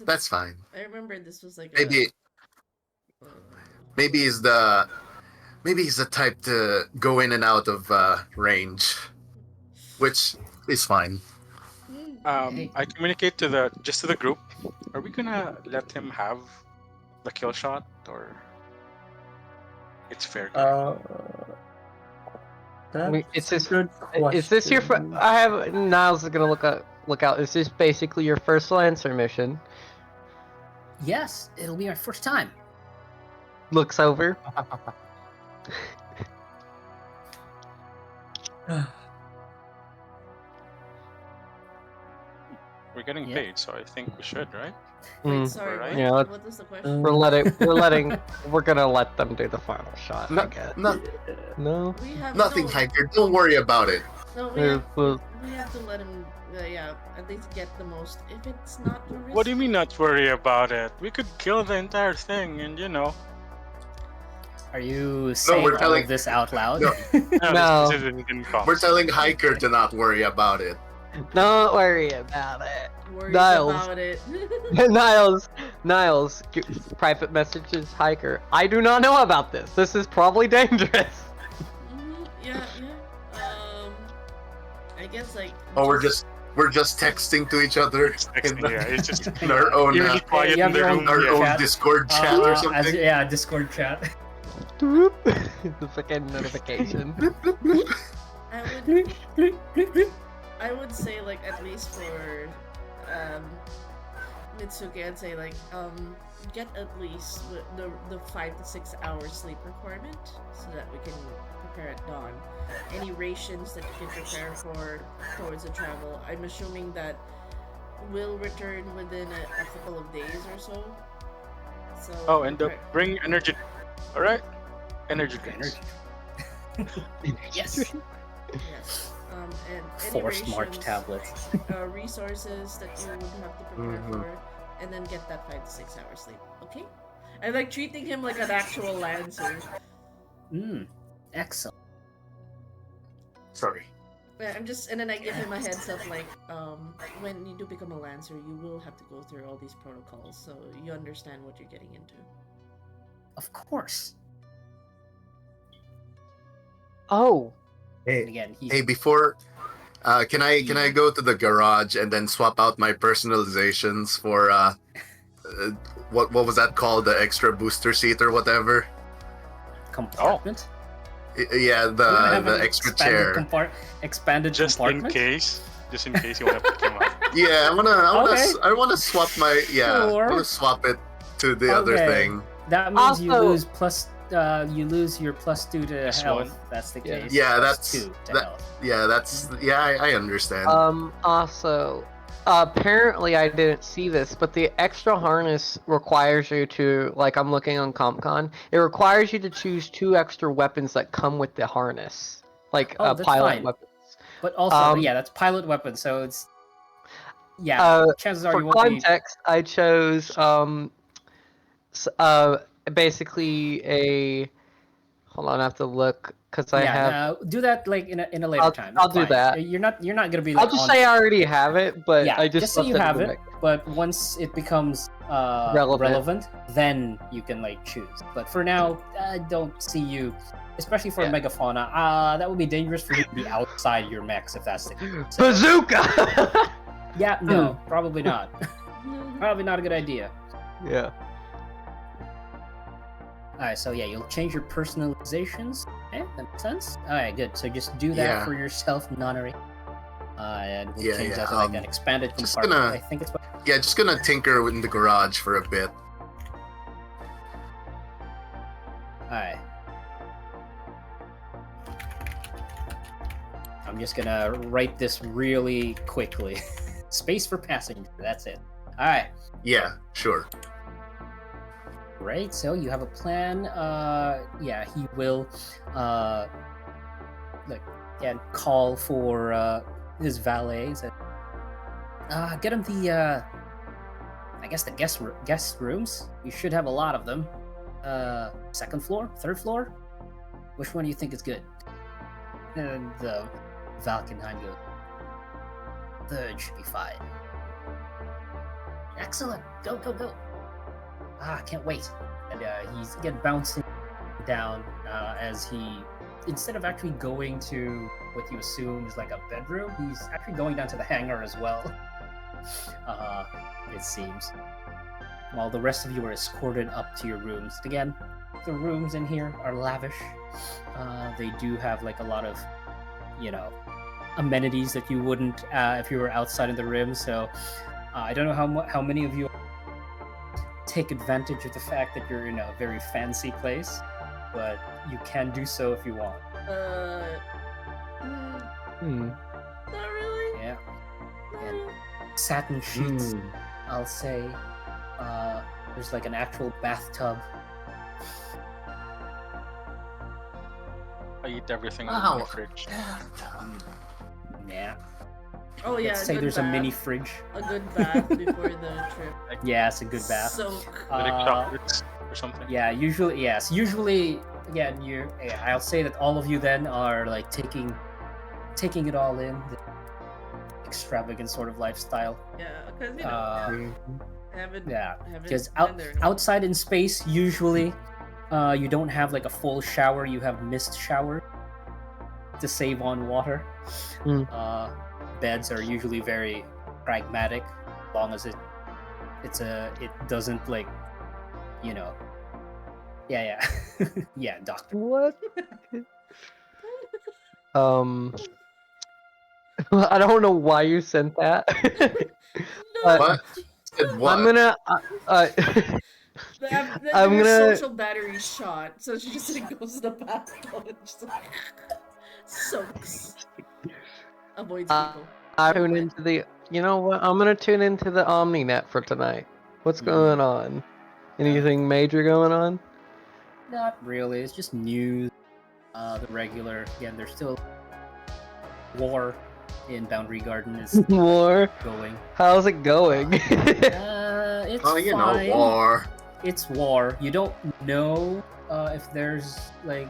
that's fine. I remember this was like Maybe he's the type to go in and out of range, which is fine. I communicate to the group. Are we gonna let him have the kill shot, or it's fair game? It's just good question. Is this your? I have Niles is gonna look out. Is this basically your first Lancer mission? Yes, it'll be our first time. Looks over. We're getting Yeah. paid, so I think we should, right? Wait, sorry, Right. Yeah, what was the question? we're gonna let them do the final shot. I guess. No. We have Nothing, no, Hiker. Don't worry about it. no, we have to let him, at least get the most. If it's not a risk. What do you mean not worry about it? We could kill the entire thing, and Are you saying we're all telling- of this out loud? No. No. this didn't come. We're telling Hiker to not worry about it. Don't worry about it. Worries Niles. about it. Niles, private messages, Hiker. I do not know about this. This is probably dangerous. Yeah. I guess like. Oh, we're just texting to each other It's just in our own you're really quiet you in have the your own room. our yeah. own chat. Discord chat or something. Discord chat. The fucking notification. I would say like at least for Mitsuki, I'd say like get at least the 5 to 6 hours sleep requirement so that we can prepare at dawn. Any rations that you can prepare for towards the travel. I'm assuming that will return within a couple of days or so. So. Oh, and bring energy. All right, energy drinks. Yes. Yes. And any Forced March rations, tablets. resources that you would have to prepare for, and then get that 5 to 6 hours sleep. Okay? I like treating him like an actual Lancer. Excellent. Sorry. Yeah, and then I give him a heads up like, when you do become a Lancer, you will have to go through all these protocols, so you understand what you're getting into. Of course. Oh. Hey, Again, before, can I go to the garage and then swap out my personalizations for what was that called, the extra booster seat or whatever? Compartment. Yeah, the extra chair. Expanded Just compartment. Just in case you want to pick him up. Yeah, I wanna swap my Sure. I wanna swap it to the other Okay. thing. That means you Also- lose you lose your +2 to Plus health. one. That's the Yeah. case. Yeah, Plus that's 2 to that. health. Yeah, that's I understand. Also, apparently I didn't see this, but the extra harness requires you to, like, I'm looking on CompCon, it requires you to choose 2 extra weapons that come with the harness. Like, that's pilot fine. weapons. But also, that's pilot weapon, so it's chances are For you won't be. context, I chose, basically a... Hold on, I have to look, because I have... do that like in a later time. I'll It's do fine. that. You're not gonna be. I'll Like, just on... say I already have it, but Yeah, I just say you left have in it. the But once it becomes Relevant. then you can like choose. But for now, I don't see you, especially for megafauna. That would be dangerous for you to be outside your mechs if that's the case. So, Bazooka! yeah, no, probably not. Probably not a good idea. Yeah. Alright, so yeah, you'll change your personalizations. Okay, that makes sense. Alright, good. So just do that Yeah. for yourself, Nonary. And we'll Yeah, change yeah, that to like an expanded just compartment. gonna- I think it's what. Yeah, just gonna tinker in the garage for a bit. I'm just gonna write this really quickly. Space for passenger. That's it. All right. Yeah, sure. Right. So you have a plan. Yeah, he will. Like, yeah, call for his valet. Get him the. I guess the guest rooms. You should have a lot of them. Second floor, third floor. Which one do you think is good? And the Valkenheim goes. Third should be fine. Excellent. Go, go, go. I can't wait. And he's again bouncing down as he, instead of actually going to what you assume is like a bedroom, he's actually going down to the hangar as well. It seems. While the rest of you are escorted up to your rooms. Again, the rooms in here are lavish. They do have like a lot of, amenities that you wouldn't if you were outside of the rim. So I don't know how many of you take advantage of the fact that you're in a very fancy place, but you can do so if you want. Not really. Yeah. And satin sheets, I'll say. There's like an actual bathtub. I eat everything in Wow. my fridge. Yeah. Oh yeah. Let's say good there's a bath. mini fridge. A good bath before the trip. Yeah, it's a good bath. Soak. Like chocolates or something. Yeah, usually, yes. Usually, again, I'll say that all of you then are like taking it all in, the extravagant sort of lifestyle. Yeah, because haven't. Yeah, haven't because been there in a while. outside in space, usually, you don't have like a full shower. You have mist shower to save on water. Beds are usually very pragmatic, as long as it doesn't like, yeah, yeah, doctor. What? I don't know why you sent that. What? Said what? I'm gonna. I'm Her gonna. social battery shot, so she just like goes to the bathtub and just like soaks. Avoids people. I tune into the. You know what? I'm gonna tune into the OmniNet for tonight. What's going on? Anything major going on? Not really. It's just news. The regular. Again, there's still war in Boundary Garden is War. going. How's it going? It's fine. War. It's war. You don't know if there's like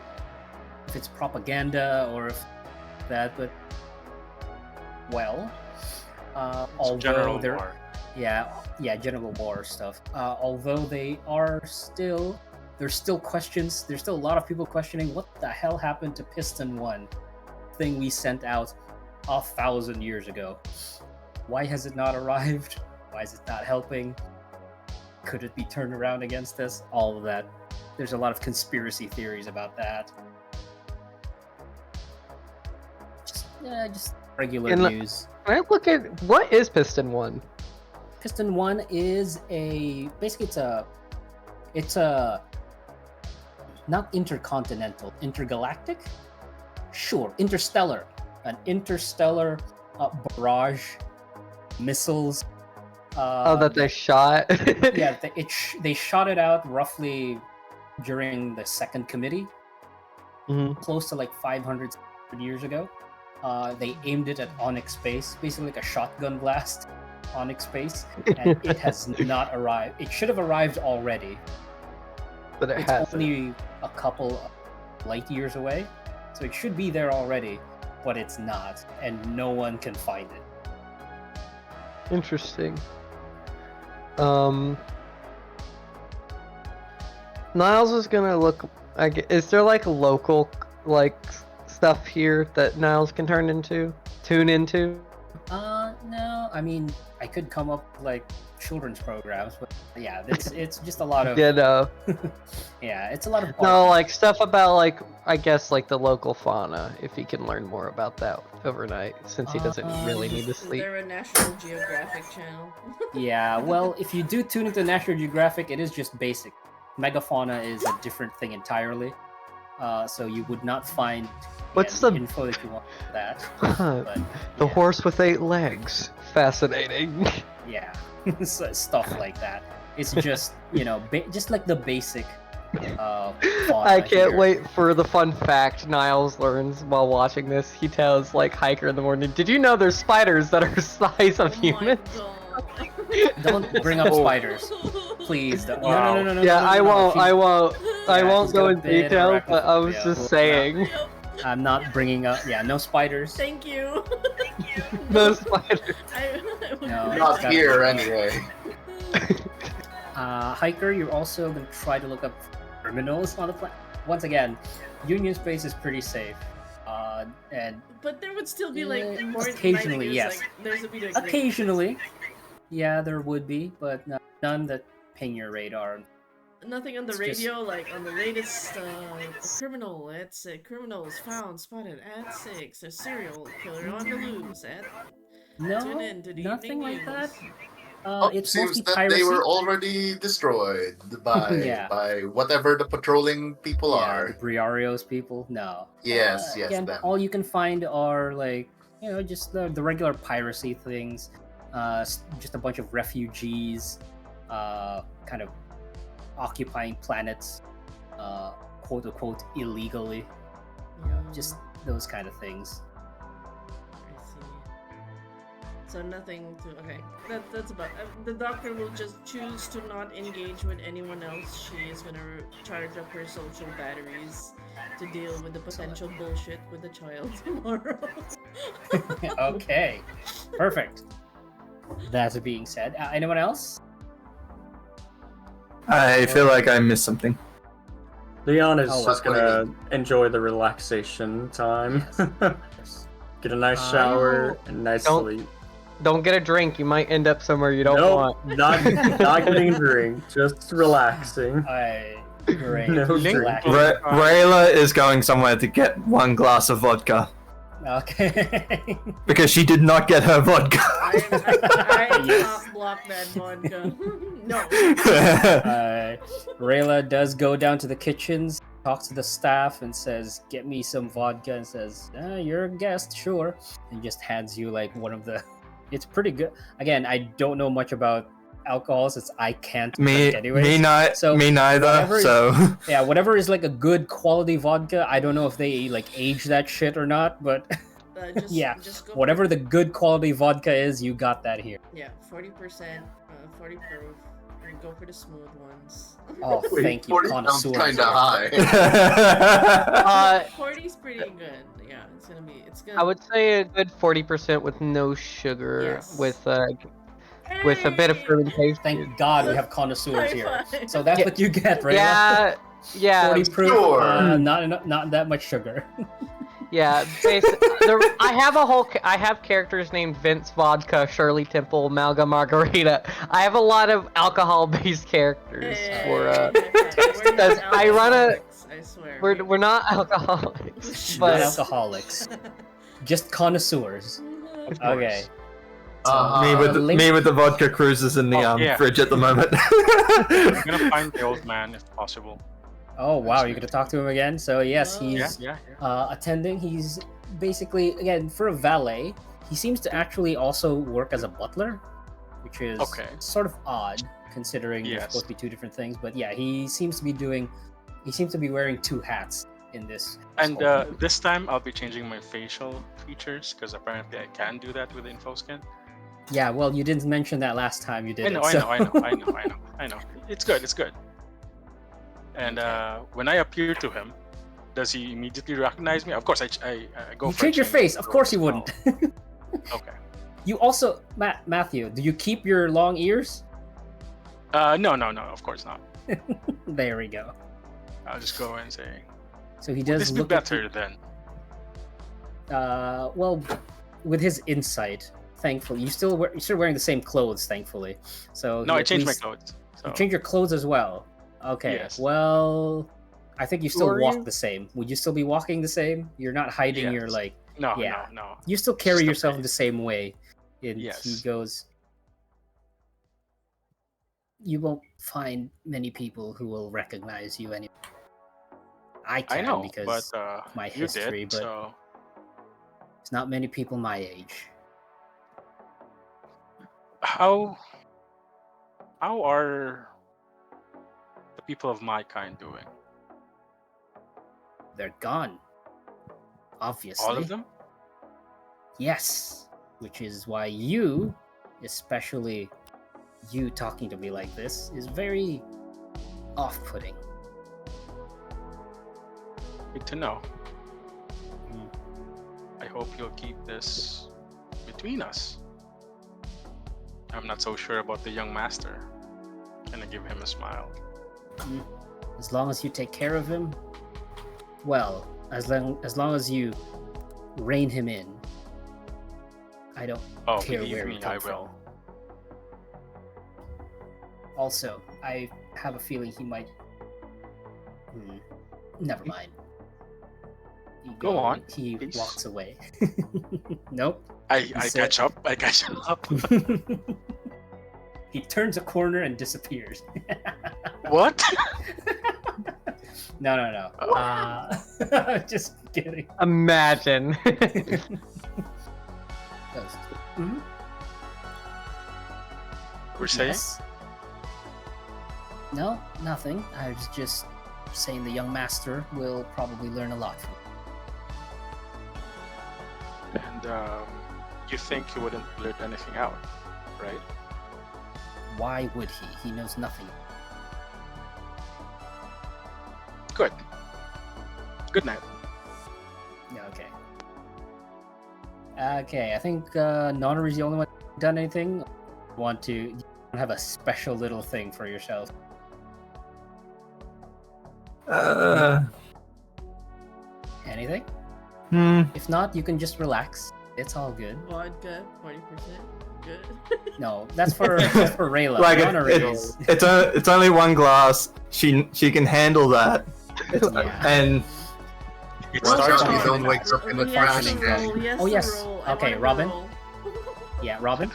if it's propaganda or if that, but although general there, war. yeah, general war stuff. Although there's still questions. There's still a lot of people questioning what the hell happened to Piston 1, thing we sent out 1,000 years ago. Why has it not arrived? Why is it not helping? Could it be turned around against us? All of that. There's a lot of conspiracy theories about that. Just regular news. Can I look at what is Piston 1? Piston 1 is it's a not intercontinental, intergalactic? Sure, interstellar. An interstellar barrage missiles. That they shot? Yeah, they shot it out roughly during the second committee, close to like 500 years ago. They aimed it at Onyx Space, basically like a shotgun blast, Onyx Space, and it has not arrived. It should have arrived already, but it's only a couple of light years away, so it should be there already, but it's not, and no one can find it. Interesting. Niles is gonna look. Is there like local stuff here that Niles can tune into? No. I mean, I could come up with like children's programs, but yeah, it's just a lot of. Yeah, it's a lot of. No, like stuff about I guess the local fauna. If he can learn more about that overnight, since he doesn't really need to sleep. Is there a National Geographic channel? Yeah, well, if you do tune into National Geographic, it is just basic. Megafauna is a different thing entirely. so you would not find What's the the info that you want for that. But, the yeah. horse with 8 legs? Fascinating. Yeah, stuff like that. It's just just like the basic. I can't wait for the fun fact Niles learns while watching this. He tells like Hiker in the morning, "Did you know there's spiders that are the size of humans?" Don't bring up spiders, please. Don't. Wow. No. Yeah, I won't. She's- I won't. I Yeah, won't she's go got a in bit of detail, but I was arachnophobia. just saying. I'm not bringing up. Yeah, no spiders. Thank you. No spiders. No, Not it's gotta here be- anyway. Hiker, you're also going to try to look up criminals on the planet. Once again, Union Space is pretty safe. And But there would still be like more. occasionally, like, yes. Like, there's a bit of Occasionally, yeah, there would be, but none that ping your radar. Nothing on the It's radio, like on the latest criminal at 6. Criminals found spotted at 6. A serial killer on the loose at. Tune in to the nothing evening like that. news. It seems mostly that piracy. they were already destroyed by Yeah. by whatever the patrolling people The are. Briario's people. No. Yes, yes, Again, them. all you can find are like just the regular piracy things. Just a bunch of refugees, kind of occupying planets, quote unquote illegally. Yeah. Just those kind of things. I see. So nothing to. Okay, that's about. The doctor will just choose to not engage with anyone else. She is gonna charge up her social batteries to deal with the potential bullshit with the child tomorrow. Okay, perfect. That being said, anyone else? I feel like I missed something. Leon is Oh, just what do you gonna enjoy the relaxation time. Yes. Get a nice shower and nice Don't- sleep. Don't get a drink. You might end up somewhere you don't Nope, want. not getting a drink, just relaxing. Great. No Link- Relax. Rayla is going somewhere to get 1 glass of vodka Okay. because she did not get her vodka. I Yes. not block that vodka. No. Rayla does go down to the kitchens, talks to the staff, and says, "Get me some vodka." And says, "You're a guest, sure." And just hands you like one of the. It's pretty good. Again, I don't know much about alcohol since I can't drink anyways. So me neither. whatever- So Yeah, whatever is like a good quality vodka. I don't know if they like age that shit or not, but Just, yeah, just go whatever the good quality vodka is, you got that here. Yeah, 40%, 40 proof. And go for the smooth ones. Oh, Wait, thank you, 40 sounds connoisseur. kinda high. 40's pretty good. Yeah, it's gonna. I would say a good 40% with no sugar, Yes. with a bit of Hey! fermentation. Thank God we have connoisseurs High here. five. So that's Yeah. what you get, right? Yeah, 40 proof, Sure. not that much sugar. yeah. I have characters named Vince Vodka, Shirley Temple, Malga Margarita. I have a lot of alcohol-based characters for. We're because not I run a- alcoholics, I swear. We're not alcoholics, Not but alcoholics, just connoisseurs. Of Okay. course. me with the vodka cruises in the yeah. fridge at the moment. I'm gonna find the old man if possible. Oh wow, you're gonna talk to him again? So yes, Oh. he's Yeah. attending. He's basically again for a valet. He seems to actually also work as a butler, which is Okay. sort of odd considering they're Yes. supposed to be two different things. But yeah, he seems to be wearing 2 hats in this. And whole- this time I'll be changing my facial features because apparently I can do that with InfoScan. yeah, well, you didn't mention that last time you did. I know, it, so- I know. It's good. And when I appear to him, does he immediately recognize me? Of course, I go You for a change your face. Of course, you as well. wouldn't. Okay. You also, Matthew, do you keep your long ears? No, of course not. There we go. I'll just go and say, So he would does this be look at better then? well, with his insight, thankfully, you're still wearing the same clothes, thankfully. So No, he I at changed my least- clothes. So. You change your clothes as well. Okay. Yes. Well, I think you still are walk you? the same. Would you still be walking the same? You're not hiding your Yes. like. No, Yeah. no. You still carry Just a yourself in the face. same way. And Yes. he goes. You won't find many people who will recognize you anyway. I I can know, because but of my you history, did. but So it's not many people my age. how are the people of my kind doing? They're gone, All obviously. of them? Yes, which is why you, especially you talking to me like this, is very off-putting. Good to know. Mm. I hope you'll keep this between us. I'm not so sure about the young master. Can I give him a smile? As long as you take care of him, well, as long as you rein him in, I don't care Believe where me, he comes I from. will. Also, I have a feeling he might. Never mind. Go on, He please. walks away. Nope. I said- catch up. I catch up. He turns a corner and disappears. What? No. Just kidding. Imagine. We're saying? Yes. No, nothing. I was just saying the young master will probably learn a lot from it. And you think he wouldn't blurt anything out, right? Why would he? He knows nothing. Good. Good night. Yeah, okay. Okay, I think Nonari's the only one who's done anything. Want to have a special little thing for yourself? Anything? If not, you can just relax. It's all good. Vodka, 40%. Good. No, that's for Rayla. Like it's only one glass. She can handle that. Yeah. And It Watch starts out, with you don't wake up in a He has trash to can. roll, he has Oh, to yes. roll. I Okay, want him to Robin? roll. Yeah, Robin?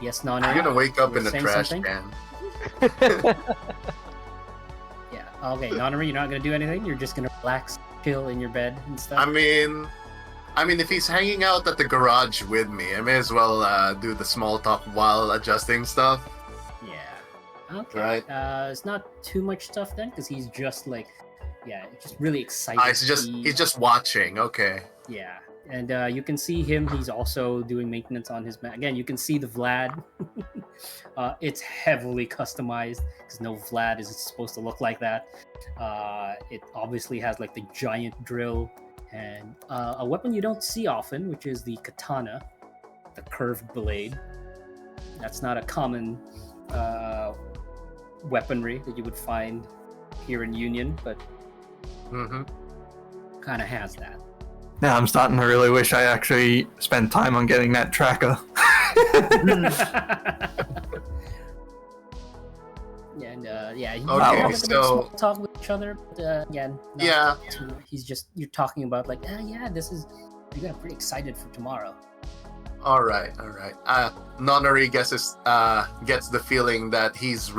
Yes, Nonary? You're gonna wake up You in were a saying trash something? can. Yeah. Okay, Nonary, you're not gonna do anything? You're just gonna relax, chill in your bed and stuff? I mean, if he's hanging out at the garage with me, I may as well do the small talk while adjusting stuff. Yeah. Okay. Right. It's not too much stuff then, because he's just like, just really excited. He's just watching. Okay. Yeah. And you can see him. He's also doing maintenance on his Mac. Again, you can see the Vlad. It's heavily customized because no Vlad is supposed to look like that. It obviously has like the giant drill and a weapon you don't see often, which is the katana, the curved blade. That's not a common weaponry that you would find here in Union, but kind of has that. now I'm starting to really wish I actually spent time on getting that tracker. Yeah, and you Okay, have a so- small talk with each other, but again, not Yeah. he's just you're talking about like, this is you got pretty excited for tomorrow. All right. Nonary gets the feeling that he's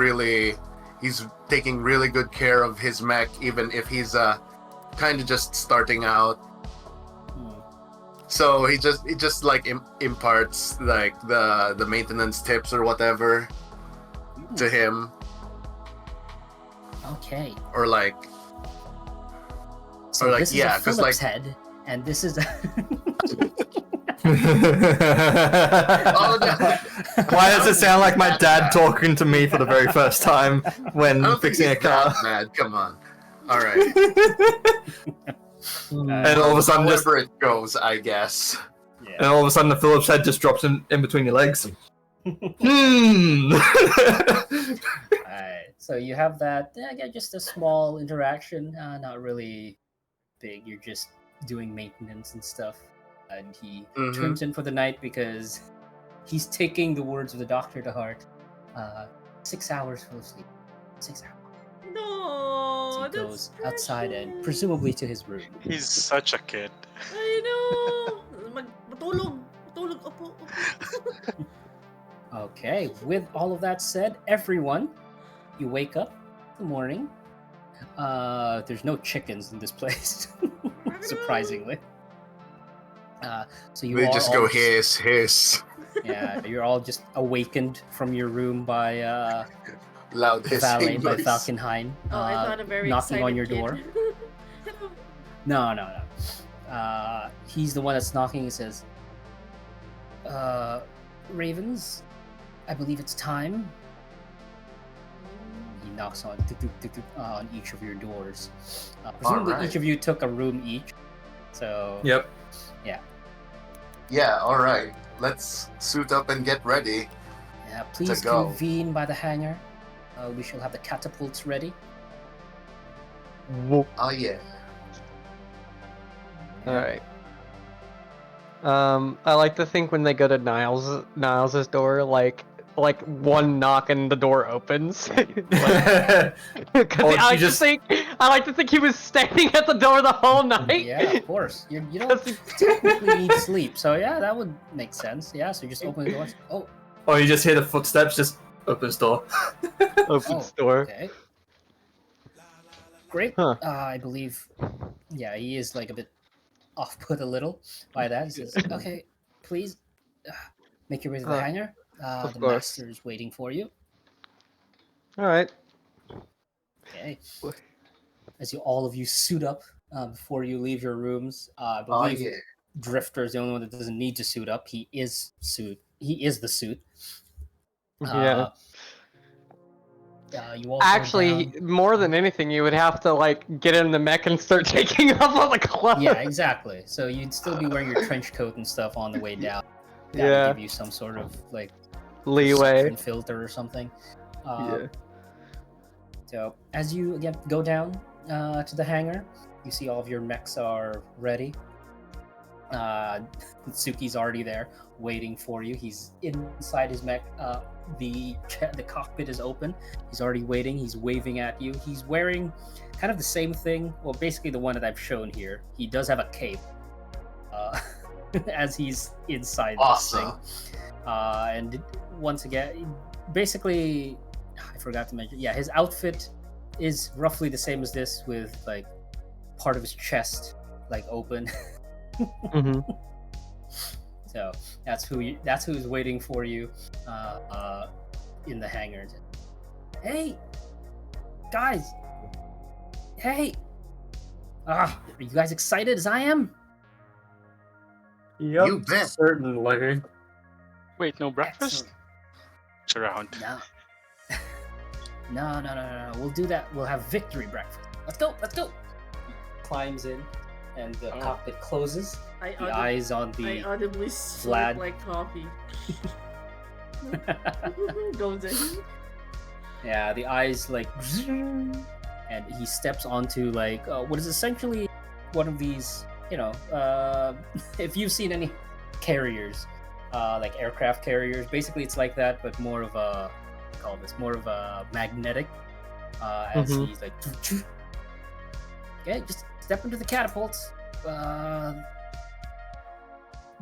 taking really good care of his mech, even if he's kind of just starting out. So he just like imparts like the maintenance tips or whatever to him, Okay. or like So or like, this is yeah, a 'cause, Phillips like- head, and this is. Oh, no. Why does it sound like my dad talking to me for the very first time I when don't think fixing a he's car? that bad. Come on. All right. And all of a sudden, However it goes, I guess. and all of a sudden, the Phillips head just drops in between your legs. Alright, so you have that. Again, just a small interaction, not really big. You're just doing maintenance and stuff, and he turns in for the night because he's taking the words of the doctor to heart. 6 hours full of sleep. 6 hours. No, So he that's goes outside and precious. presumably to his room. He's such a kid. I know. Matulog. Matulog. Opo. Okay, with all of that said, everyone, you wake up in the morning, There's no chickens in this place, surprisingly. So you They are just all go hiss. Yeah, you're all just awakened from your room by Loud the hissing valet by noise. Falkenhayn I thought a very knocking on your excited door. kid. No. He's the one that's knocking. He says, Ravens, I believe it's time. He knocks on each of your doors. Presumably Alright. each of you took a room each. So Yep. Yeah, alright. Let's suit up and get ready. yeah, please go. convene by the hangar. We shall have the catapults ready. Oh yeah. All right. I like to think when they go to Niles's door, like one knock and the door opens. I like to think he was standing at the door the whole night. Yeah, of course. You don't technically need sleep, so yeah, that would make sense. Yeah, so you just open the doors. Oh, Or you just hear the footsteps, just opens door. Opens door. okay. Great. Huh. I believe, yeah, he is like a bit off-put a little by that. He says, okay, please make your way to the hangar. of The course. master is waiting for you. All right. Okay. As all of you suit up before you leave your rooms, I believe Drifter is the only one that doesn't need to suit up. He is the suit. Yeah. You all Actually, go down. more than anything, you would have to like get in the mech and start taking off all the clothes. Yeah, exactly. So you'd still be wearing your trench coat and stuff on the way down. That Yeah. would give you some sort of like Leeway. perception filter or something. Yeah. So as you again go down to the hangar, you see all of your mechs are ready. Tsuki's already there, waiting for you. He's inside his mech. The cockpit is open. He's already waiting. He's waving at you. He's wearing kind of the same thing. Well, basically the one that I've shown here. He does have a cape as he's inside Awesome. this thing. And once again, basically, I forgot to mention. Yeah, his outfit is roughly the same as this, with like part of his chest like open. Mm-hmm. So that's who's waiting for you in the hangar. Hey, guys! Hey! Are you guys excited as I am? Yep, You bet. certainly. Wait, no breakfast? Excellent. It's around. No. We'll do that. We'll have victory breakfast. Let's go. He climbs in, and the cockpit closes. The eyes on the I audibly Vlad. slurp like coffee. Goes in. Yeah, the eyes like, and he steps onto like what is essentially one of these. If you've seen any carriers, like aircraft carriers, basically it's like that, but more of a more of a magnetic. As he's like, okay, just step into the catapults.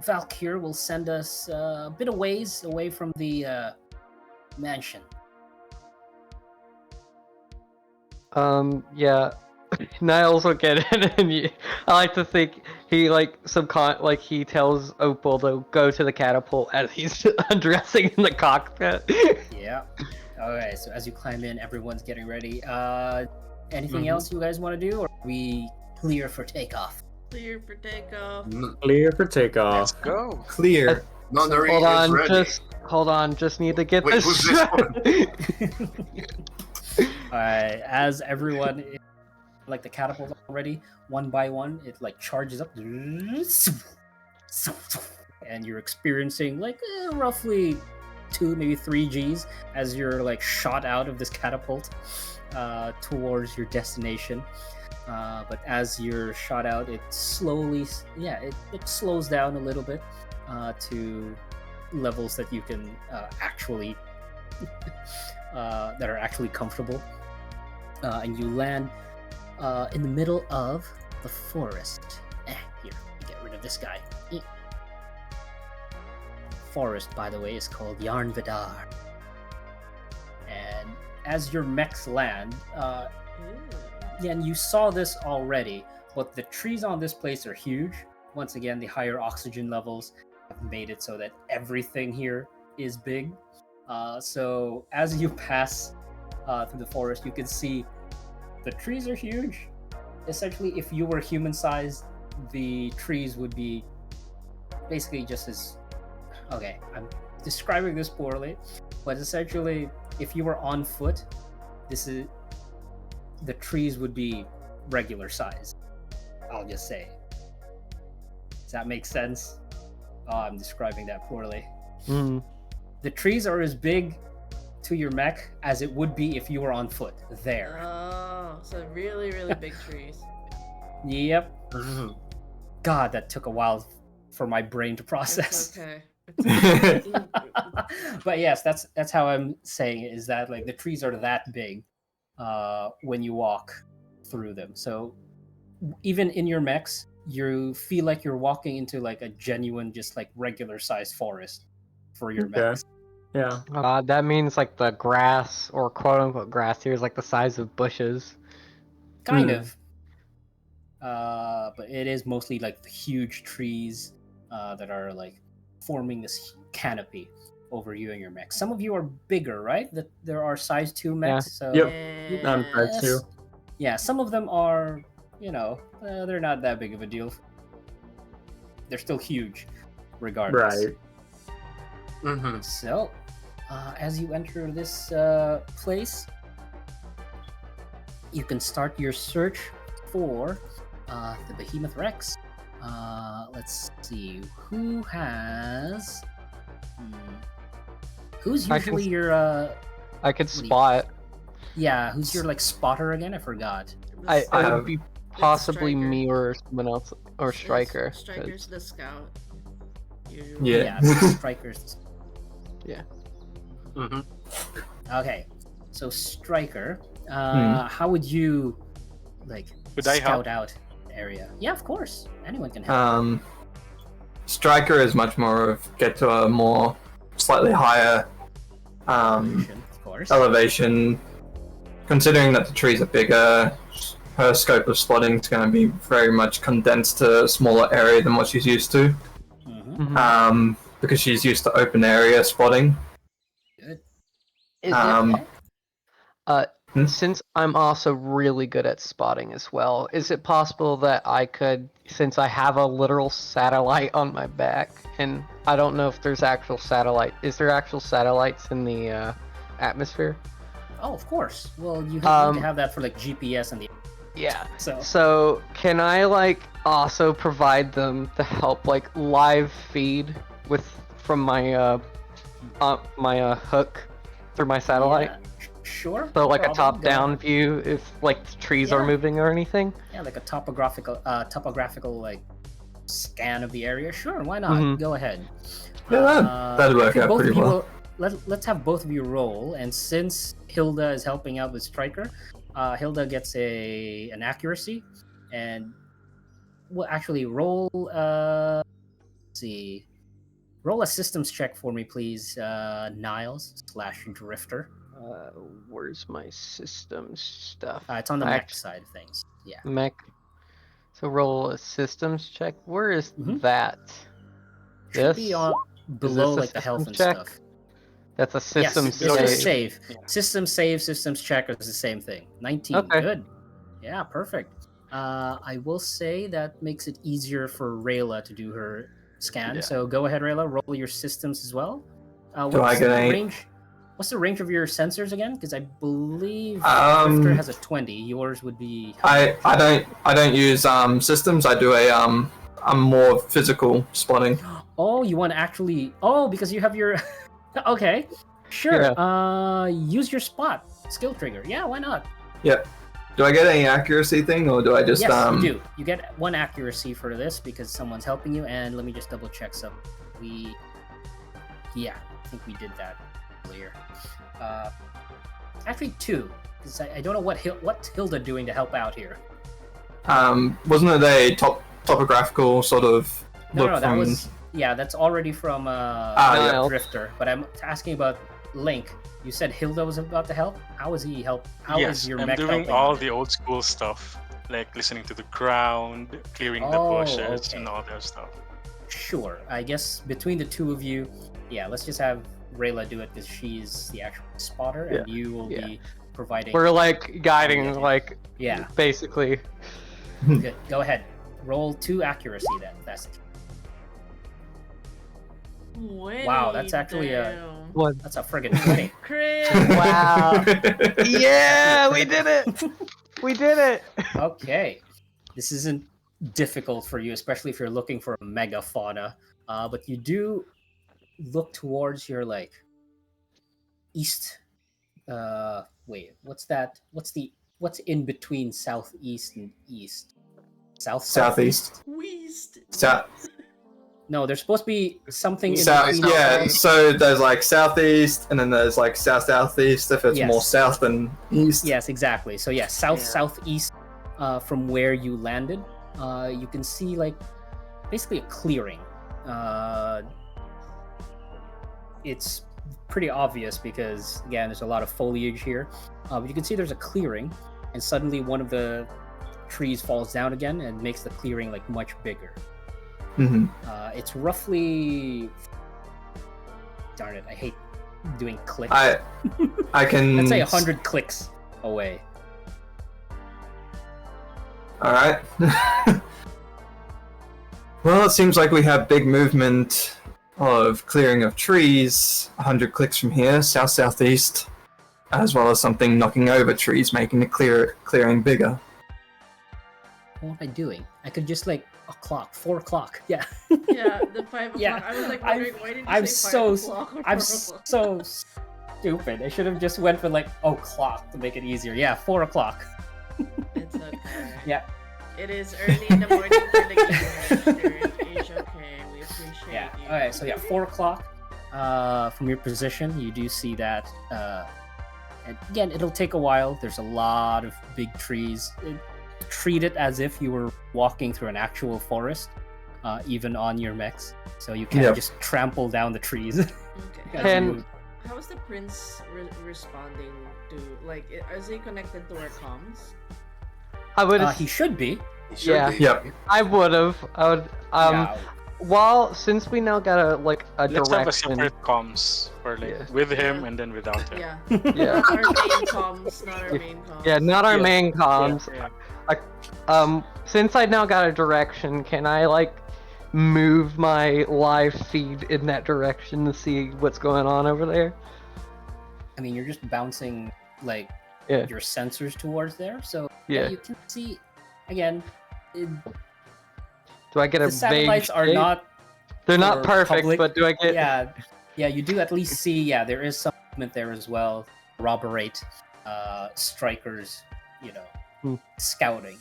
Valkyr will send us a bit of ways away from the mansion. Yeah. Niles will get in, and I like to think he he tells Opal to go to the catapult as he's undressing in the cockpit. Yeah. Alright, so as you climb in, everyone's getting ready. Anything else you guys want to do, or are we clear for takeoff? Clear for takeoff. Clear for takeoff. Let's go. Clear. Nunnery Hold is on, ready. hold on, just need to get Wait, this. who's this one? Alright, as everyone is, like the catapult already, one by one, it like charges up, and you're experiencing like roughly 2, maybe 3 Gs as you're like shot out of this catapult towards your destination. But as you're shot out, it slowly, it slows down a little bit to levels that you can actually that are actually comfortable, and you land in the middle of the forest. Here, get rid of this guy. Forest, by the way, is called Yarn Vidar. And as your mechs land, Yeah, and you saw this already, but the trees on this place are huge. Once again, the higher oxygen levels have made it so that everything here is big. So as you pass through the forest, you can see the trees are huge. Essentially, if you were human-sized, the trees would be basically just as... Okay, I'm describing this poorly, but essentially, if you were on foot, the trees would be regular size. I'll just say. Does that make sense? Oh, I'm describing that poorly. Mm. The trees are as big to your mech as it would be if you were on foot. There. Oh, so really, really big trees. Yep. God, that took a while for my brain to process. It's okay. But yes, that's how I'm saying it, is that like the trees are that big when you walk through them. So even in your mechs, you feel like you're walking into like a genuine, just like regular sized forest for your mechs. Yeah. That means like the grass, or quote unquote grass here, is like the size of bushes. Kind of. But it is mostly like the huge trees that are like forming this canopy over you and your mech. Some of you are bigger, right? That there are size 2 mechs. So Yep. I'm size 2. Yeah, some of them are, they're not that big of a deal. They're still huge, regardless. Right. So, as you enter this place, you can start your search for the Behemoth Rex. Let's see, who has... Who's usually your... I could spot. Yeah, who's your like spotter again? I forgot. It would be possibly me or someone else, or Striker. Striker's the scout. Usually. Yeah. Striker's. Yeah. Okay, so Striker, how would you like Could I help? scout out an area? Yeah, of course. Anyone can help. Striker is much more of get to a more slightly higher Of course. elevation. Considering that the trees are bigger, her scope of spotting is going to be very much condensed to a smaller area than what she's used to. Because she's used to open area spotting. Good. Since I'm also really good at spotting as well, is it possible that I could, since I have a literal satellite on my back, and I don't know if there's actual satellite, is there actual satellites in the atmosphere? Oh, of course. Well, you need to have that for like GPS and the... Yeah. So can I like also provide them to help like live feed from my hook through my satellite? Yeah, sure. So like a top-down view if like the trees are moving or anything? Yeah, like a topographical like scan of the area. Sure, why not? Go ahead. Yeah, that'd work out pretty well. Let's have both of you roll, and since Hilda is helping out with Striker, Hilda gets an accuracy, and well, actually roll. Let's see, roll a systems check for me, please, Niles/Drifter. Where's my systems stuff? It's on the mech side of things. Yeah. Mech. So roll a systems check. Where is that? Should be below like the health and stuff. That's a system save. Yeah. System save, systems check is the same thing. 19. Okay. Good. Yeah, perfect. I will say that makes it easier for Rayla to do her scan. Yeah. So go ahead, Rayla, roll your systems as well. What's the range of your sensors again? Because I believe Drifter has a 20. Yours would be. I don't use systems. I do a more physical spotting. Oh, you want to actually? Oh, because you have your. Okay, sure. Yeah. Use your spot skill trigger. Yeah, why not? Yep. Do I get any accuracy thing, or do I just? Yes, you do. You get 1 accuracy for this because someone's helping you. And let me just double check some. I think we did that earlier. Actually 2, because I don't know what's Hilda doing to help out here. Wasn't it a topographical sort of? No, that was. Yeah, that's already from Drifter. But I'm asking about Link, you said Hilda was about to help. How is he help? How is your I'm mech doing helping? all the old school stuff, like listening to the ground, clearing the bushes, and all that stuff. Sure. I guess between the two of you, yeah, let's just have Rayla do it because she's the actual spotter, and you will be providing. We're like guiding, like basically. Good. Go ahead. Roll 2 accuracy then. That's it. Wow, that's actually that's a friggin' 20. Crit! Wow. Yeah, we did it. We did it. Okay. This isn't difficult for you, especially if you're looking for a megafauna. But you do look towards your like east. Wait, what's that? What's in between southeast and east? Southeast. West. No, there's supposed to be something in between. Yeah, so there's like southeast, and then there's like southeast if it's more south than east. Yes, exactly. So southeast from where you landed. You can see like basically a clearing. It's pretty obvious because again, there's a lot of foliage here. But you can see there's a clearing, and suddenly one of the trees falls down again and makes the clearing like much bigger. Mm-hmm. It's roughly. Darn it! I hate doing clicks. I can. Let's say 100 clicks away. All right. Well, it seems like we have big movement of clearing of trees. 100 clicks from here, southeast, as well as something knocking over trees, making the clearing bigger. What am I doing? I could just like 4 o'clock. Yeah. Yeah, the 5 o'clock. Yeah. I was like wondering, why didn't you say 5 o'clock? I'm so stupid. I should have just went for like o'clock to make it easier. Yeah, 4 o'clock. It's okay. Yeah. It is early in the morning for the game. It's okay. We appreciate you. Alright, so 4 o'clock. From your position, you do see that. And again, it'll take a while. There's a lot of big trees. Treat it as if you were walking through an actual forest, even on your mechs. So you can't just trample down the trees. Okay. How is the prince responding to, like, is he connected to our comms? I would. He should be. Yep. I would. Well, since we now got a direction. Let's have a separate comms for with him and then without him. Yeah. Yeah. Not our main comms. Not our main comms. Yeah, not our main comms. Yeah. Since I now got a direction, can I move my live feed in that direction to see what's going on over there? I mean, you're just bouncing your sensors towards there, so you can see again. Do I get the satellites are not? They're not perfect, public. But do I get? Yeah. You do at least see. Yeah, there is some movement there as well. Corroborate strikers. Scouting,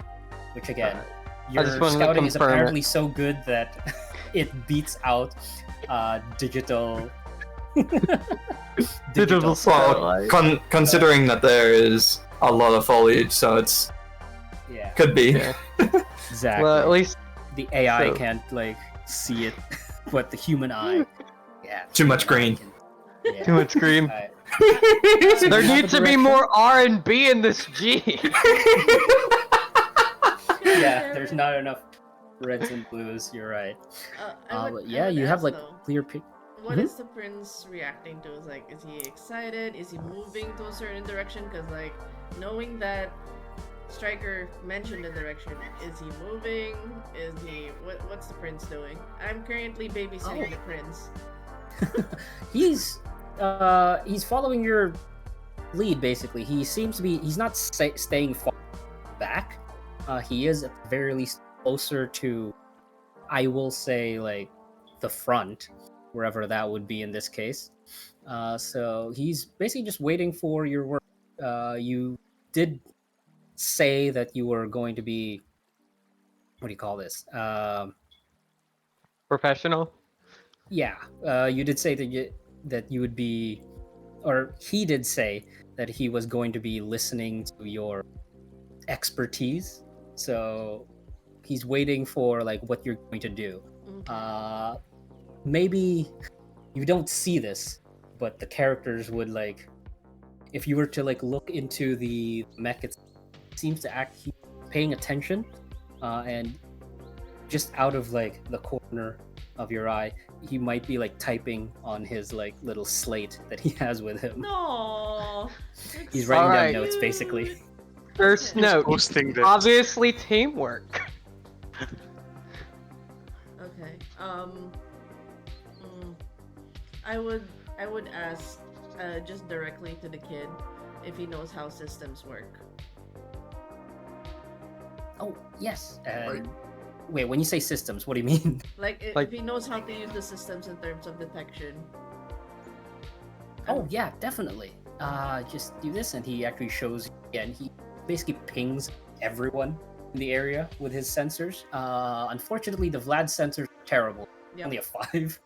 which again, your scouting is apparently so good that it beats out digital. Digital satellite. Considering that there is a lot of foliage, so it's could be. Yeah. Exactly. Well, at least the AI can't see it, but the human eye. Yeah. Too much green. Too much green. There needs to be more R&B in this G. Yeah, there's not enough reds and blues. You're right. You have clear pic. What is the prince reacting to? Is he excited? Is he moving to a certain direction? Because knowing that Striker mentioned the direction, is he moving? Is he what's the prince doing? I'm currently babysitting the prince. He's following your lead basically. He seems to be. He's not staying far back. He is at the very least closer to, I will say, the front, wherever that would be in this case. So he's basically just waiting for your work. You did say that you were going to be, what do you call this? Professional? Yeah. You did say that you would be, or he did say that he was going to be listening to your expertise. So he's waiting for what you're going to do. Okay. Maybe you don't see this but the characters would like, if you were to like look into the mech, it seems to act he's paying attention, and just out of like the corner of your eye, he might be like typing on his like little slate that he has with him. No. He's writing down Alright. notes basically. First Okay. note, Posting this. obviously teamwork. Okay. I would ask just directly to the kid if he knows how systems work. Oh yes. Right. Wait, when you say systems, what do you mean? Like if Like- he knows how to use the systems in terms of detection. Oh yeah, definitely. Just do this, and he actually shows. Yeah, and he basically pings everyone in the area with his sensors. Unfortunately, the Vlad sensors are terrible. Yep. Only a 5.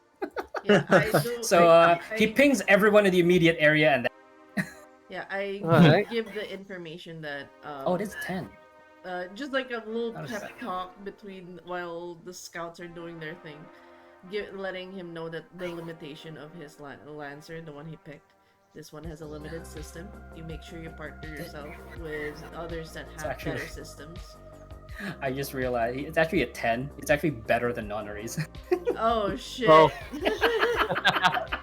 Yeah, I do. So he I- pings everyone in the immediate area, and Yeah, I Alright. give the information that oh, it is 10. just like a little That was pep sad. talk between while the scouts are doing their thing, letting him know that the limitation of his Lancer, the one he picked, this one has a limited system. You make sure you partner yourself with others that have actually- better systems. I just realized it's actually a 10. It's actually better than Nonnery's. Oh shit! Oh.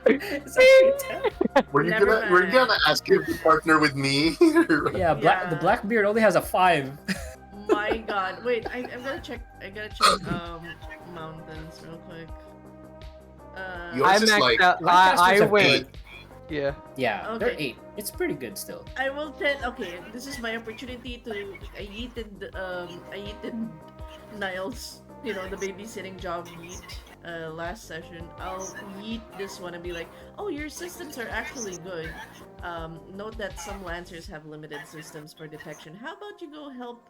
It's actually a 10. Were you Never gonna mind. ask him to partner with me? Yeah, the Yeah. Blackbeard only has a 5. My god! Wait, I'm gonna check. I gotta check mountains real quick. Yours I is maxed like- out. Lancaster's I have wait. 8. Yeah. Yeah, they're Okay. 8. It's pretty good still. I will tell. Okay, this is my opportunity to. I yeeted Niles. You know, the babysitting job yeet. Last session, I'll yeet this one and be like, "Oh, your systems are actually good. Note that some Lancers have limited systems for detection. How about you go help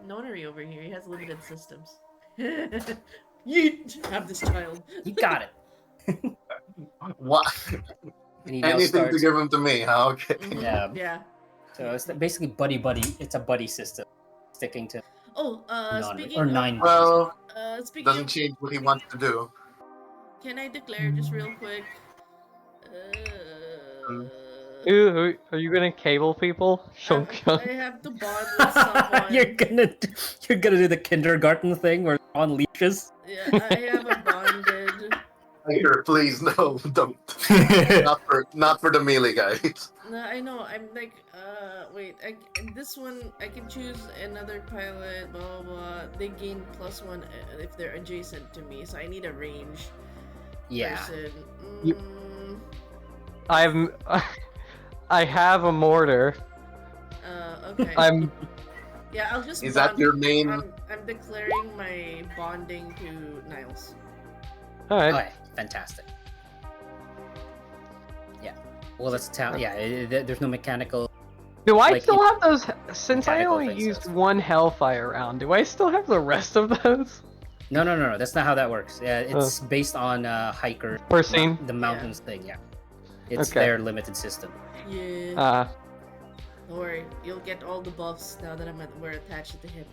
Nonary over here? He has limited systems." Yeet! Have this child. You got it. What? And he now Anything to starts. give him to me, huh? Okay. Mhm, Yeah. Yeah. So it's basically buddy. It's a buddy system, sticking to Oh, non speaking or of, 9. Well, speaking doesn't of, change what he wants to do. can I declare just real quick? Ooh, are you gonna cable people? Shunk shunk. I have to bond with someone. you're gonna do the kindergarten thing where they're on leashes. Yeah, I have a bonded. Here, please, no, don't. Not for the melee guys. No, I know. I'm like, wait. This one I can choose another pilot. Blah blah blah. They gain +1 if they're adjacent to me, so I need a range Yeah. person. You- Mm, I have a mortar. okay. I'm Yeah, I'll just. Is that bond- your main? I'm declaring my bonding to Niles. alright. Okay, fantastic. Yeah. Well, that's yeah. There's no mechanical. Do I like, still have those? Since I mechanical only things, used that's- one Hellfire round, do I still have the rest of those? No. That's not how that works. Yeah, it's based on hiker. Or scene? The mountains thing. Yeah. It's Okay. their limited system. Yeah. Don't worry, you'll get all the buffs now that we're attached to him.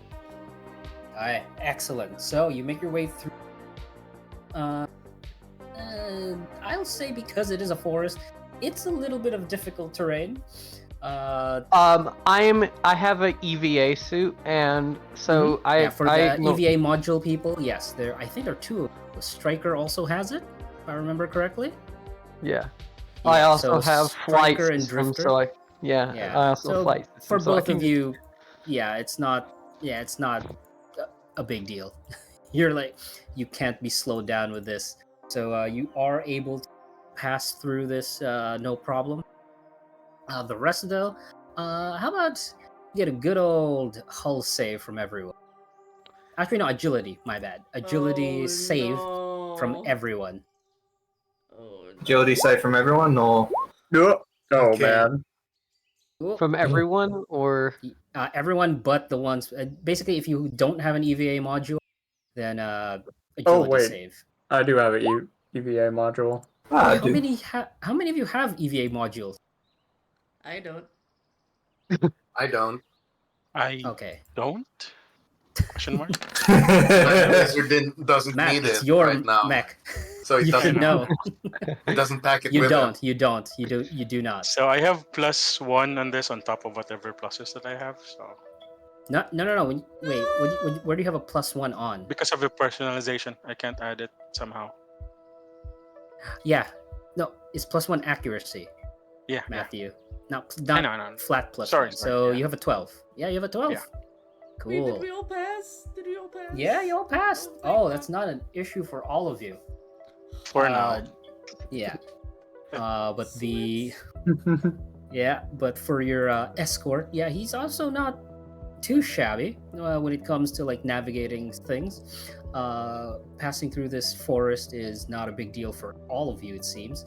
All right, excellent. So you make your way through. I'll say because it is a forest, it's a little bit of difficult terrain. I have a EVA suit, and so yeah, for the I EVA module people, yes, I think there are 2. The Striker also has it, if I remember correctly. Yeah. Yeah, I also so have flight Striker and system, Drifter. so I also so flight system, for so I both can of you, it's not a big deal. You can't be slowed down with this, so you are able to pass through this no problem. The rest though, how about you get a good old hull save from everyone? Actually, no, agility. My bad. Agility save from everyone. Oh, no. Agility save from everyone, or Oh Okay. man. from everyone, or Everyone but the ones. Basically, if you don't have an EVA module, then agility wait. save. I do have a EVA module. I How do. many of you have EVA modules? I don't. I don't. I Okay, don't. Question mark. My Blizzard doesn't Matt, need it's it your right now. mech. So it You should doesn't. know. It doesn't pack it You with don't. him. You don't. You do not. So I have +1 on this on top of whatever pluses that I have. So No. Wait. Where do you have a +1 on? because of the personalization, I can't add it somehow. Yeah. No, it's +1 accuracy, Yeah, Matthew. Not I know. flat +1. Sorry, So yeah. you have a 12. Yeah, you have a 12. Yeah. Cool. Wait, did we all pass? Did we all pass? Yeah, you all passed. Oh, thank Oh, God. that's not an issue for all of you. For now. Yeah. But the yeah, but for your escort, yeah, he's also not too shabby when it comes to like navigating things. Passing through this forest is not a big deal for all of you, it seems.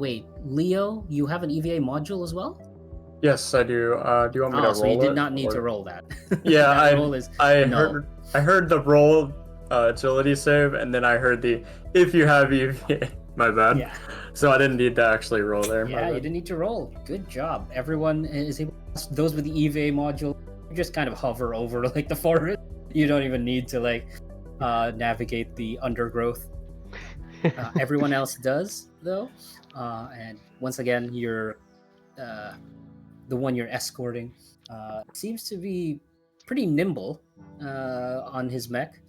Wait, Leo, you have an EVA module as well? Yes, I do. Do you want me to roll so you did it, not need or- to roll that. Yeah, that roll is I null. heard the roll agility save, and then I heard the if you have EVA. My bad. Yeah. So I didn't need to actually roll there. Yeah, you didn't need to roll. Good job. Everyone is able. Those with the EVA module, you just kind of hover over like the forest. You don't even need to like navigate the undergrowth. Everyone else does though, and once again, you're the one you're escorting seems to be pretty nimble on his mech.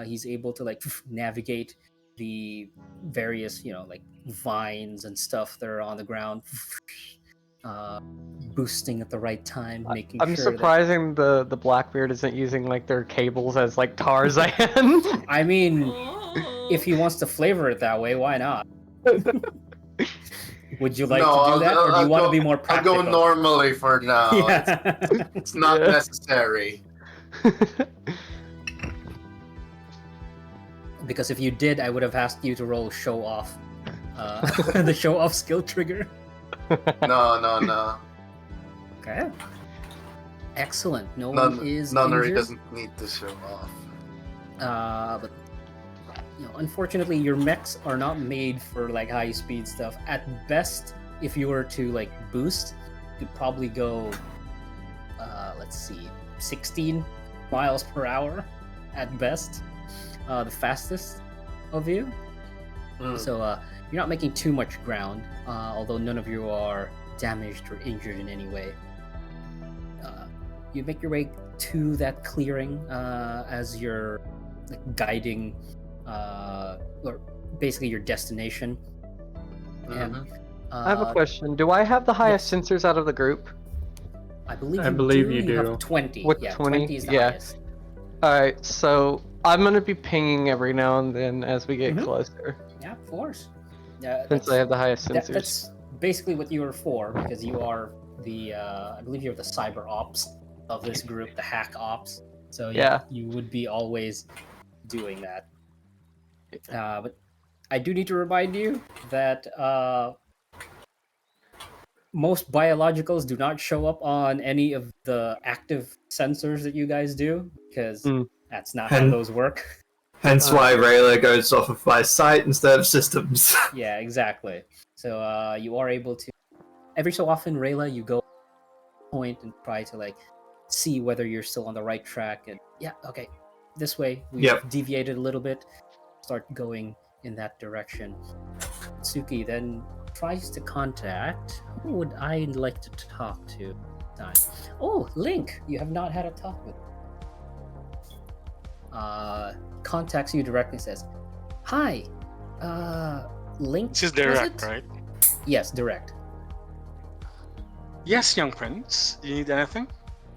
He's able to like navigate the various, like vines and stuff that are on the ground, boosting at the right time, making I'm sure surprising the Blackbeard isn't using like their cables as like Tarzan. that... I mean, Oh. if he wants to flavor it that way, why not? Would you like No, to do that, or do you want to be more I'll practical? go normally for now. Yeah. It's not Yeah. necessary. Because if you did, I would have asked you to roll show off, the show off skill trigger. No. Okay. Excellent. No None, one is nunnery injured. doesn't need to show off. But unfortunately, your mechs are not made for like high speed stuff. At best, if you were to like boost, you could probably go, let's see, 16 miles per hour at best. The fastest of you. So you're not making too much ground, although none of you are damaged or injured in any way. You make your way to that clearing as you're like, guiding, or basically your destination. And, I have a question. Do I have the highest sensors out of the group? I believe you do. have 20. With yeah, 20? is the Yeah. highest. Alright, so I'm gonna be pinging every now and then as we get Mhm. closer. Yeah, of course. Yeah, Since I have the highest sensors. that's basically what you are for, because you are the I believe you're the cyber ops of this group, the hack ops. So Yeah. you would be always doing that. But I do need to remind you that most biologicals do not show up on any of the active sensors that you guys do, because that's not how And- those work. Hence why Rayla goes off of by sight instead of systems. Yeah, exactly. So you are able to every so often, Rayla, you go point and try to like see whether you're still on the right track. And yeah, okay, this way we Yep. deviated a little bit. Start going in that direction. Suki then tries to contact. Who would I like to talk to? Time. Oh, Link, you have not had a talk with. Contacts you directly, says, "Hi, Link." This is was direct, it? right? Yes, direct. Yes, young prince. Do you need anything?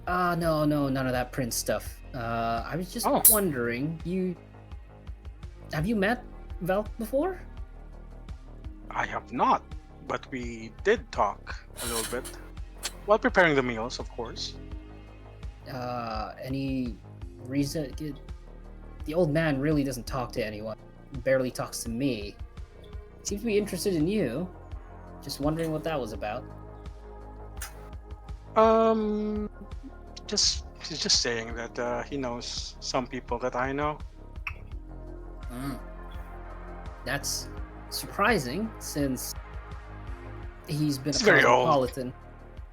No, none of that Prince stuff. I was just Oh. wondering, have you met Val before? I have not, but we did talk a little bit while preparing the meals, of course. Any reason? The old man really doesn't talk to anyone. He barely talks to me. Seems to be interested in you. Just wondering what that was about. He's just saying that he knows some people that I know. That's surprising, since he's been He's a very old. cosmopolitan.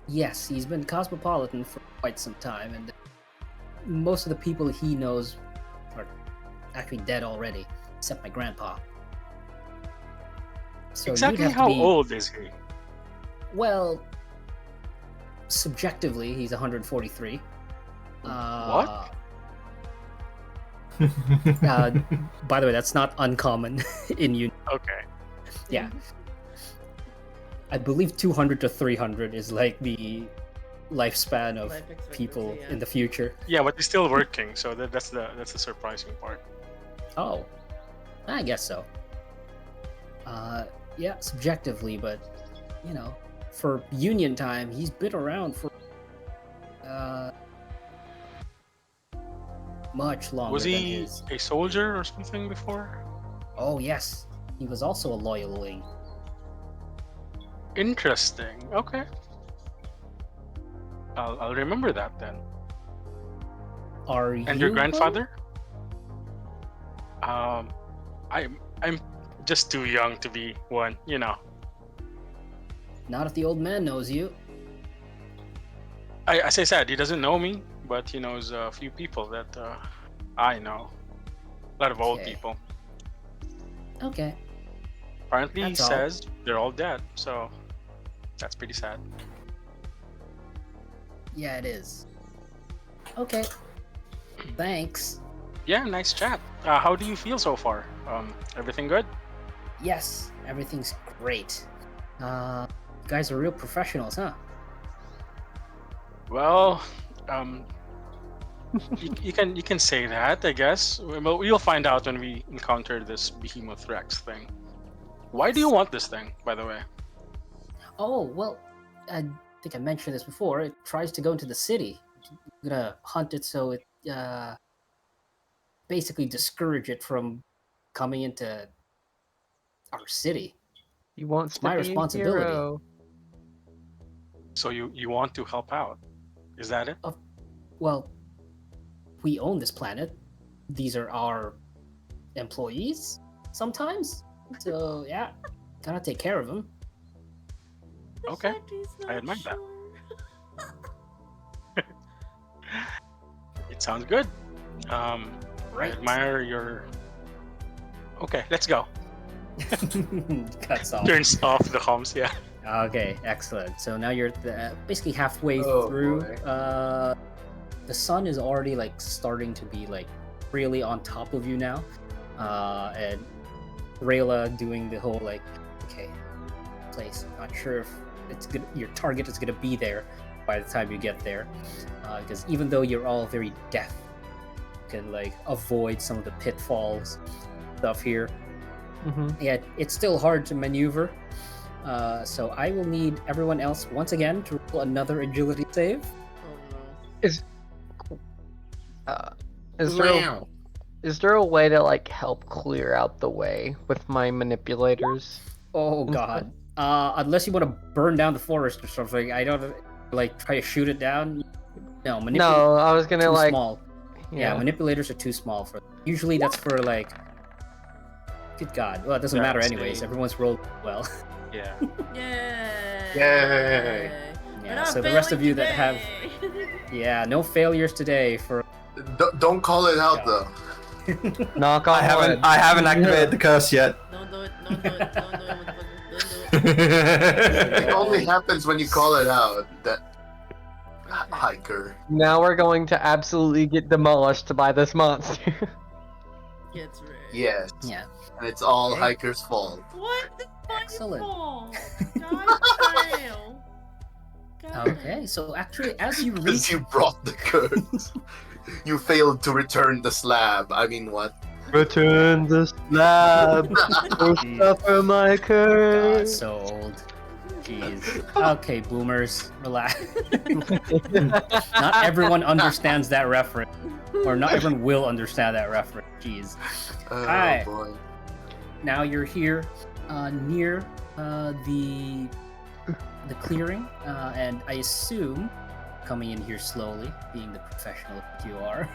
Yes, he's been cosmopolitan for quite some time, and most of the people he knows are actually dead already, except my grandpa. So Exactly you'd have how to be, old is he? well, subjectively, he's 143. What? By the way, that's not uncommon in Union. Okay. Yeah. I believe 200 to 300 is like the lifespan of Life expectancy, people yeah. in the future. Yeah, but he's still working, so that's the surprising part. Oh, I guess so. Yeah, subjectively, but you know, for Union time, he's been around for much longer Was than he his. a soldier or something before? Oh yes, he was also a loyaling. Interesting. Okay. I'll remember that then. Are And you your one? grandfather? I'm just too young to be one, you know. Not if the old man knows you. As I said, he doesn't know me, but he knows a few people that I know. A lot of old Okay. people. Okay. Apparently, he That's all. says they're all dead, so that's pretty sad. Yeah, it is. Okay. Thanks. Yeah, nice chat. How do you feel so far? Everything good? Yes, everything's great. You guys are real professionals, huh? Well, you can say that, I guess. Well, we'll find out when we encounter this Behemoth Rex thing. Why do you want this thing, by the way? Oh, well, I think I mentioned this before. It tries to go into the city. I'm gonna hunt it so it basically discourage it from coming into our city. He wants It's to my be a responsibility. hero. So you want to help out? Is that it? Well, we own this planet. These are our employees sometimes. So, yeah, gotta take care of them. Okay, I admire that. It sounds good. I Right. admire your. Okay, let's go. Cuts off. Turns off the comms. Yeah. Okay, excellent. So now you're basically halfway Oh, through. boy. The sun is already like starting to be like really on top of you now, and Rayla doing the whole like, okay, place. Not sure if it's good. Your target is gonna be there by the time you get there, because even though you're all very deft, you can like avoid some of the pitfalls stuff here. Mm-hmm. Yeah, it's still hard to maneuver. So I will need everyone else once again to roll another agility save. Oh no. Is there a way to like help clear out the way with my manipulators? Oh god. Unless you want to burn down the forest or something, I don't like try to shoot it down. No, No, I was gonna too like. small. Yeah, manipulators are too small for. Usually that's for like. Good god. Well, it doesn't matter anyways. Devastating. Everyone's rolled well. Yeah. Yay! Yay. We're Yeah. not So the rest of failing you that have. today. Yeah, no failures today for. Don't call it out Yeah. though. Knock on wood. I haven't activated the curse yet. Don't do it. Don't do it. Don't do it, motherfucker. Don't do it. It only happens when you call it out. That hiker. Now we're going to absolutely get demolished by this monster. Gets ready. Yes. Yeah. And it's all Okay. hiker's fault. What? Excellent. God damn. God Okay, so actually, as you Because reach. you brought the curse. You failed to return the slab. I mean, what? Return the slab. Or suffer my God, curse. so old. Jeez. Okay, boomers, relax. Not everyone understands that reference, or not everyone will understand that reference. Jeez. Oh Alright. boy. Now you're here, near the clearing, and I assume coming in here slowly, being the professional that you are.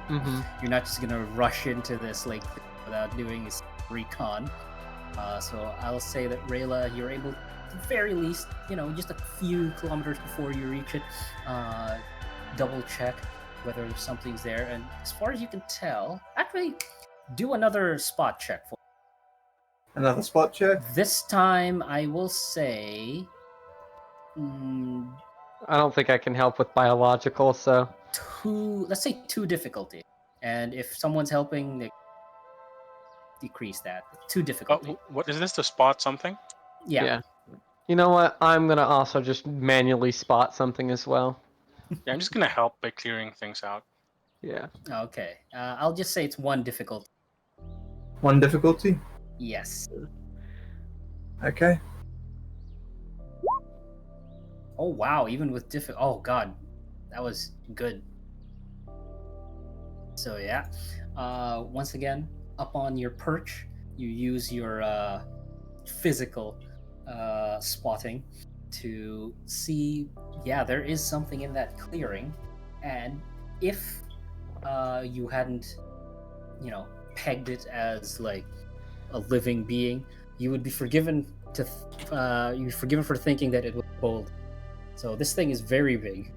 Mm-hmm. You're not just gonna rush into this like without doing this recon. So I'll say that Rayla, you're able, at the very least, just a few kilometers before you reach it, double check whether something's there. And as far as you can tell, actually, do another spot check for. Another spot check. This time, I will say, mm, I don't think I can help with biological, so let's say 2 difficulty. And if someone's helping, they decrease that. 2 difficulty. What is this to spot something? Yeah. You know what? I'm gonna also just manually spot something as well. Yeah, I'm just gonna help by clearing things out. Yeah. Okay. I'll just say it's 1 difficulty. 1 difficulty. Yes. Okay. Oh wow! Even with oh god, that was good. So yeah, once again, up on your perch, you use your physical spotting to see. Yeah, there is something in that clearing, and if you hadn't, pegged it as like a living being, you would be forgiven you're forgiven for thinking that it was bold. So this thing is very big,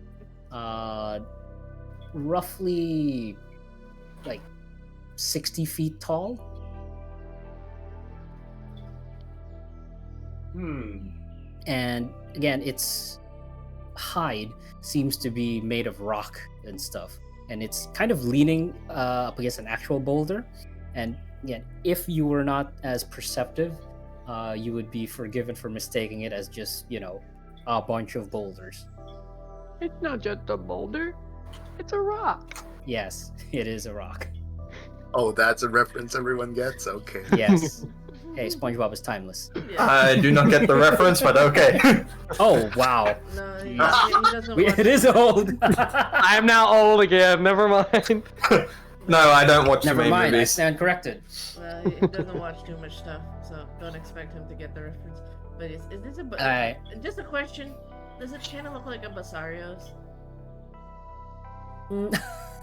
roughly like 60 feet tall. And again, its hide seems to be made of rock and stuff, and it's kind of leaning up against an actual boulder. And again, if you were not as perceptive, you would be forgiven for mistaking it as just, a bunch of boulders. It's not just a boulder. It's a rock. Yes, it is a rock. Oh, that's a reference everyone gets? Okay. Yes. Hey, SpongeBob is timeless. Yeah. I do not get the reference, but okay. Oh, wow. No, he doesn't watch It is old. I am now old again. Never mind. No, I don't watch Never too many mind, I movies. stand corrected. He doesn't watch too much stuff, so don't expect him to get the reference. But is this a... Alright. Just a question. Does it kind of look like a Basarios?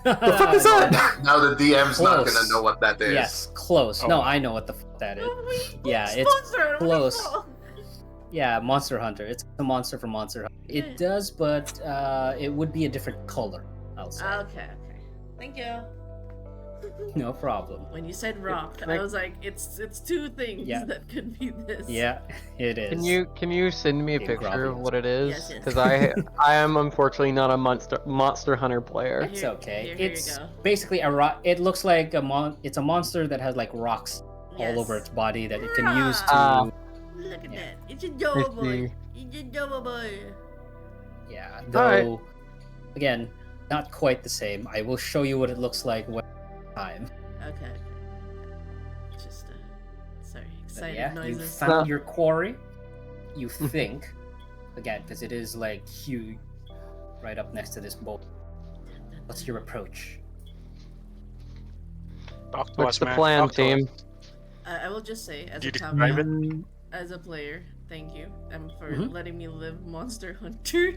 The fuck is that? Now the DM's not Close. gonna know what that is. Yes, close. Oh. No, I know what the fuck that is. Yeah, it's Monster, what do you close. call Yeah, Monster Hunter. It's a monster from Monster Hunter. It does, but it would be a different color, I'll say. Okay. Thank you. No problem. When you said rock, Can I- I was like, it's 2 things Yeah. that could be this. Yeah, it is. Can you send me a Big picture of grubby. what it is? Yes, yes. Because I am unfortunately not a Monster Hunter player. It's okay. Here It's you go. basically a rock. It looks like it's a monster that has like rocks Yes. all over its body that it can use to. Ah. Look at Yeah. that. It's a I Java boy. see. It's a Java boy. Yeah, Alright. though, again, not quite the same. I will show you what it looks like when time. Okay. Just, sorry, But excited yeah, you noises. found your quarry. You think, again, because it is like huge, right up next to this boat. What's your approach? Talk to What's us, the man. plan, Talk to team? us. I will just say, as Do you a describe caveat, it? as a player, thank you for Mhm. letting me live Monster Hunter.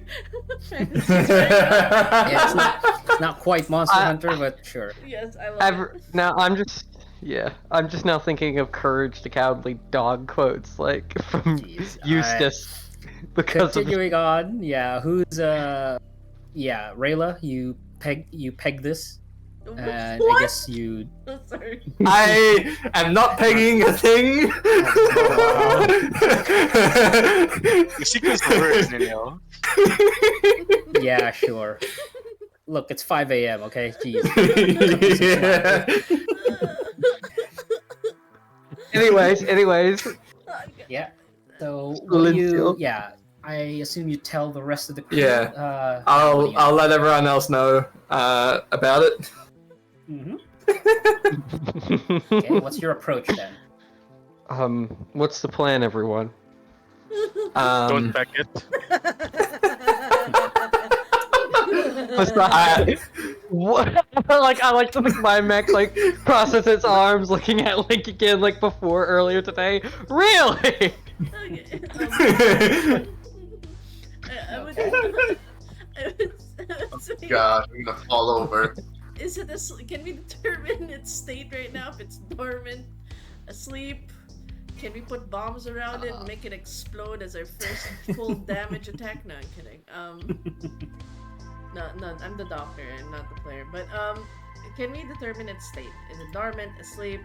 Yeah, it's not quite Monster I- Hunter, but sure. Yes, I love it. Now I'm just now thinking of Courage the Cowardly Dog quotes like from Jeez, Eustace because of Continuing on, yeah. Who's yeah, Rayla, you peg this, and I What? guess you. Oh, sorry. I am not pegging a thing. The sequence of words, Daniel. Yeah, sure. Look, it's 5 a.m. Okay, jeez. anyways. Yeah. So what do Let's you? go. Yeah, I assume you tell the rest of the crew. Yeah. What do I'll you- I'll let everyone else know about it. Mhm. Okay, what's your approach then? What's the plan, everyone? Don't peck it. What? I like to think my mech crosses its arms, looking at Link again, like before earlier today. Really? Okay. I would say, God, I'm gonna fall over. is it can we determine its state right now? If it's dormant, asleep? Can we put bombs around it and make it explode as our first full damage attack? No, I'm kidding. No, I'm the doctor and not the player. But can we determine its state? Is it dormant, asleep?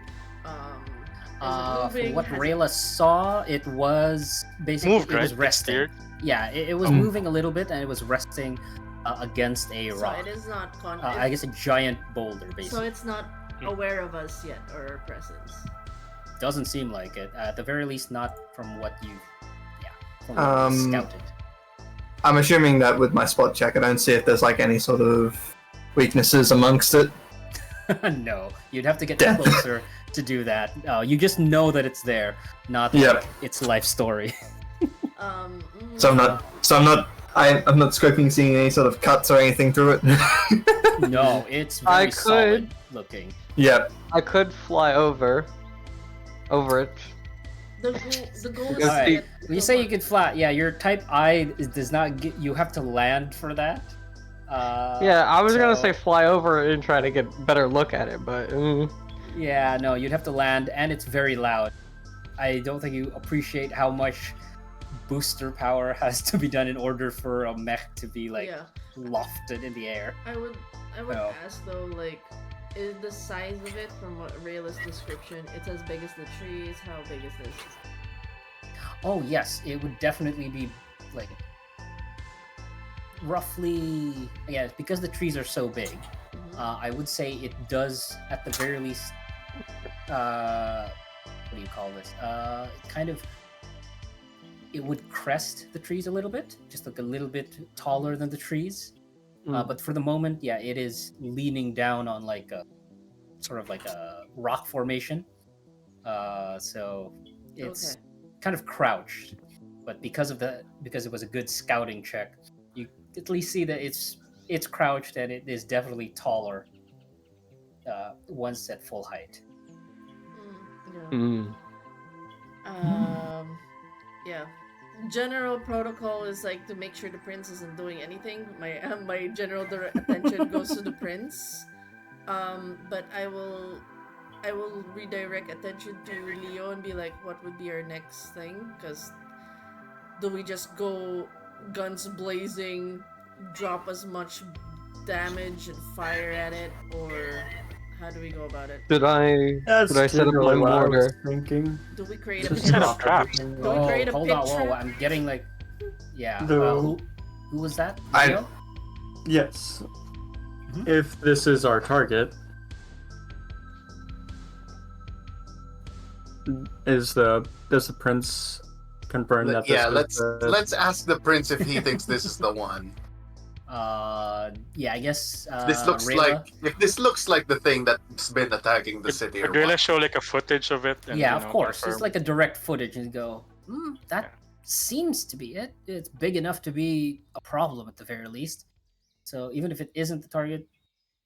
Is it From moving? what Has it- Rayla saw, it was basically Moved, it was right? It resting. steered. Yeah, it was Oh. moving a little bit, and it was resting against a So rock. it is not I guess a giant boulder, So basically. it's not aware of us yet or our presence. Doesn't seem like it. At the very least, not from what you, from what you scouted. I'm assuming that with my spot check, I don't see if there's like any sort of weaknesses amongst it. No, you'd have to get Damn. closer to do that. You just know that it's there, not Yep. like its life story. So I'm not scoping, seeing any sort of cuts or anything through it. No, it's I very could- solid looking. Yep. I could fly over it. The goal is Because Alright. to get When you say you could fly, yeah, your type I does not get. You have to land for that. Yeah, I was gonna so- say fly over it and try to get a better look at it, but Yeah, no, you'd have to land, and it's very loud. I don't think you appreciate how much booster power has to be done in order for a mech to be like yeah. lofted in the air. I would No. ask though, like, is the size of it from what Rayla's description? It's as big as the trees. How big is this? Oh yes, it would definitely be like roughly, yeah, because the trees are so big. I would say it does at the very least. What do you call this? Kind of. It would crest the trees a little bit, just like a little bit taller than the trees. But for the moment, yeah, it is leaning down on like a sort of like a rock formation. So it's Okay. kind of crouched. But because it was a good scouting check, you at least see that it's crouched and it is definitely taller once at full height. Yeah. Yeah. General protocol is like to make sure the prince isn't doing anything. My general attention goes to the prince. But I will redirect attention to Leo and be like, what would be our next thing? Because do we just go guns blazing, drop as much damage and fire at it, or how do we go about it? did I That's set up generally my what I was mortar? thinking. Do we create a Just pit? set up traps. Do we create a hold pit on, whoa, trap? I'm getting like, yeah. No. Who was that? I- Leo? Yes. Mhm. If this is our target, does the prince confirm that this Yeah, was let's ask the prince if he thinks this is the one. Yeah, I guess. This looks Rayla? like if this looks like the thing that's been attacking the city. Could Or Rayla what. show like a footage of it? And, Yeah, you of know, course. confirm? It's like a direct footage and go, that Yeah. seems to be it. It's big enough to be a problem at the very least. So even if it isn't the target,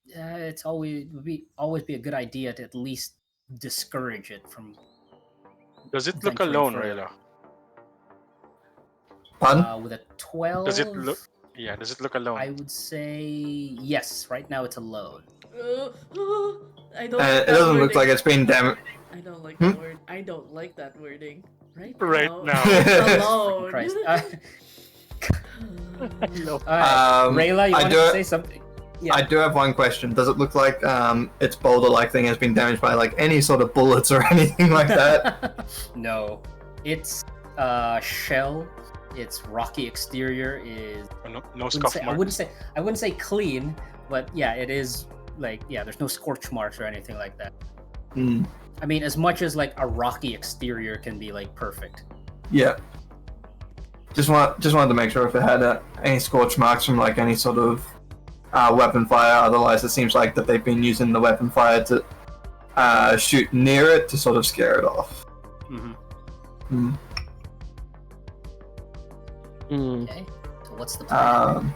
it's always be a good idea to at least discourage it from. Does it look venturing alone, further. Rayla? Pardon? With a 12. Does it look? Yeah, does it look alone? I would say yes. Right now it's alone. I don't. It doesn't look like it's been damaged. I don't like Hmm? that word. I don't like that wording. Right Right now. It's alone. Christ. No. Rayla, you I wanted do to it- say something? Yeah. I do have one question. Does it look like its boulder-like thing has been damaged by like any sort of bullets or anything like that? No, its shell, its rocky exterior is. No scuff I mark. wouldn't say clean, but yeah, it is like there's no scorch marks or anything like that. Hmm. I mean, as much as like a rocky exterior can be like perfect. Yeah. Just wanted to make sure if it had any scorch marks from like any sort of weapon fire. Otherwise, it seems like that they've been using the weapon fire to shoot near it to sort of scare it off. Mm-hmm. Hmm. Okay. So what's the plan?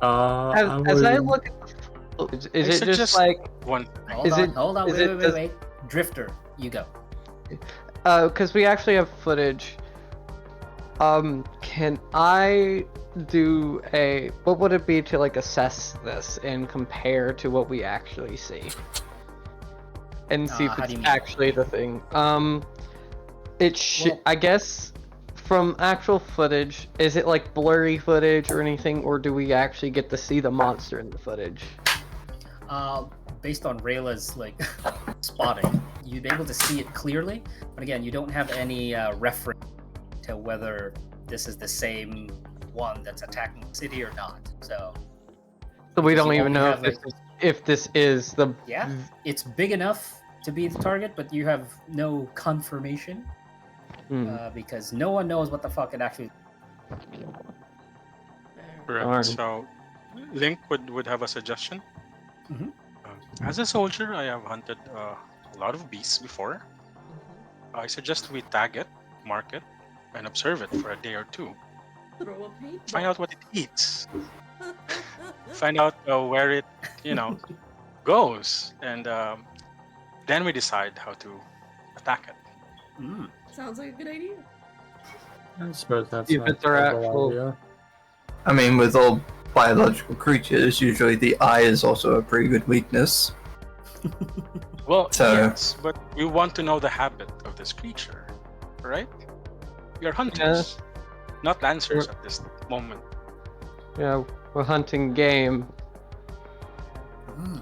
As I look at the footage, is it just suggest- like One. Hold on, is wait. Drifter, you go. because we actually have footage. Can I do what would it be to like assess this and compare to what we actually see? And see if How do it's you mean? actually the thing. Well- I guess from actual footage, is it like blurry footage or anything, or do we actually get to see the monster in the footage? based on Rayla's like spotting, you'd be able to see it clearly. But again, you don't have any reference to whether this is the same one that's attacking the city or not. So we because don't you even only know have, if this is the. Yeah, it's big enough to be the target, but you have no confirmation because no one knows what the fuck it actually. Correct. Darn. So, Link would have a suggestion. Mhm. As a soldier, I have hunted a lot of beasts before. I suggest we tag it, mark it, and observe it for a day or two. Throw a paintball. Find out what it eats. Find out where it, goes, and then we decide how to attack it. Mm. Sounds like a good idea. I suppose that's If not it's our a terrible actual- idea. I mean, with all biological creatures, usually the eye is also a pretty good weakness. Well, So- yes, but we want to know the habit of this creature, right? We are hunters, not lancers at this moment. Yeah, we're hunting game. Mm.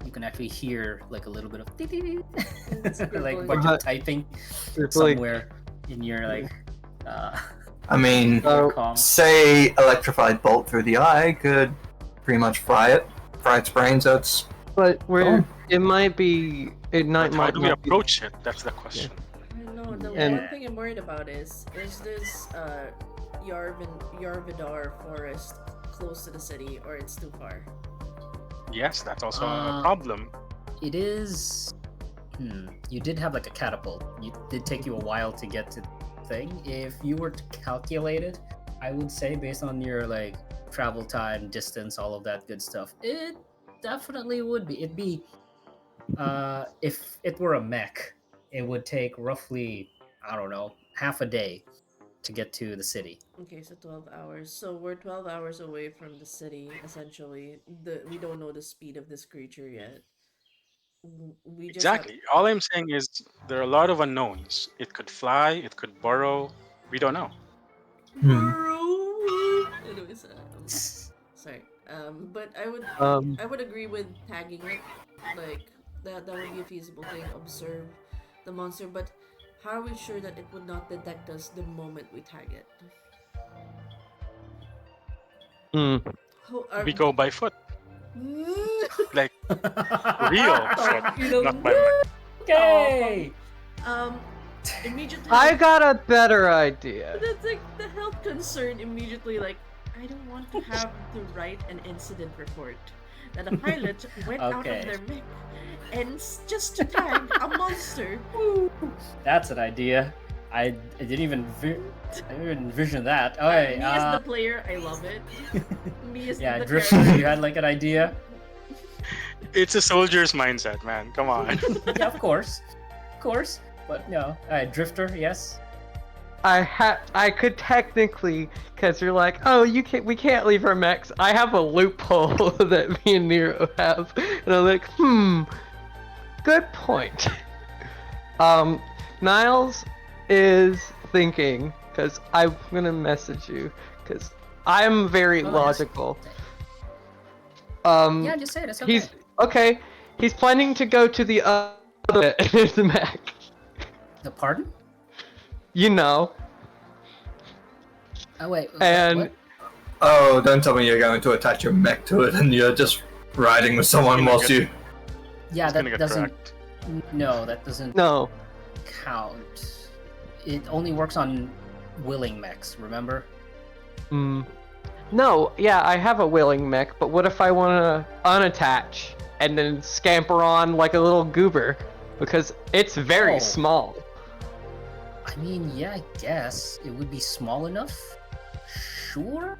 You can actually hear like a little bit of That's a good like point. bunch of typing It's like somewhere in your like I mean, Oh. com. say electrified bolt through the eye could pretty much fry its brain, so it's But we're Oh. it might be it might But how might do we not be- approach it? That's the question. I know. The And- one thing I'm worried about is this Yarvidar forest close to the city, or it's too far? Yes, that's also a Uh, problem. It is. You did have like a catapult. It did take you a while to get to the thing. If you were to calculate it, I would say based on your like travel time, distance, all of that good stuff, it definitely would be. It'd be. If it were a mech, it would take roughly, I don't know, half a day to get to the city. Okay, so 12 hours. So we're 12 hours away from the city, essentially. We don't know the speed of this creature yet. We just have- Exactly. All I'm saying is there are a lot of unknowns. It could fly, it could burrow. We don't know. Bro. Anyways, sorry. But I would agree with tagging it. Like that would be a feasible thing. Observe the monster, but how are we sure that it would not detect us the moment we tag it? We go by foot, like real foot, not by foot. Okay. Immediately. I got a better idea. That's like the health concern immediately. Like, I don't want to have to write an incident report that a pilot went out of Okay. their mech and just to tag a monster. That's an idea. I didn't even I didn't envision that. Me Okay. as the player, I love it. Me as Yeah, the Drifter, character. you had like an idea. It's a soldier's mindset, man. Come on. Yeah, of course. But no, Drifter, yes. I could technically, because you're like, oh, we can't leave our mechs. I have a loophole that me and Nero have, and I'm like, good point. Niles is thinking, because I'm gonna message you, because I'm very Oh, yes. logical. Yeah, just say it. It's okay. He's planning to go to the other his mech. The pardon? You know. Oh wait. And what? oh, don't tell me you're going to attach your mech to it and you're just riding with someone Gonna whilst get- you. Yeah, It's gonna that get doesn't. cracked. No, that doesn't no. count. It only works on willing mechs. Remember? No, yeah, I have a willing mech, but what if I want to unattach and then scamper on like a little goober? Because it's very Oh. small. I mean, yeah, I guess it would be small enough. Sure.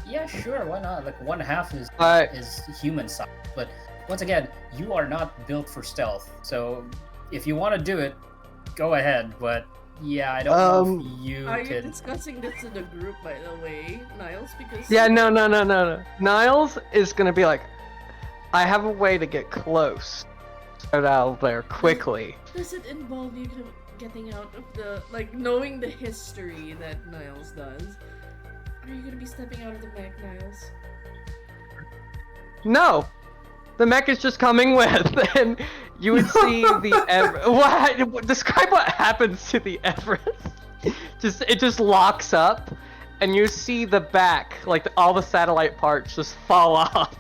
Yeah, sure. Why not? Like 1/2 is human size, but once again, you are not built for stealth. So if you want to do it, go ahead. But yeah, I don't know if you Are you can. discussing this in the group, by the way, Niles? Because Yeah, no. Niles is gonna be like, I have a way to get close. Get out of there quickly. Does it involve you getting out of the, like, knowing the history that Niles does? Are you gonna be stepping out of the mech, Niles? No, the mech is just coming with, and you would see the describe what happens to the Everest. It just locks up, and you see the back, like all the satellite parts just fall off,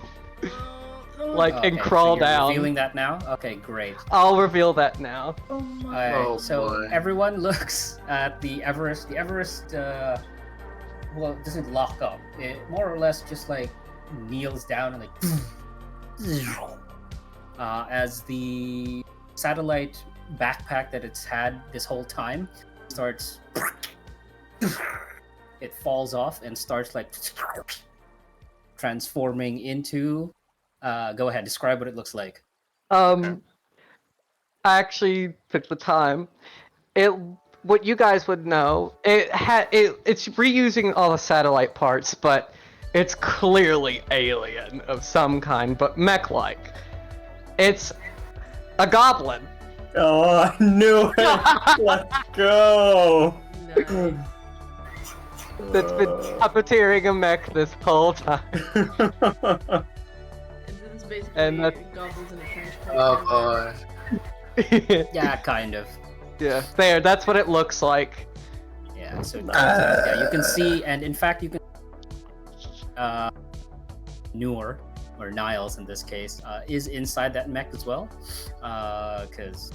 like Okay, and crawl so you're down. revealing that now? Okay, great. I'll reveal that now. Oh my. Alright, Oh, so boy. everyone looks at the Everest. The Everest, well, it doesn't lock up. It more or less just like kneels down and like as the satellite backpack that it's had this whole time starts. It falls off and starts like transforming into. Go ahead, describe what it looks like. I actually picked the time. What you guys would know, it's reusing all the satellite parts, but it's clearly alien of some kind, but mech-like. It's a goblin. Oh, I knew it! Let's go! No. That's been puppeteering a mech this whole time. It's basically And that's- goblins in a trench coat. Oh boy. Yeah, kind of. Yeah, there, that's what it looks like. Yeah, so yeah, you can see, and in fact, you can. Noor, or Niles in this case, is inside that mech as well, because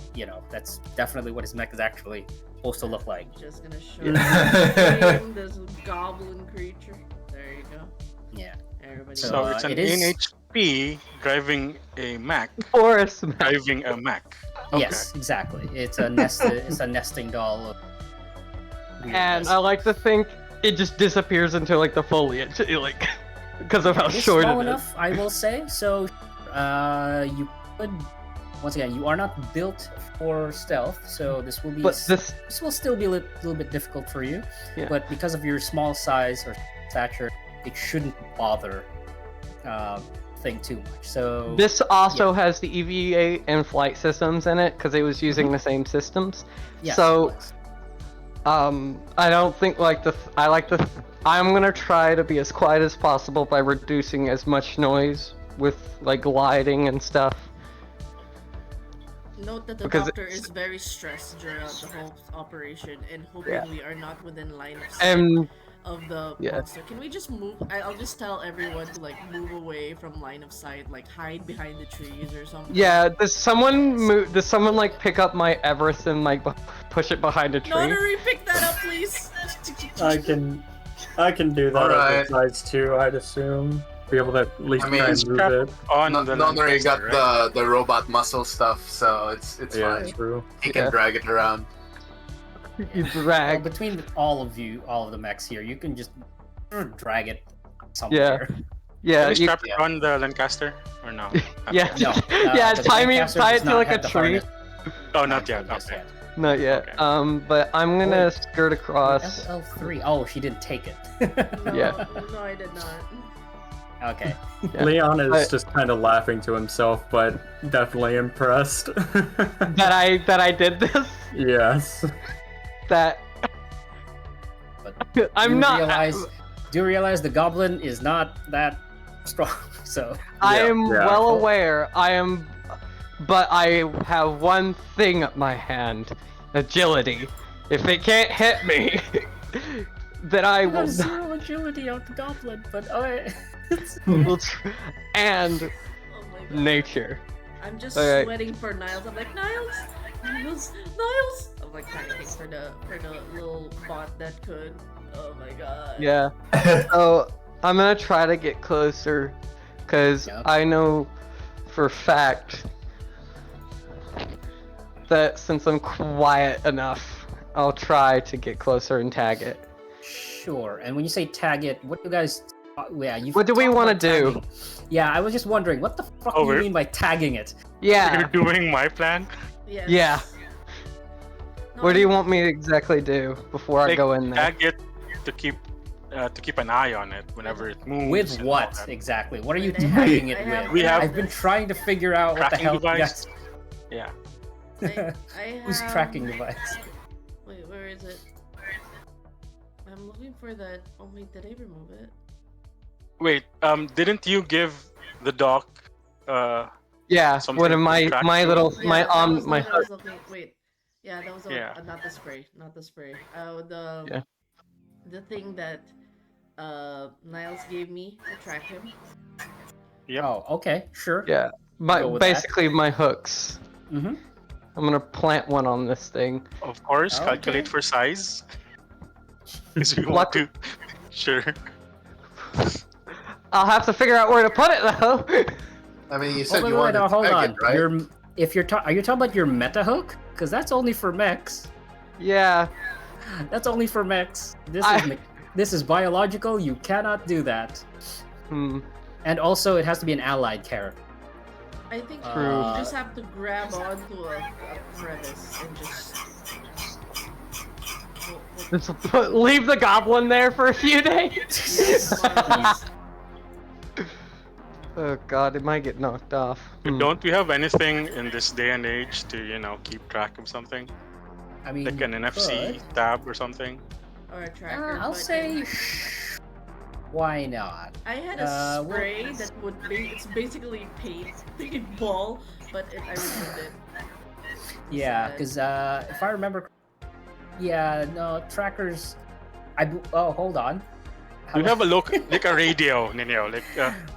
that's definitely what his mech is actually supposed to look like. Just gonna show you this goblin creature. There you go. Yeah. Everybody. So, So it's an it is- NHP driving a Mac, Forest mech. driving a Mac. Okay. Yes, exactly. It's a it's a nesting doll. Of And weirdness. I like to think it just disappears into like the foliage, like because of how It is short small it is. enough, I will say. So, you could. Once again, you are not built for stealth, so this will be. But this, This will still be a little bit difficult for you, Yeah. but because of your small size or stature, it shouldn't bother thing too much. So this also has the EVA and flight systems in it because it was using the same systems. yes, so- it was. I don't think I'm gonna try to be as quiet as possible by reducing as much noise with like gliding and stuff. Note that the Because doctor is very stressed throughout the whole operation and hoping Yeah. we are not within line of sight And of the Yeah. monster. Can we just move? I'll just tell everyone to like move away from line of sight, like hide behind the trees or something. yeah, does someone like pick up my Everest and like push it behind a tree? Notary, pick that up, please. I can do that Alright. exercise too, I'd assume. Be able to at least I mean, try and it's move crap. it. On No, the Nonary got Lancaster, right? the robot muscle stuff, so it's Yeah, fine. true. He can Yeah. drag it around. You Well, drag. between all of the mechs here, you can just drag it somewhere. Yeah, Can we you, strap it on the Lancaster or no? yeah, No, yeah. the Tie Lancaster it does to not like a have the tree. harness Oh, not yet. just Okay. yet. Not yet. Okay. But I'm gonna Wait. skirt across. FL3. Oh, she didn't take it. No, Yeah. no, I did not. Okay. Yeah. Leon is I- just kind of laughing to himself, but definitely impressed. that I did this. Yes. That But I'm do not. Do realize the goblin is not that strong. So I Yeah, am yeah. well aware. But I have one thing at my hand: agility. If it can't hit me, then I will. zero agility out the goblin. But will and Oh my god. nature. I'm just Alright. sweating for Niles. I'm like, Niles! Niles! Niles! I'm like panicking for the little bot that could. Oh my god. Yeah. So I'm gonna try to get closer, cause Yep. I know for a fact that since I'm quiet enough, I'll try to get closer and tag it. sure. And when you say tag it, what do you guys? Yeah, you. What do we wanna do? Yeah, I was just wondering, what the fuck Oh, do you we're- mean by tagging it? Yeah. You're doing my plan? Yes. Yeah. No, What do you want me to exactly do before I Like, go in there? Tag it to keep an eye on it whenever it moves. With and all what that. exactly? What are you Wait, I have- tagging it I have- with? We have- I've been trying to figure out what the Tracking hell you device. guys. Yeah. I Who's have- tracking device? Wait, where is it? I'm looking for that. Oh wait, did I remove it? Wait. Didn't you give the dock. Yeah, Something one of to my track my you? little Yeah, my that was the my one I was looking. Wait, yeah, that was Yeah. not the spray, not the spray. Yeah. The thing that Niles gave me to track him. Yep. Oh, okay, sure. yeah my Go with that. basically my hooks. Mm-hmm. I'm gonna plant one on this thing. Of course, Okay. calculate for size. Because we want Luck- to. Sure. I'll have to figure out where to put it though. I mean, you Oh, said wait, you wait, wanted no, to hold peg on. it, right? Are you talking about your meta hook? Because that's only for mechs. Yeah. That's only for mechs. I- This is biological. You cannot do that. Hmm. And also, it has to be an allied character. I think True. you just have to grab onto a crevice and just. Just leave the goblin there for a few days. Yes, more or less. Oh god, it might get knocked off. Don't we have anything in this day and age to, keep track of something? I mean, Like an you NFC could. tab or something? Or a tracker. I'll button. say, why not? I had a well- spray that would it's basically paintball, but I removed it. Yeah, Sad. because if I remember, no trackers. Hold on. Do you have a like a radio, Ninyo? Like,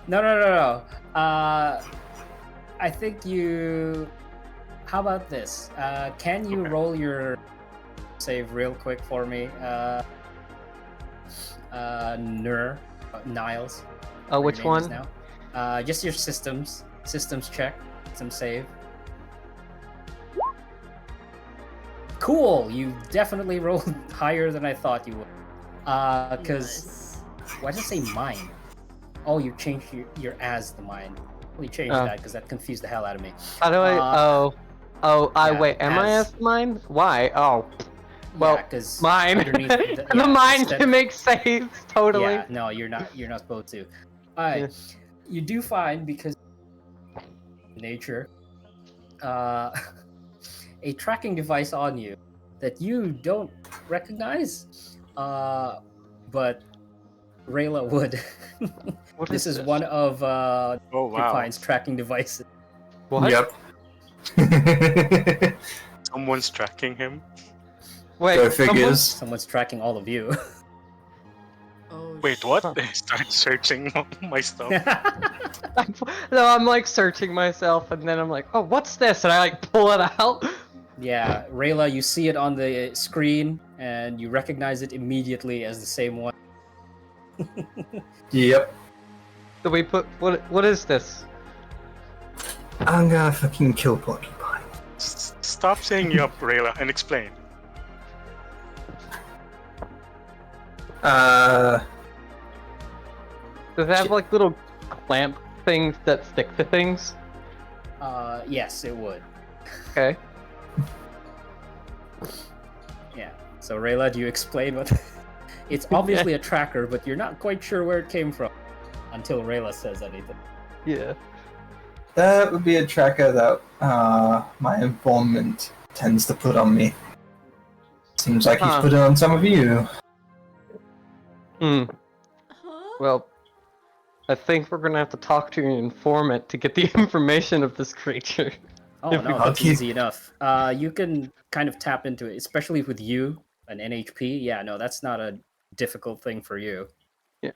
No. I think you. How about this? Can you Okay. roll your save real quick for me? Niles. Oh, whatever which your name is one? Now. Just your systems check, some save. Cool. You definitely rolled higher than I thought you would. Because Nice. why does it say mine? Oh, you changed your as the mine. We changed Oh. that because that confused the hell out of me. How do I? yeah, Wait. Am I as- as mine? Why? Oh, well, yeah, because mine. underneath the mine instead- can make saves totally. Yeah, no, you're not supposed to. Alright, Yeah. you do find because nature, a tracking device on you that you don't recognize, but Rayla would. What This is this? one of oh, wow. Porcupine's tracking devices. What? Yep. Someone's tracking him. Wait, Go figures. Someone's tracking all of you. Oh, Wait, what? Huh. They start searching my stuff. No, I'm like searching myself, and then I'm like, oh, what's this? And I like pull it out. Yeah, Rayla, you see it on the screen, and you recognize it immediately as the same one. Yep. Do we put what is this? I'm gonna fucking kill Porcupine. Stop saying yup, Rayla, and explain. Does it have like little clamp things that stick to things? Yes, it would. Okay. Yeah. So Rayla, do you explain what? It's obviously a tracker, but you're not quite sure where it came from until Rayla says anything. Yeah. That would be a tracker that my informant tends to put on me. Seems like he's Huh. put it on some of you. Hmm. Huh? Well, I think we're gonna have to talk to your informant to get the information of this creature. Oh If no, you- that's Okay. easy enough. You can kind of tap into it, especially with you, an NHP. Yeah, no, that's not a difficult thing for you. All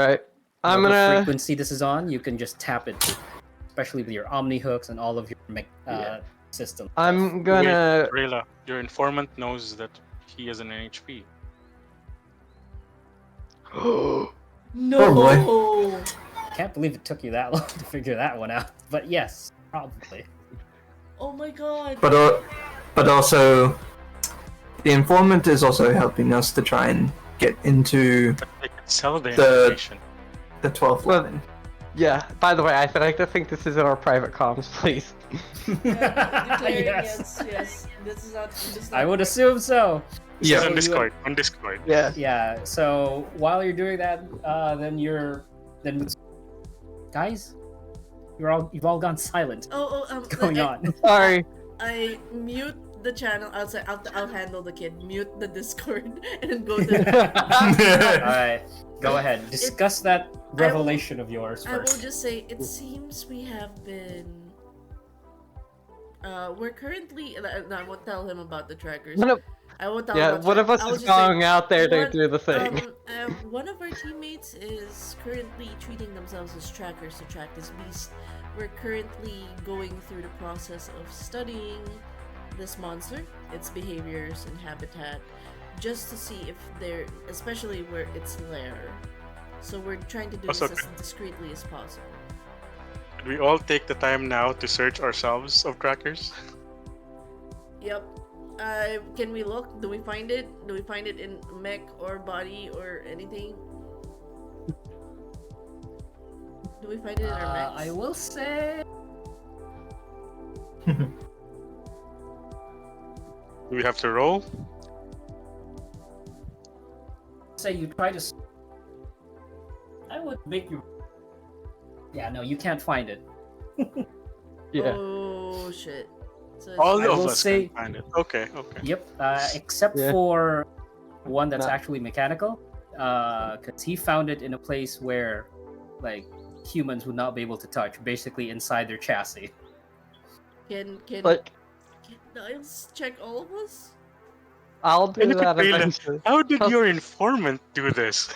right. I'm Whatever gonna. frequency this is on, you can just tap it, especially with your Omni hooks and all of your Yeah. system. I'm gonna. Wait, Rayla, your informant knows that he is an NHP. No. Can't believe it took you that long to figure that one out. But yes, probably. Oh my god. But also, the informant is also helping us to try and get into But they can sell the The- information. the 12th Well- line. Yeah. By the way, I like to think this is in our private comms, please. Declaring Yes. yes. This is not. This is I not would assume so. This Yeah. is on you- Discord. On Discord. Yeah. Yeah. So while you're doing that, then guys, you've all gone silent. Oh, What's going on? Sorry. I mute the channel. I'll handle the kid. Mute the Discord and then go to. Alright, go ahead. Discuss that revelation of yours I will first. just say it seems we have been. We're currently. No, I won't tell him about the trackers. I won't tell him about one of us I'll is just say, going out there to do the thing. One of our teammates is currently treating themselves as trackers to track this beast. We're currently going through the process of studying this monster, its behaviors and habitat, just to see if they're, especially where its lair. So we're trying to do this as discreetly as possible. Could we all take the time now to search ourselves of trackers? Yep. Can we look? Do we find it? Do we find it in mech or body or anything? Do we find it in our mechs? I will say. Do we have to roll? Say you try to. I would make you. Yeah, no, you can't find it. Yeah. Oh shit. So All I of will us say- can find it. Okay. Yep, except Yeah. for one that's No. actually mechanical, because he found it in a place where, like, humans would not be able to touch, basically inside their chassis. Can Like, Niles check all of us? I'll do that Really? eventually. How did your informant do this?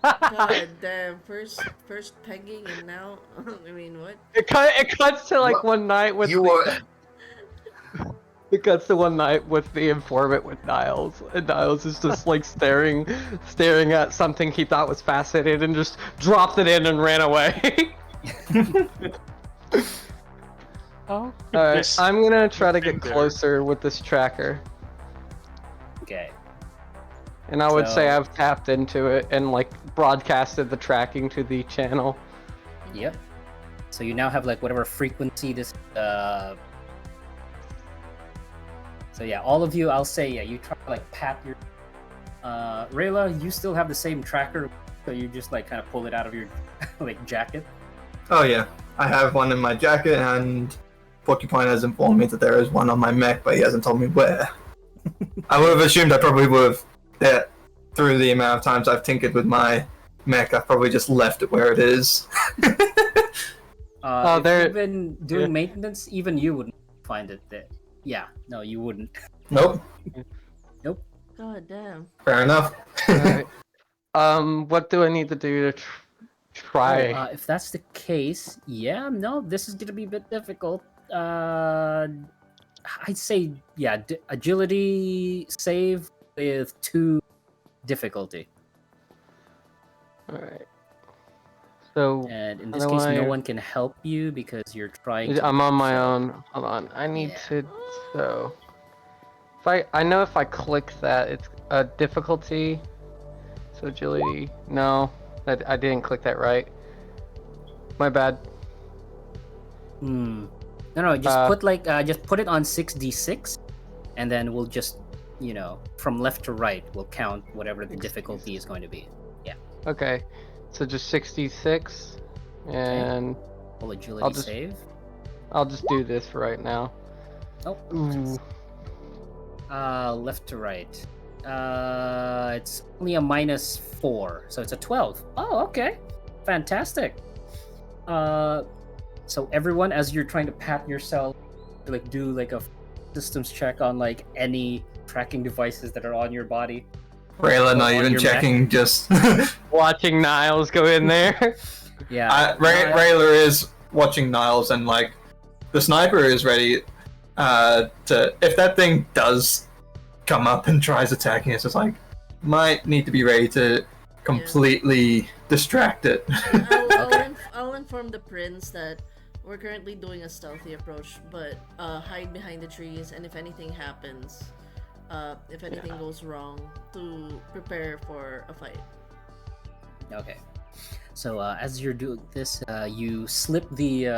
God damn! First pegging and now I mean what? It cuts to like one night with You were. It cuts to one night with the informant with Niles, and Niles is just like staring at something he thought was fascinating, and just dropped it in and ran away. Oh, Alright, I'm gonna try to get Been there. closer with this tracker, Okay. and I would say So- I've tapped into it and like broadcasted the tracking to the channel. Yep. So you now have like whatever frequency this. So yeah, all of you, I'll say yeah. You try to like pat your. Rayla, you still have the same tracker, so you just like kind of pull it out of your like jacket. Oh yeah, I have one in my jacket, and Porcupine has informed me that there is one on my mech, but he hasn't told me where. I would have assumed I probably would have, that through the amount of times I've tinkered with my mech, I've probably just left it where it is. If there- you've been doing yeah. maintenance, even you wouldn't find it there. Yeah, no, you wouldn't. Nope. God damn. Fair enough. Alright. What do I need to do to try? If that's the case, yeah, no, this is gonna be a bit difficult. I'd say, yeah, agility save with 2 difficulty. Alright. So And in this How do case, no I- one can help you because you're trying to. I'm on my so- own. Hold on. I need Yeah. to. So, I know if I click that, it's a difficulty. So agility. No, I didn't click that right. My bad. No, just put it on 6d6, and then we'll just, from left to right, we'll count whatever the difficulty is going to be. Okay. So just 66, and Roll agility I'll just- save. I'll just do this for right now. Oh, Ooh. left to right. It's only a -4, so it's a 12. Oh, okay, fantastic. So everyone, as you're trying to pat yourself, like do like a systems check on like any tracking devices that are on your body. Rayla not On even your checking, just... Watching Niles go in there. Yeah, Rayla is watching Niles, and like, the sniper is ready to... If that thing does come up and tries attacking us, it's like, might need to be ready to completely distract it. I'll inform the prince that we're currently doing a stealthy approach, but hide behind the trees, and if anything happens, if anything goes wrong, to prepare for a fight. Okay. So as you're doing this, you slip the.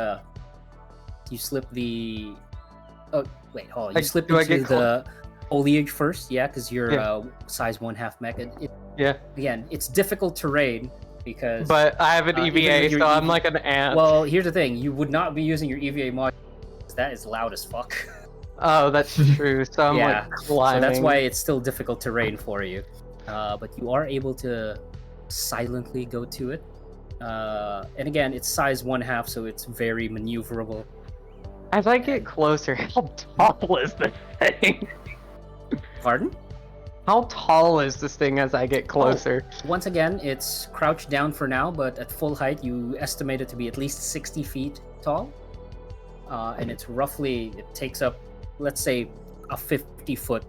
Oh wait, hold on. You Like, slip do I into get the foliage first, yeah, because you're Yeah. size 1/2 mech. Yeah. Again, it's difficult terrain because. But I have an even EVA, with your so I'm EV like an ant. Well, here's the thing: you would not be using your EVA mod. 'Cause that is loud as fuck. Oh, that's true. So I'm Yeah, like climbing. so that's why it's still difficult terrain for you. But you are able to silently go to it. And again, it's size 1/2, so it's very maneuverable. As I get closer, how tall is this thing? Pardon? How tall is this thing as I get closer? Once again, it's crouched down for now, but at full height, you estimate it to be at least 60 feet tall. And it's roughly, it takes up, let's say, a 50-foot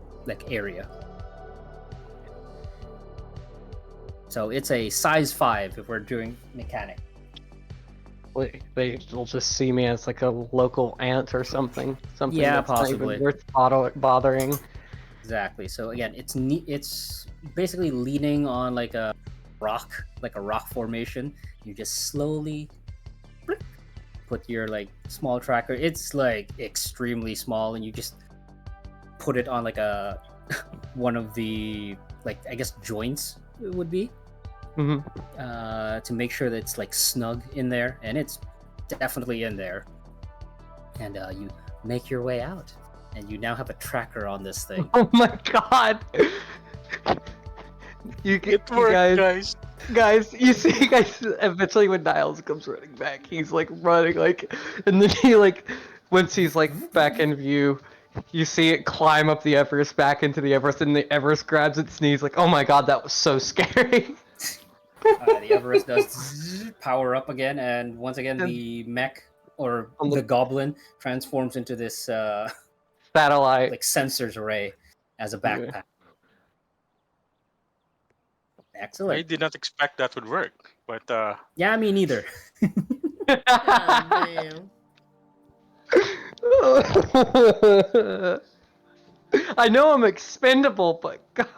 area. So it's a size 5 if we're doing mechanic. They'll just see me as like a local ant or something. Something Yeah, that's not even possibly. worth bothering. Exactly. So again, it's basically leaning on like a rock formation. You just slowly put your small tracker. It's extremely small, and you just put it on a one of the I guess joints it would be. To make sure that it's snug in there, and it's definitely in there. And you make your way out, and you now have a tracker on this thing. Oh my god! You guys. You see, guys. Eventually, when Niles comes running back, he's running and then he once he's back in view, you see it climb up the Everest back into the Everest, and the Everest grabs its knees oh my god, that was so scary. The Everest does power up again, and once again the mech or the goblin transforms into this satellite sensors array as a backpack. Excellent. I did not expect that would work, but yeah, me neither. Damn. I know I'm expendable, but God.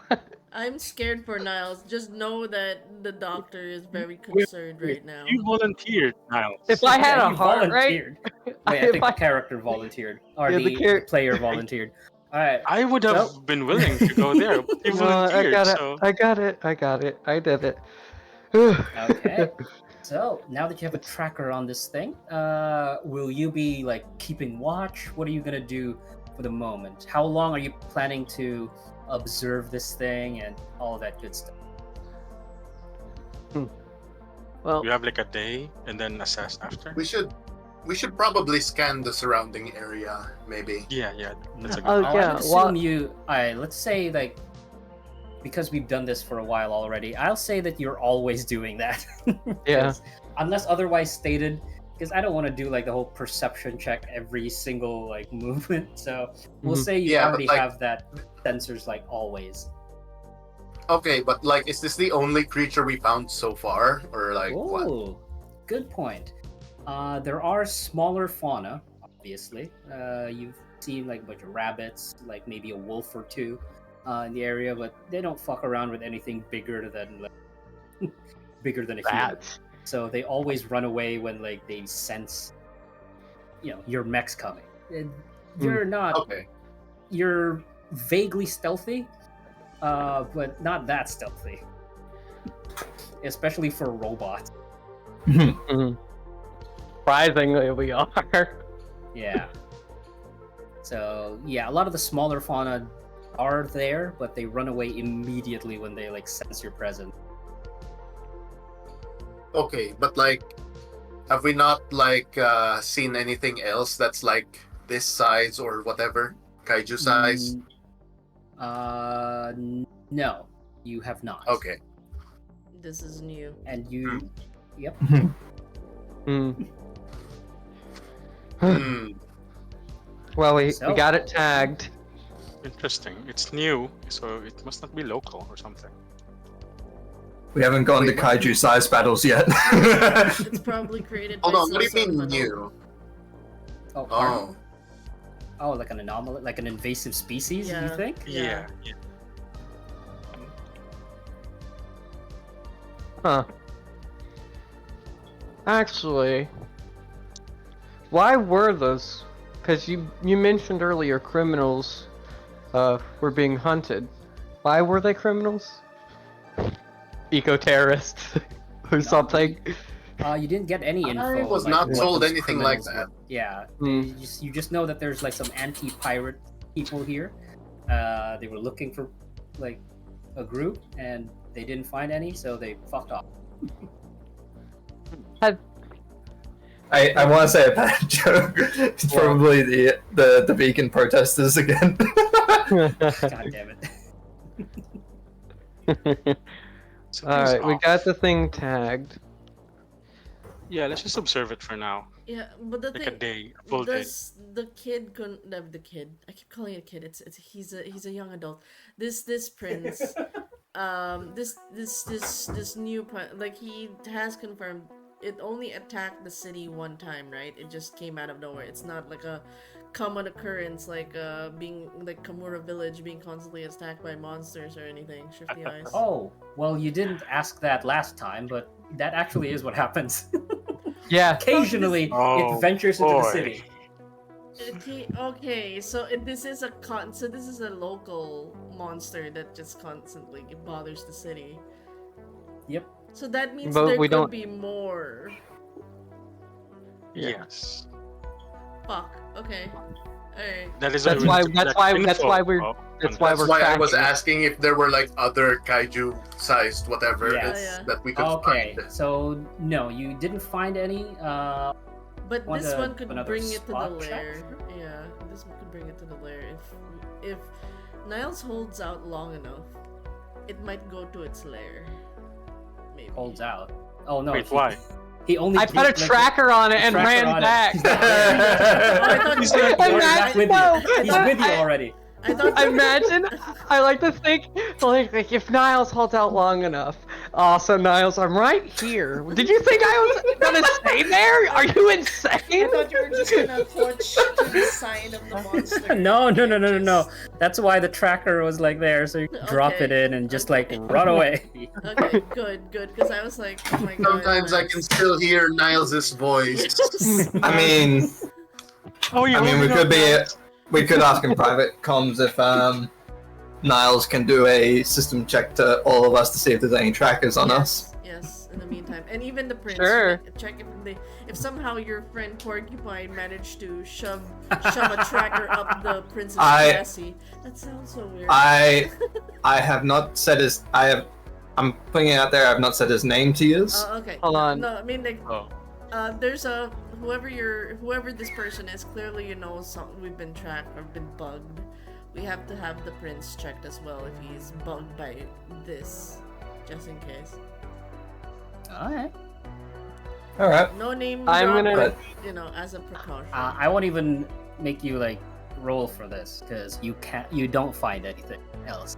I'm scared for Niles. Just know that the doctor is very concerned right now. You volunteered, Niles. If I had a heart volunteered. rate, Wait, I think the character volunteered, or the player volunteered. All right. I would have been willing to go there, but you volunteered. I got it. I did it. Okay. So now that you have a tracker on this thing, will you be keeping watch? What are you gonna do for the moment? How long are you planning to observe this thing and all that good stuff? Well, you have a day and then assess after. We should probably scan the surrounding area, maybe. Yeah. That's a good. I'll assume let's say because we've done this for a while already, I'll say that you're always doing that. Yeah. Unless otherwise stated, because I don't want to do the whole perception check every single movement. So we'll say you already have that sensors always. Okay, but is this the only creature we found so far, or what? Good point. There are smaller fauna, obviously. You've seen a bunch of rabbits, maybe a wolf or two in the area, but they don't fuck around with anything bigger than a human. So they always run away when they sense, your mech's coming. You're not. Okay. You're vaguely stealthy, but not that stealthy. Especially for robots. Surprisingly, we are. Yeah. So yeah, a lot of the smaller fauna are there, but they run away immediately when they sense your presence. Okay, but have we not seen anything else that's this size or whatever, kaiju size? No, you have not. Okay. This is new. And you, yep. Well, we got it tagged. Interesting. It's new, so it must not be local or something. We haven't gotten to kaiju size battles yet. It's probably created by Hold on, what do you mean new? Oh, like an anomaly, like an invasive species, you think? Yeah. Huh. Actually, why were those? Because you mentioned earlier criminals were being hunted. Why were they criminals? Eco-terrorists or something? You didn't get any info. I was like, not what told those anything like criminals that. were. Yeah, Hmm. you just know that there's like some anti-pirate people here. They were looking for like a group, and they didn't find any, so they fucked off. I want to say a bad joke. It's probably the vegan protesters again. God damn it. Alright, we got the thing tagged. Yeah, let's just observe it for now. Yeah, but the Like thing, a day, a full day. the kid the kid. I keep calling it a kid. It's he's a young adult. This prince, this new like he has confirmed it only attacked the city one time, right? It just came out of nowhere. It's not like a common occurrence like being like Kamura village being constantly attacked by monsters or anything. Shifty eyes. Oh, well, you didn't ask that last time, but that actually is what happens. Yeah. Occasionally, Oh, it ventures into the boy. city. Okay, so this is a local monster that just constantly bothers the city. Yep. So that means But there we could don't- be more. Yes. Fuck. Okay. Alright. That is That's why why- we need to that's collect why- that's info why we're- on that's that. why That's we're why I was tracking it. asking if there were like other kaiju-sized whatever Yeah. that we could Okay, find. so no, you didn't find any. But Want this a- one could another bring it to the spot check? lair. Yeah, this one could bring it to the lair. If Niles holds out long enough, it might go to its lair. Maybe. Holds out. Oh no! Wait, why? He only. I put a tracker on it and tracker ran on it. back. Oh, I thought He's you like, were- Imagine- with no, you. He's with you I- already. I thought Imagine, I like to think, like if Niles holds out long enough. So Niles, I'm right here. Did you think I was gonna stay there? Are you I insane? thought you were just gonna torch to the side of the monster. No. That's why the tracker was like there, so you could drop it Okay. in and just Okay. like run away. Okay, good, because I was like, oh my god. Sometimes I can still hear Niles' voice. I mean, Oh, you're we moving could on be. now. We could ask in private comms if Niles can do a system check to all of us to see if there's any trackers on us. Yes, in the meantime. And even the prince. Sure. Check if somehow your friend Porcupine managed to shove a tracker up the prince's chassis. That sounds so weird. I have not said his. I'm putting it out there. I've not said his name to you. Okay. Hold on. No, I mean like Oh. there's whoever this person is, clearly you know we've been tracked or been bugged. We have to have the prince checked as well if he's bugged by this, just in case. All right. All right. No name I'm drop, gonna- but, as a precaution. I won't even make you like roll for this because you don't find anything else.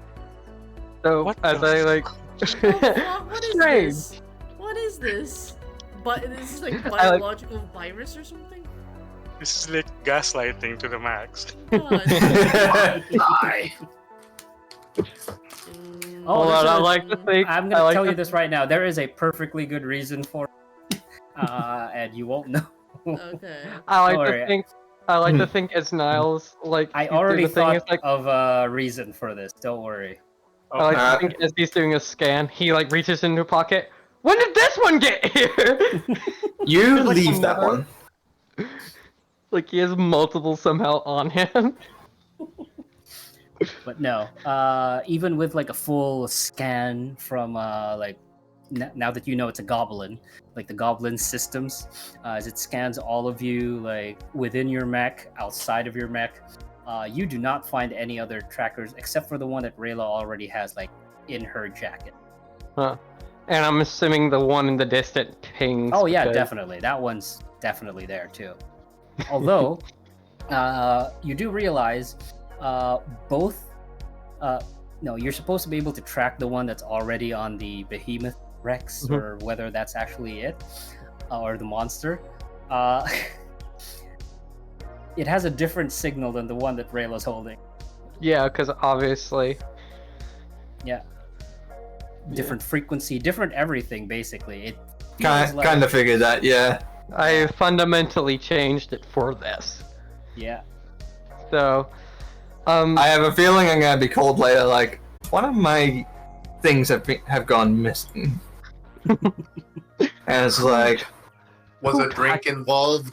So What as the I like, Oh, fuck, what is strange. this? What is this? But this is like I like- biological virus or something? This is like gaslighting to the max. God. Die. Mm, Oh, Hold there's on, I a- like to think. I'm I gonna like tell to- you this right now. There is a perfectly good reason for it, and you won't know. Okay. I like Don't to worry. think. I like to think as Niles, like I he's doing already the thing, thought it's like of a reason for this. Don't worry. I like Alright. to think as he's doing a scan, he like reaches into a pocket. When did this one get here? You Like leave that another- one. Like he has multiple somehow on him. But no, even with like a full scan from like now that you know it's a goblin, like the goblin systems, as it scans all of you like within your mech, outside of your mech, you do not find any other trackers except for the one that Rayla already has like in her jacket. And I'm assuming the one in the distant pings. Oh yeah, because- definitely. That one's definitely there too. Although, you do realize both. No, you're supposed to be able to track the one that's already on the behemoth Rex, Mhm. or whether that's actually it, or the monster. It has a different signal than the one that Rayla's holding. Yeah, because obviously. Yeah. Different frequency, different everything. Basically, it feels like, Kind of figured that. Yeah. I fundamentally changed it for this. Yeah. So, I have a feeling I'm gonna be called later. Like one of my things have gone missing. And it's like, Was Who a drink died? involved?